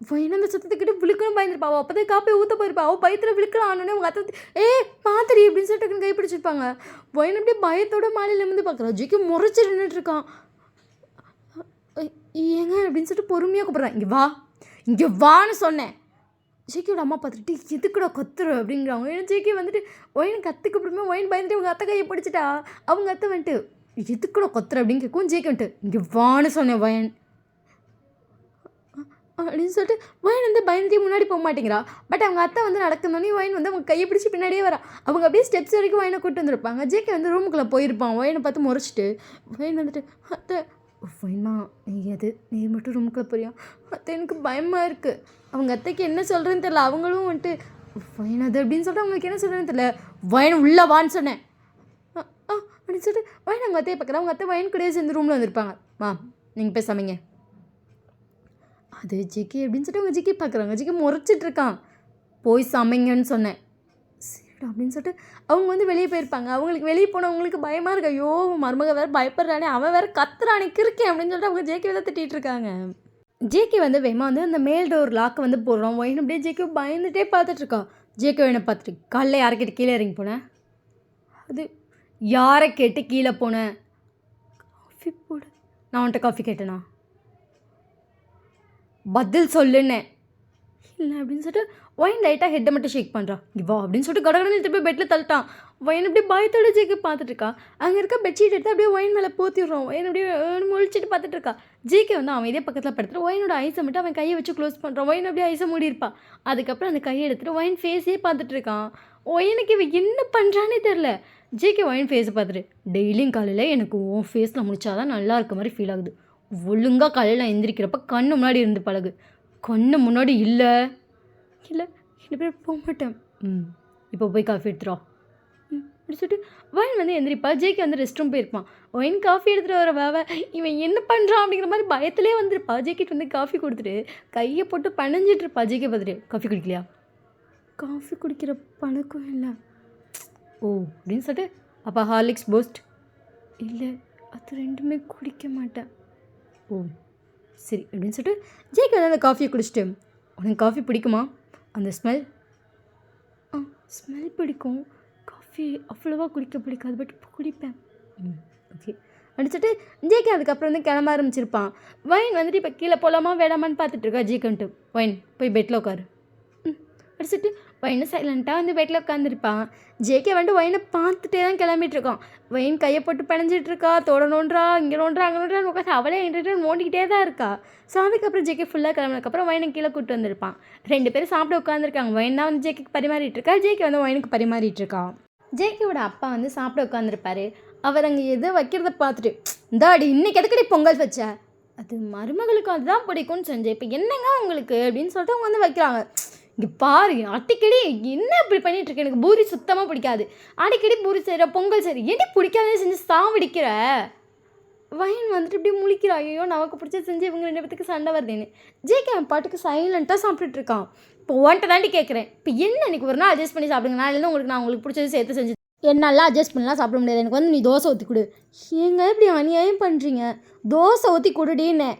வயன் அந்த சத்தத்துக்கிட்ட விழுக்கணும் பயந்துருப்பா. அவள் அப்போ தான் காப்பி ஊற்ற போயிருப்பா. அவள் பயத்தில் விழுக்கலாம் ஆனோடனே அவங்க அத்தை பார்த்துடி அப்படின்னு சொல்லிட்டு கை பிடிச்சிருப்பாங்க. வயன் அப்படியே பயத்தோட மாலையில் இருந்து பார்க்குறான். ஜிக்கு முறைச்சி நின்றுட்டு இருக்கான். ஏங்க அப்படின்னு சொல்லிட்டு பொறுமையாக கூப்பிட்றான். இங்கே வான்னு சொன்னேன். ஜேக்கியோட அம்மா பார்த்துட்டு எதுக்குடா கத்துரு அப்படிங்கிறாங்க. ஏன்னா ஜேக்கி வந்துட்டு ஒயின் கற்றுக்கு அப்புறமே ஒயின் பயந்துட்டு அவங்க அத்தை கையை பிடிச்சிட்டா. அவங்க அத்தை வந்துட்டு எதுக்குடா கத்துரு அப்படின்னு கேட்கும். ஜேக்கி வந்துட்டு இங்கே வான்னு சொன்னேன் வயன் அப்படின்னு சொல்லிட்டு வயன் வந்து பயந்துட்டே முன்னாடி போக மாட்டேங்கிறா. பட் அவங்க அத்தை வந்து நடக்கணுன்னே வயன் வந்து அவங்க கையை பிடிச்சி பின்னாடியே வரா. அவங்க அப்படியே ஸ்டெப்ஸ் வரைக்கும் வயனை கூட்டு வந்திருப்பாங்க. ஜேக்கி வந்து ரூமுக்குள்ளே போயிருப்பான். வயனை பார்த்து முறைச்சிட்டு வயன் வந்துட்டு அத்தை வயனா நீ மட்டும் ரூமுக்குள்ளே போறியா? அத்தை எனக்கு பயமாக இருக்குது. அவங்க அத்தைக்கு என்ன சொல்கிறேன்னு தெரியல. அவங்களும் வந்துட்டு வைன் அது அப்படின்னு சொல்லிட்டு அவங்களுக்கு என்ன சொல்கிறேன்னு தெரியல. வைன் உள்ளே வான்னு சொன்னேன். அப்படின்னு சொல்லிட்டு வைன் அவங்க அத்தையை பார்க்குறேன். அவங்க அத்தை வைன் கிடையாது சேர்ந்து ரூமில் வந்திருப்பாங்க. நீங்கள் போய் சமைங்க. அது ஜிகே அப்படின்னு சொல்லிட்டு அவங்க ஜிகே பார்க்குறாங்க. ஜிகே முறைச்சிட்டு இருக்கான். போய் சமைங்கன்னு சொன்னேன். சரிடா அப்படின்னு சொல்லிட்டு அவங்க வந்து வெளியே போயிருப்பாங்க. அவங்களுக்கு வெளியே போனவங்களுக்கு பயமாக இருக்கு. ஐயோ மருமக வேறு பயப்படுறானே, அவன் வேறு கத்துறானே கிறுக்கேன் அப்படின்னு சொல்லிட்டு அவங்க ஜேகே தான் திட்டிகிட்டு இருக்காங்க. ஜேகே வந்து வேமா வந்து அந்த மேல் டோர் லாக்கை வந்து போடுறோம். ஒயின் அப்படியே ஜேகே பயந்துகிட்டே பார்த்துட்ருக்கா. ஜேகே வேணை பார்த்துட்டு காலைல யாரை கேட்டு கீழே இறங்கி போனேன்? அது யாரை கேட்டு கீழே போனேன்? காஃபி போடு. நான் உன்கிட்ட காஃபி கேட்டேனா? பதில் சொல்லுன்னேன். இல்லை அப்படின்னு சொல்லிட்டு ஒயின் லைட்டாக ஹெட்டை மட்டும் ஷேக் பண்ணுறான். வா அப்படின்னு சொல்லிட்டு கடகடன்னு திருப்பி பெட்டில் தள்ளிட்டான். ஒயின் அப்படியே பயத்தோட ஜேகே பார்த்துட்ருக்கா. அங்கே இருக்க பெட்ஷீட் எடுத்து அப்படியே ஒயின் மேலே போத்திடுறோம். ஒயின் அப்படியே முழிச்சிட்டு பார்த்துட்ருக்கா. ஜேகே வந்து அவன் இதே பக்கத்தில் படுத்துட்டு ஒயினோட ஐஸை மட்டும் அவன் கையை வச்சு க்ளோஸ் பண்ணுறான். ஒயின் அப்படியே ஐஸை மூடி இருப்பான். அதுக்கப்புறம் அந்த கையை எடுத்துகிட்டு ஒயின் ஃபேஸே பார்த்துட்ருக்கான். ஒயினுக்கு இவன் என்ன பண்ணுறானே தெரில. ஜேகே ஒயின் ஃபேஸை பார்த்துட்டு டெய்லியும் காலையில் எனக்கு உன் ஃபேஸில் முடிச்சாதான் நல்லா இருக்க மாதிரி ஃபீல் ஆகுது. ஒழுங்காக காலையில் எந்திரிக்கிறப்ப கண்ணு முன்னாடி இருந்து பழகு. கண்ணு முன்னாடி இல்லை இல்லை ரெண்டு பேர் போக மாட்டேன். இப்போ போய் காஃபி எடுத்துகிறோம் அப்படி சொல்லிட்டு ஒயின் வந்து எந்திரிப்பா. ஜேகே வந்து ரெஸ்ட் ரூம் போயிருப்பான். ஒயின் காஃபி எடுத்துகிட்டு வர வேவை இவன் என்ன பண்ணுறான் அப்படிங்கிற மாதிரி பயத்திலே வந்துருப்பா. ஜேகேட்டு வந்து காஃபி கொடுத்துட்டு கையை போட்டு பனைஞ்சிட்டு இருப்பா. ஜேகே பார்த்துட்டு காஃபி குடிக்கலையா? காஃபி குடிக்கிற பழக்கம் இல்லை. ஓ அப்படின்னு சொல்லிட்டு அப்போ ஹார்லிக்ஸ் பூஸ்ட்? இல்லை அது ரெண்டுமே குடிக்க மாட்டேன். ஓ சரி அப்படின்னு சொல்லிட்டு ஜேகே வந்து அந்த காஃபியை குடிச்சிட்டு உனக்கு காஃபி பிடிக்குமா? அந்த ஸ்மெல் ஸ்மெல் பிடிக்கும். காஃபி அவ்வளோவா குடிக்க பிடிக்காது, பட் குடிப்பேன். ஓகே அடிச்சுட்டு ஜேகே அதுக்கப்புறம் வந்து கிளம்ப ஆரம்பிச்சிருப்பான். ஒயின் வந்துட்டு இப்போ கீழே போகலாமா வேடாமான்னு பார்த்துட்ருக்கா. ஜேகேன்ட்டு ஒயின் போய் பெட்டில் உட்காரு அடிச்சுட்டு ஒயினை சைலண்ட்டாக வந்து பெட்டில் உட்காந்துருப்பான். ஜேகே வந்துட்டு ஒயினை பார்த்துட்டே தான் கிளம்பிட்டு இருக்கான். ஒயின் கையை போட்டு பிணைஞ்சிட்டு இருக்கா. தொடணுன்றா இங்கே நோன்றா அங்கே நோன்றா உட்காந்து அவளே என்கிட்ட நோண்டிக்கிட்டே தான் இருக்கா. ஸோ அதுக்கப்புறம் ஜேகே ஃபுல்லாக கிளம்பினதுக்கப்புறம் ஒயினை கீழே கூப்பிட்டு வந்திருப்பான். ரெண்டு பேரும் சாப்பிட உட்காந்துருக்காங்க. ஒயின் தான் வந்து ஜேகேக்கு பரிமாறிட்டு இருக்கா. ஜேகே வந்து ஒயினுக்கு பரிமாறிட்டு இருக்கான். ஜேகேவோட அப்பா வந்து சாப்பிட உட்காந்துருப்பாரு. அவர் அங்கே எதை வைக்கிறத பார்த்துட்டு இந்தாடி இன்னைக்கு எதுக்கடி பொங்கல் வச்ச? அது மருமகளுக்கு அதுதான் பிடிக்கும்னு செஞ்சேன். இப்போ என்னங்க உங்களுக்கு அப்படின்னு சொல்லிட்டு அவங்க வந்து வைக்கிறாங்க. இங்கே பாரு அடிக்கடி என்ன இப்படி பண்ணிகிட்ருக்க? எனக்கு பூரி சுத்தமாக பிடிக்காது. அடிக்கடி பூரி செய்கிற பொங்கல் சரி என்ன பிடிக்காதே செஞ்சு சாவடிக்கிற. வயன் வந்துட்டு இப்படி முழிக்கிறா. ஐயோ நமக்கு பிடிச்ச செஞ்சு இவங்க ரெண்டு பேத்துக்கு சண்டை வருதுன்னு. ஜேகே அவன் பாட்டுக்கு சைலண்ட்டாக சாப்பிட்டுட்ருக்கான். இப்போ ஒன்ட்ட தாண்டி கேட்குறேன். இப்போ என்ன இன்றைக்கி ஒரு நாள் அட்ஜஸ்ட் பண்ணி சாப்பிடுங்க. நாளிலேருந்து உங்களுக்கு பிடிச்சது சேர்த்து செஞ்சு என்னாலாம் அட்ஜஸ்ட் பண்ணலாம் சாப்பிட முடியாது. எனக்கு வந்து நீ தோசை ஊற்றி கொடு. ஏங்க இப்படி அநியாயம் பண்ணுறீங்க? தோசை ஊற்றி கொடுடின்னு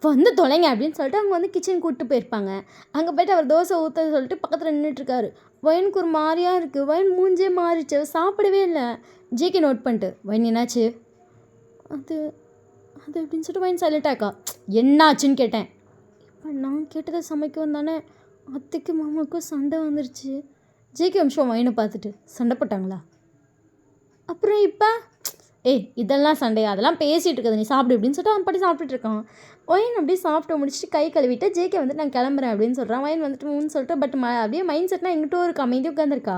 வந்து தொலைங்க அப்படின்னு சொல்லிட்டு அவங்க வந்து கிச்சன் கூப்பிட்டு போயிருப்பாங்க. அங்கே போய்ட்டு அவர் தோசை ஊற்ற சொல்லிட்டு பக்கத்தில் நின்றுட்டுருக்காரு. ஒயினுக்கு ஒரு மாதிரியாக இருக்குது. ஒயின் மூஞ்சே மாறிச்சு. சாப்பிடவே இல்லை. ஜேகே நோட் பண்ணிட்டு ஒயின் என்னாச்சு? அது அது அப்படின்னு சொல்லிட்டு ஒயின் சைலண்ட்டாக்கா. என்னாச்சுன்னு கேட்டேன். இப்போ நான் கேட்டதை சமைக்கவும் தானே அத்தைக்கு மாமாவுக்கும் சண்டை வந்துருச்சு. ஜேகே அம்சம் ஒயினை பார்த்துட்டு சண்டை போட்டாங்களா? அப்புறம் இப்போ இதெல்லாம் சண்டையா? அதெல்லாம் பேசிகிட்டு இருக்குது. நீ சாப்பிடு அப்படின்னு சொல்லிட்டு அவன் பாட்டி சாப்பிட்டுட்டு இருக்கான். ஒயின் அப்படியே சாப்பிட்டு முடிச்சுட்டு கை கழுவிட்டு ஜேகே வந்துட்டு நான் கிளம்புறேன் அப்படின்னு சொல்கிறான். ஒயின் வந்துட்டு மூணு சொல்லிட்டு பட் அப்படியே மைண்ட் செட்னா எங்கிட்ட ஒரு அமைதி உட்காந்துருக்கா.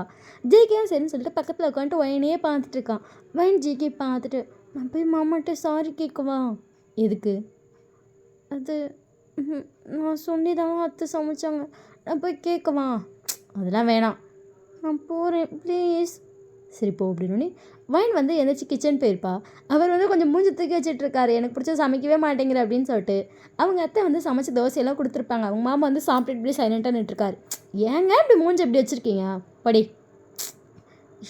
ஜேகேவும் சரின்னு சொல்லிட்டு பக்கத்தில் உட்காந்துட்டு ஒயினையே பார்த்துட்டு இருக்கான். ஒயின் ஜேகே பார்த்துட்டு நான் போய் மாமாட்ட சாரி கேட்கவா? எதுக்கு? அது நான் சொல்லி தான் அத்தை சமைச்சாங்க. நான் போய் கேட்கவா? அதெல்லாம் வேணாம், நான் போகிறேன் ப்ளீஸ். சரி போ அப்படின்னு ஒயின் வந்து எந்திரிச்சு கிச்சன் போயிருப்பா. அவர் வந்து கொஞ்சம் மூஞ்சி தூக்கி வச்சுட்ருக்காரு. எனக்கு பிடிச்ச சமைக்கவே மாட்டேங்கிற அப்படின்னு சொல்லிட்டு அவங்க அத்தை வந்து சமைச்ச தோசையெல்லாம் கொடுத்துருப்பாங்க. அவங்க மாமா வந்து சாப்பிட்டு இப்படி சைலண்ட்டாக நின்றுருக்காரு. ஏங்க இப்படி மூஞ்சி எப்படி வச்சுருக்கீங்க? படி.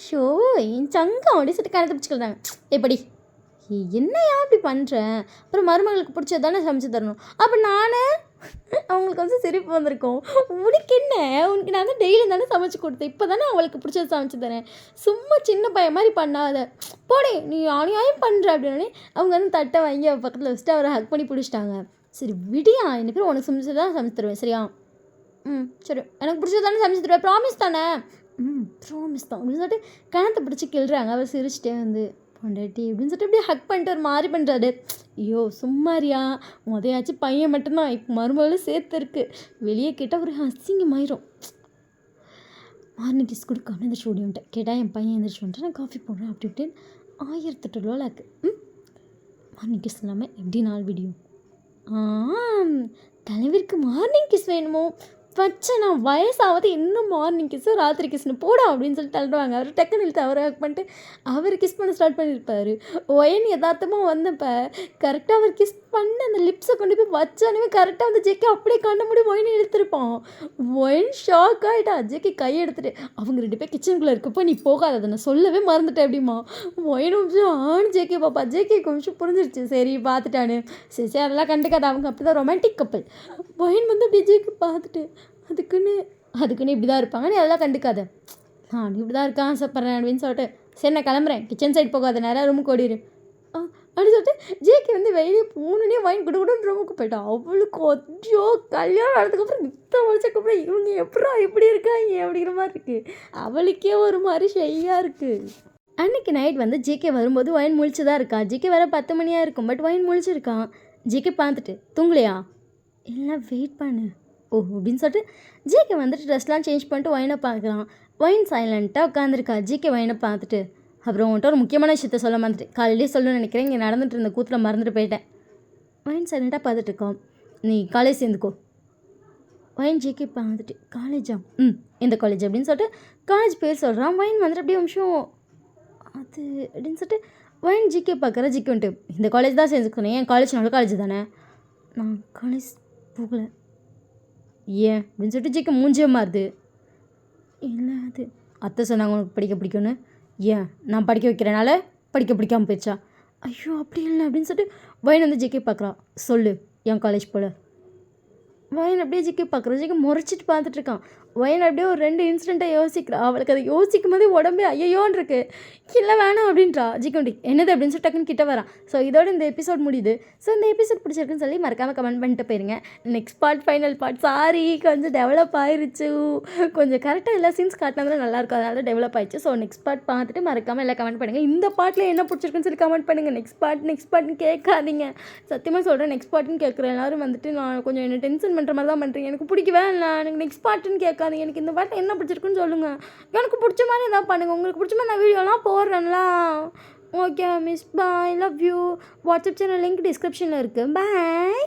ஷோ என் சங்கம் அப்படி சொல்லிட்டு கணக்கு பிடிச்சிக்கிறாங்க. படி. என்னையா இப்படி பண்ணுறேன்? அப்புறம் மருமகளுக்கு பிடிச்சது தானே சமைச்சு தரணும். அப்போ நானே அவங்களுக்கு வந்து சிரிப்பு வந்திருக்கும். உனக்கு என்ன? உனக்கு நான் தான் டெய்லி தானே சமைச்சு கொடுத்தேன். இப்போ தானே அவளுக்கு பிடிச்சது சமைச்சு தரேன். சும்மா சின்ன பையன் மாதிரி பண்ணாத. போடே நீ அநியாயம் பண்ணுற அப்படின்னு அவங்க வந்து தட்டை வாங்கி அவள் பக்கத்தில் வச்சுட்டு அவரை ஹக் பண்ணி பிடிச்சிட்டாங்க. சரி விடியா, என்ன பேர் உனக்கு சமைச்சு தான் சமைச்சு தருவேன் சரியா? சரி எனக்கு பிடிச்சது தானே சமைச்சு தருவேன். ப்ராமிஸ் தானே? ப்ராமிஸ் தான் அப்படின்னு சொல்லிட்டு கணத்தை பிடிச்சி கிள்றாங்க. அவர் சிரிச்சிட்டே வந்து பொண்டாட்டி அப்படின்னு சொல்லிட்டு அப்படியே ஹக் பண்ணிட்டு ஒரு மாதிரி பண்ணுறாரு. ஐயோ சும்மாரியா, முதையாச்சும் பையன் மட்டும்தான், இப்போ மருமகளும் சேர்த்து இருக்குது. வெளியே கேட்டால் ஒரு அசிங்கமாயிரும். மார்னிங் கிஸ் கொடுக்காம இந்த ஸ்டூடியோன்ட்ட கேட்டால் என் பையன் எந்திரிச்சு வந்துட்டு நான் காஃபி போடுறேன் அப்படி இப்படின்னு 1008 ரூபாய்க்கு மார்னிங் கிஸ் இல்லாமல் எப்படி நாள் வீடியோ? தலைவருக்கு மார்னிங் கிஸ் வேணுமோ? வச்சேன் நான் வயசாவது இன்னும் மார்னிங் கிஸ்ஸு ராத்திரி கிஸ்னு போடா அப்படின்னு சொல்லி தள்ளுவாங்க. அவர் டக்குன்னு இழுத்து அவரை ஹக் பண்ணிட்டு அவர் கிஸ் பண்ண ஸ்டார்ட் பண்ணியிருப்பாரு. ஒயன் யதார்த்தமாக வந்தப்போ கரெக்டாக அவர் கிஸ் பண்ணி அந்த லிப்ஸை கொண்டு போய் வச்சானுமே கரெக்டாக வந்து ஜேகே அப்படியே கண்ண மூடி ஒயினை இழுத்துருப்பான். ஒயின் ஷாக் ஆகிட்டா. ஜேகே கையை எடுத்துட்டு அவங்க 2 பேர் கிச்சனுக்குள்ளே இருக்கப்போ நீ போகாத, அதை நான் சொல்லவே மறந்துட்டேன் அப்படிமா. ஒயின் நிமிஷம் ஆண் ஜேகே பாப்பா. ஜேகேக்கு நிமிஷம் புரிஞ்சிருச்சு, சரி பார்த்துட்டானு. சரி சரி அதெல்லாம் கண்டுக்காத, அவங்க அப்படி தான் ரொமான்டிக் கப்பல். ஒயின் வந்து அப்படியே ஜேகே பார்த்துட்டு அதுக்குன்னு இப்படி தான் இருப்பாங்க, நீ அதெல்லாம் கண்டுக்காத, நான் இப்படி தான் இருக்க ஆசைப்பட்றேன் அப்படின்னு சொல்லிட்டு சரி நான் கிளம்புறேன், கிச்சன் சைடு போகாத, நேராக ரூமுக்கு ஓடிடு அப்படின்னு சொல்லிட்டு ஜேகே வந்து வெளியே போகணுன்னே வாங்கி குடுன்னு ரூமுக்கு போயிட்டான். அவளுக்கு அச்சோ கல்யாணம் ஆனதுக்கப்புறம் நித்த வச்சதுக்கப்புறம் இவங்க எப்படா இப்படி இருக்காங்க அப்படிங்கிற மாதிரி இருக்குது. அவளுக்கே ஒரு மாதிரி ஷையாக இருக்குது. அன்றைக்கி நைட் வந்து ஜேகே வரும்போது ஒயின் முழிச்சு தான் இருக்கா. ஜேகே வர 10 மணியாக இருக்கும், பட் ஒயின் முழிச்சிருக்கான். ஜேகே பார்த்துட்டு தூங்கலையா, இல்லை வெயிட் பண்ணு ஓ அப்படின்னு சொல்லிட்டு ஜேகே வந்துட்டு ட்ரெஸ்லாம் சேஞ்ச் பண்ணிட்டு ஒயினை பார்க்குறான். ஒயின் சைலண்ட்டாக உட்காந்துருக்கா. ஜேகே ஒயினை பார்த்துட்டு அப்புறம் உன்கிட்ட ஒரு முக்கியமான விஷயத்த சொல்ல மறந்துட்டு காலையிலே சொல்லணும்னு நினைக்கிறேன், இங்கே நடந்துட்டு இருந்த கூத்தில் மறந்துட்டு போயிட்டேன். ஒயின் சைலண்ட்டாக பார்த்துட்டு இருக்கோம். நீ காலேஜ் சேர்ந்துக்கோ. ஒயின் ஜேகே பார்த்துட்டு காலேஜா, இந்த காலேஜ் அப்படின்னு சொல்லிட்டு காலேஜ் பேர் சொல்கிறான். ஒயின் வந்துட்டு அப்படியே நிமிஷம் அது அப்படின்னு சொல்லிட்டு ஒயின் ஜிகே பார்க்குற. ஜிகே வந்துட்டு இந்த காலேஜ் தான் சேர்ந்துக்கணும், என் காலேஜ் நல்ல காலேஜ் தானே, நான் காலேஜ் போகலை ஏன் அப்படின்னு சொல்லிட்டு ஜிகே மூஞ்சே மாறுது. இல்லை அது அத்தை சொன்னாங்க உனக்கு படிக்க பிடிக்கும்னு, ஏன் நான் படிக்க வைக்கிறனால படிக்க பிடிக்காமல் போயிடுச்சா, ஐயோ அப்படி இல்லை அப்படின்னு சொல்லிட்டு ஒயின் வந்து ஜிகே பார்க்குறான். சொல்லு என் காலேஜ் போல். ஒயின் அப்படியே ஜிகே பார்க்குறான். ஜிகே முறைச்சிட்டு பார்த்துட்ருக்கான். ஒயின் அப்படியே ஒரு 2 இன்சிடெண்ட்டாக யோசிக்கிறான். அவளுக்கு அதை யோசிக்கும் போதே உடம்பே ஐயோன்னு இருக்கு. இல்லை வேணாம் அப்படின்றா. ஜிகே என்னது அப்படின்னு சொல்லி டக்குன்னு கிட்ட வரான். ஸோ இதோட இந்த எபிசோட் முடியுது. ஸோ இந்த எபிசோட் பிடிச்சிருக்குன்னு சொல்லி மறக்காமல் கமெண்ட் பண்ணிட்டு போயிருங்க. Next part final part sorry கொஞ்சம் டெவலப் ஆயிடுச்சு, கொஞ்சம் கரெக்டாக எல்லா சீன்ஸ் காட்டினாங்க நல்லாயிருக்கும், அதனால டெவலப் ஆயிடுச்சு. ஸோ நெக்ஸ்ட் பார்ட் பார்த்துட்டு மறக்காமல் எல்லாம் கமெண்ட் பண்ணுங்கள். இந்த பார்ட்டில் என்ன பிடிச்சிருக்குன்னு சொல்லி கமெண்ட் பண்ணுங்கள். நெக்ஸ்ட் பார்ட்னு கேட்காதீங்க, சத்தியமாக சொல்கிறேன். நெக்ஸ்ட் பார்ட்னு கேட்குறேன். எல்லோரும் வந்துட்டு நான் கொஞ்சம் என்ன டென்ஷன் பண்ணுற மாதிரி தான் பண்ணுறீங்க. எனக்கு பிடிக்கவே இல்லை, எனக்கு நெக்ஸ்ட் பார்ட்டுன்னு கேட்காதீங்க. எனக்கு இந்த பாட்டு என்ன பிடிச்சிருக்குன்னு சொல்லுங்கள். எனக்கு பிடிச்ச மாதிரி எதாவது பண்ணுங்கள். உங்களுக்கு பிடிச்ச மாதிரி நான் வீடியோலாம் போடுறேன்ல. Okay miss, bye, love you. WhatsApp channel link டிஸ்கிரிப்ஷனில் இருக்குது. பாய்.